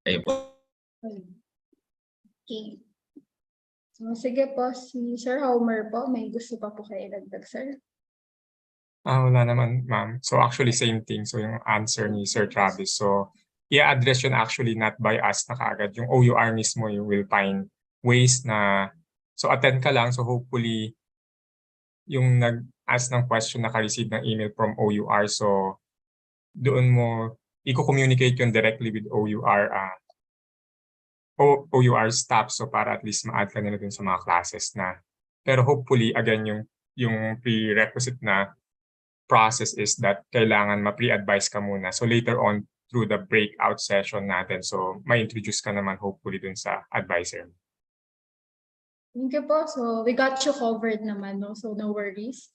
Ayun po. Okay. So sige po, si Sir Homer po, may gusto pa po kayo idagdag, sir? Wala naman, ma'am. So actually same thing. So yung answer ni Sir Travis. So i-address yun actually not by us na kaagad. Yung OUR mismo, you will find ways na So attend ka lang. So hopefully, yung nag-ask ng question naka-receive ng email from OUR. So doon mo i-communicate yun directly with OUR OUR staff, so para at least ma-add ka nila dun sa mga classes na. Pero hopefully, again, yung prerequisite na process is that kailangan ma-pre-advise ka muna. So later on, through the breakout session natin, so may introduce ka naman hopefully dun sa advisor. Thank you po. So we got you covered naman, no? So no worries.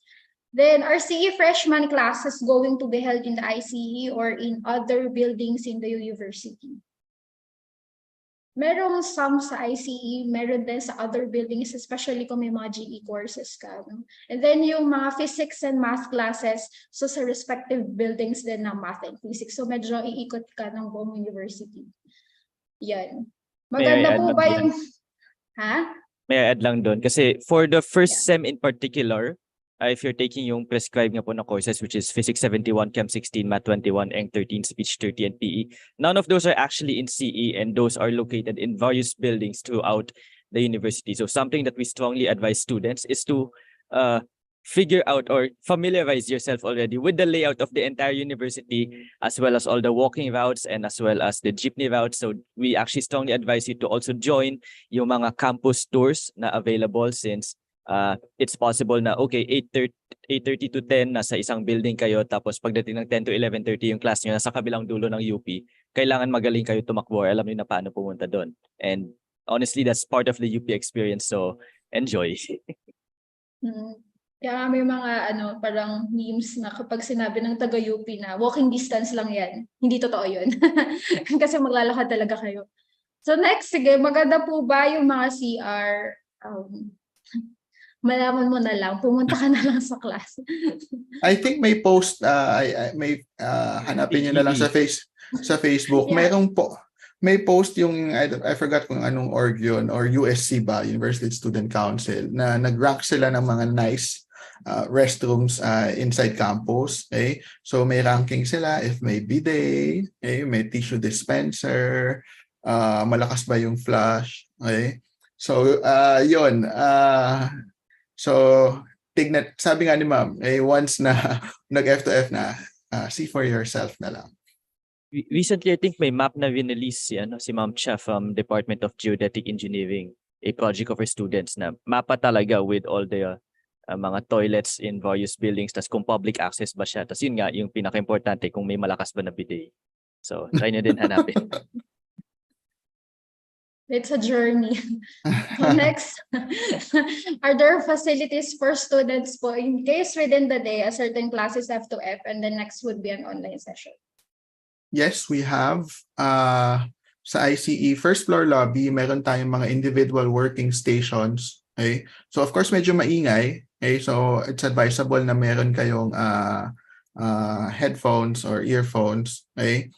Then are CE freshman classes going to be held in the ICE or in other buildings in the university? Merong some sa ICE, meron din sa other buildings, especially kung may mga GE courses ka. No? And then yung mga physics and math classes, so sa respective buildings din ng math and physics. So medyo iikot ka ng buong university. Yan. Maganda po ba yung... Ha? May I add lang doon? Kasi for the first sem in particular, if you're taking yung prescribed nga po na courses, which is Physics 71, Chem 16, Math 21, Eng 13, Speech 30, and PE, none of those are actually in CE, and those are located in various buildings throughout the university. So something that we strongly advise students is to figure out or familiarize yourself already with the layout of the entire university, as well as all the walking routes and as well as the jeepney routes. So we actually strongly advise you to also join yung mga campus tours na available, since it's possible na okay 8:30 to 10 nasa isang building kayo, tapos pagdating ng 10 to 11:30 yung class niyo nasa kabilang dulo ng UP. Kailangan magaling kayo tumakbo, alam niyo na paano pumunta doon. And honestly, that's part of the UP experience, so enjoy. Kaya may mga parang memes na kapag sinabi ng taga-UP na walking distance lang yan, hindi totoo yun. Kasi maglalakad talaga kayo. So next, sige, maganda po ba yung mga CR? Malaman mo na lang, pumunta ka na lang sa class. I think may post, may hanapin nyo na lang sa Facebook. Yeah. May post yung, I forgot kung anong org yun, or USC ba, University Student Council, na nag-rank sila ng mga nice restrooms inside campus. Okay? So may ranking sila if may bidet, okay? May tissue dispenser, malakas ba yung flush. Okay? So yun. So tignan, sabi nga ni ma'am, once na nag-F2F na, see for yourself na lang. Recently, I think may map na release si Ma'am Cha from Department of Geodetic Engineering, a project of her students na mapa talaga with all the mga toilets in various buildings, tas kung public access ba siya. Tas yun nga, yung pinaka-importante, kung may malakas ba na bidet. So, try nyo din hanapin. It's a journey. So next, are there facilities for students po in case within the day a certain classes have to F and the next would be an online session? Yes, we have. Sa ICE, first floor lobby, meron tayong mga individual working stations. Okay? So of course, medyo maingay. Okay? So it's advisable na meron kayong headphones or earphones. Okay?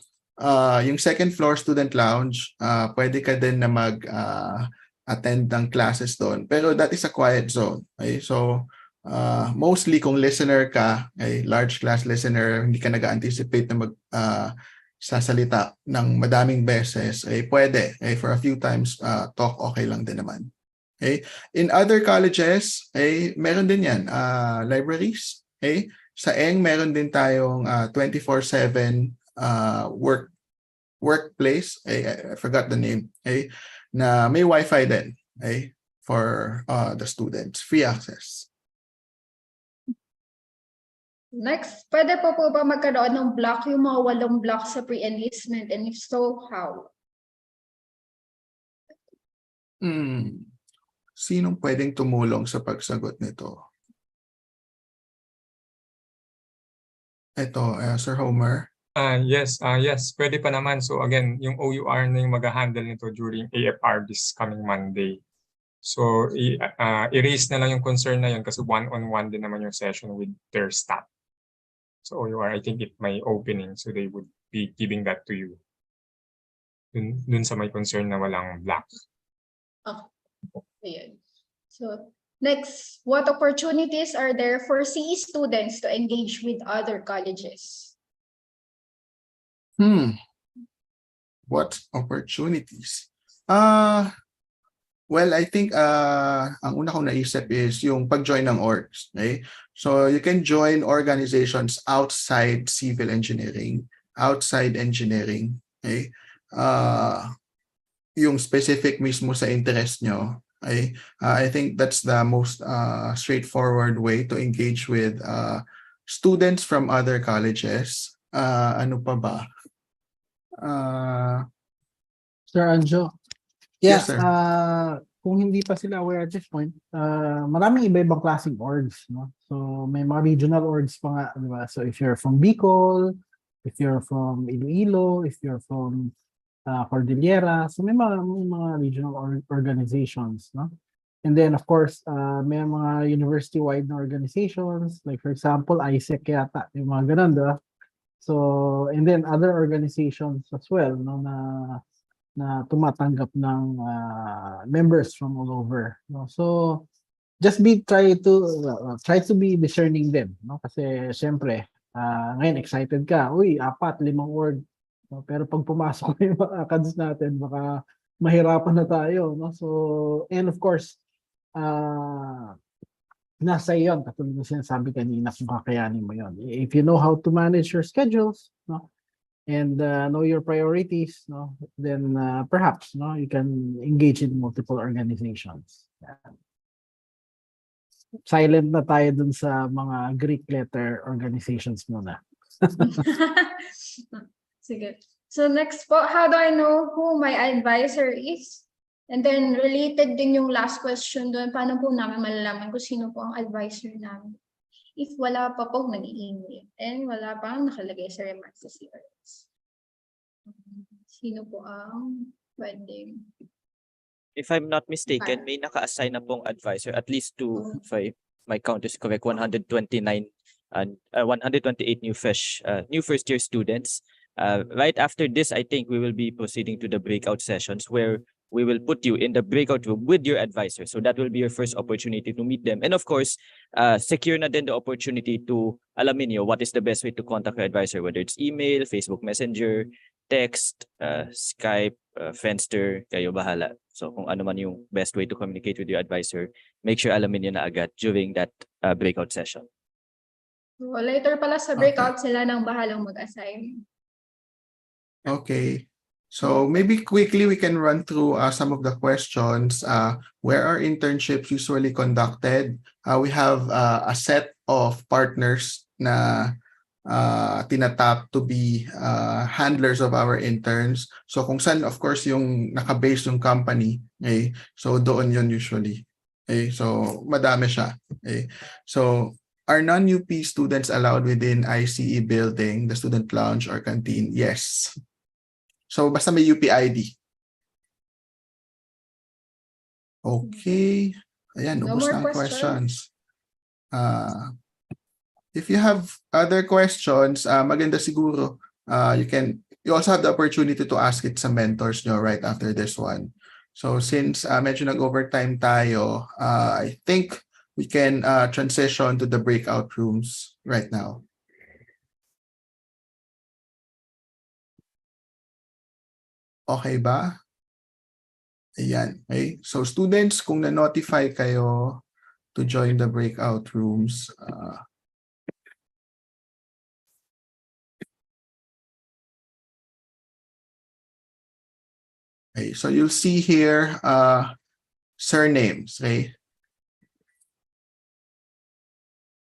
Yung second floor student lounge, pwede ka din na mag-attend ng classes doon. Pero that is a quiet zone. Okay? So mostly kung listener ka, large class listener, hindi ka nag-anticipate na sasalita ng madaming beses, pwede. For a few times, talk okay lang din naman. Okay? In other colleges, meron din yan. Libraries. Okay? Sa Eng, meron din tayong 24/7 workplace. I forgot the name. Na may Wi-Fi din. For the students. Free access. Next, pwede po ba magkaroon ng block, yung mga 8 block sa pre-enlistment, and if so, how? Sinong pwedeng tumulong sa pagsagot nito? Ito, Sir Homer. Yes, pwede pa naman. So again, yung OUR na yung mag-handle nito during AFR this coming Monday. So i-raise na lang yung concern na yun kasi one-on-one din naman yung session with their staff. So OUR, I think it may opening, so they would be giving that to you. Dun sa may concern na walang block. Okay. So next, what opportunities are there for CE students to engage with other colleges? What opportunities? Well, I think ang una kong naisip is yung pag-join ng orgs. Okay? So you can join organizations outside civil engineering, outside engineering. Okay? Yung specific mismo sa interest nyo. Okay? I think that's the most straightforward way to engage with students from other colleges. Ano pa ba? Sir Anjo. Yes, Yeah, sir. kung hindi pa sila aware at this point, maraming iba-ibang klaseng orgs, no? So may mga regional orgs pa nga, di ba? So if you're from Bicol, if you're from Iloilo, if you're from Cordillera, so may mga regional organizations, no? And then of course, may mga university-wide na organizations, like for example, ISEC yata, yung mga ganun, di ba? So, and then other organizations as well, no, na tumatanggap ng members from all over, no? So just try to be discerning din, no? Kasi syempre ngayon excited ka, uy, 4, 5 org, no? Pero pag pumasok na yung mga ACADS natin, baka mahirapan na tayo, no? So, and of course nasa iyon, katulad ng sinasabi kanina, kung kakayanin mo yon. If you know how to manage your schedules, no, and know your priorities, no, then perhaps, no, you can engage in multiple organizations. Silent na tayo dun sa mga Greek letter organizations muna. Sige. So next po, how do I know who my advisor is? And then related din yung last question doon, paano po namin malalaman kung sino po ang advisor namin? If wala pa pong nag-i-email and wala pang nakalagay sa remarks sa CRS. Sino po ang pwedeng? If I'm not mistaken, may naka-assign na pong advisor, at least two, if my count is correct, 129 and 128 new first year students. Right after this, I think we will be proceeding to the breakout sessions where we will put you in the breakout room with your advisor. So that will be your first opportunity to meet them. And of course, secure na din the opportunity to alamin nyo what is the best way to contact your advisor, whether it's email, Facebook Messenger, text, Skype, Friendster, kayo bahala. So kung ano man yung best way to communicate with your advisor, make sure alamin nyo na agad during that breakout session. So later pala sa breakout, sila nang bahalang mag-assign. Okay. So maybe quickly we can run through some of the questions. Where are internships usually conducted? We have a set of partners na tinatap to be handlers of our interns. So kung saan, of course, yung naka-base yung company, okay? So doon yun usually. Okay? So madami siya. Okay? So are non-UP students allowed within ICE building, the student lounge or canteen? Yes. So basta may UP ID. Okay. Ayan, No ubos more na ang questions. If you have other questions, maganda siguro. You also have the opportunity to ask it sa mentors nyo right after this one. So since medyo nag-overtime tayo, I think we can transition to the breakout rooms right now. Okay ba? Ayan. Okay. So students, kung na-notify kayo to join the breakout rooms, okay, so you'll see here surnames. Okay.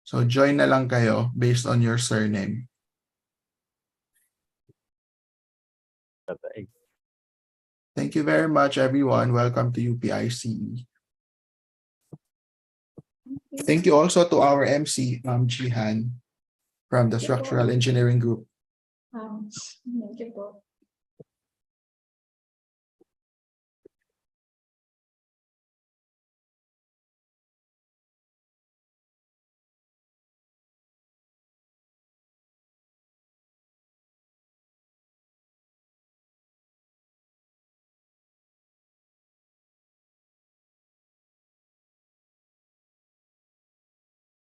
So join na lang kayo based on your surname. Bye-bye. Thank you very much, everyone. Welcome to UPICE. Thank you also to our MC, Jihan, from the Structural Engineering Group. Thank you po.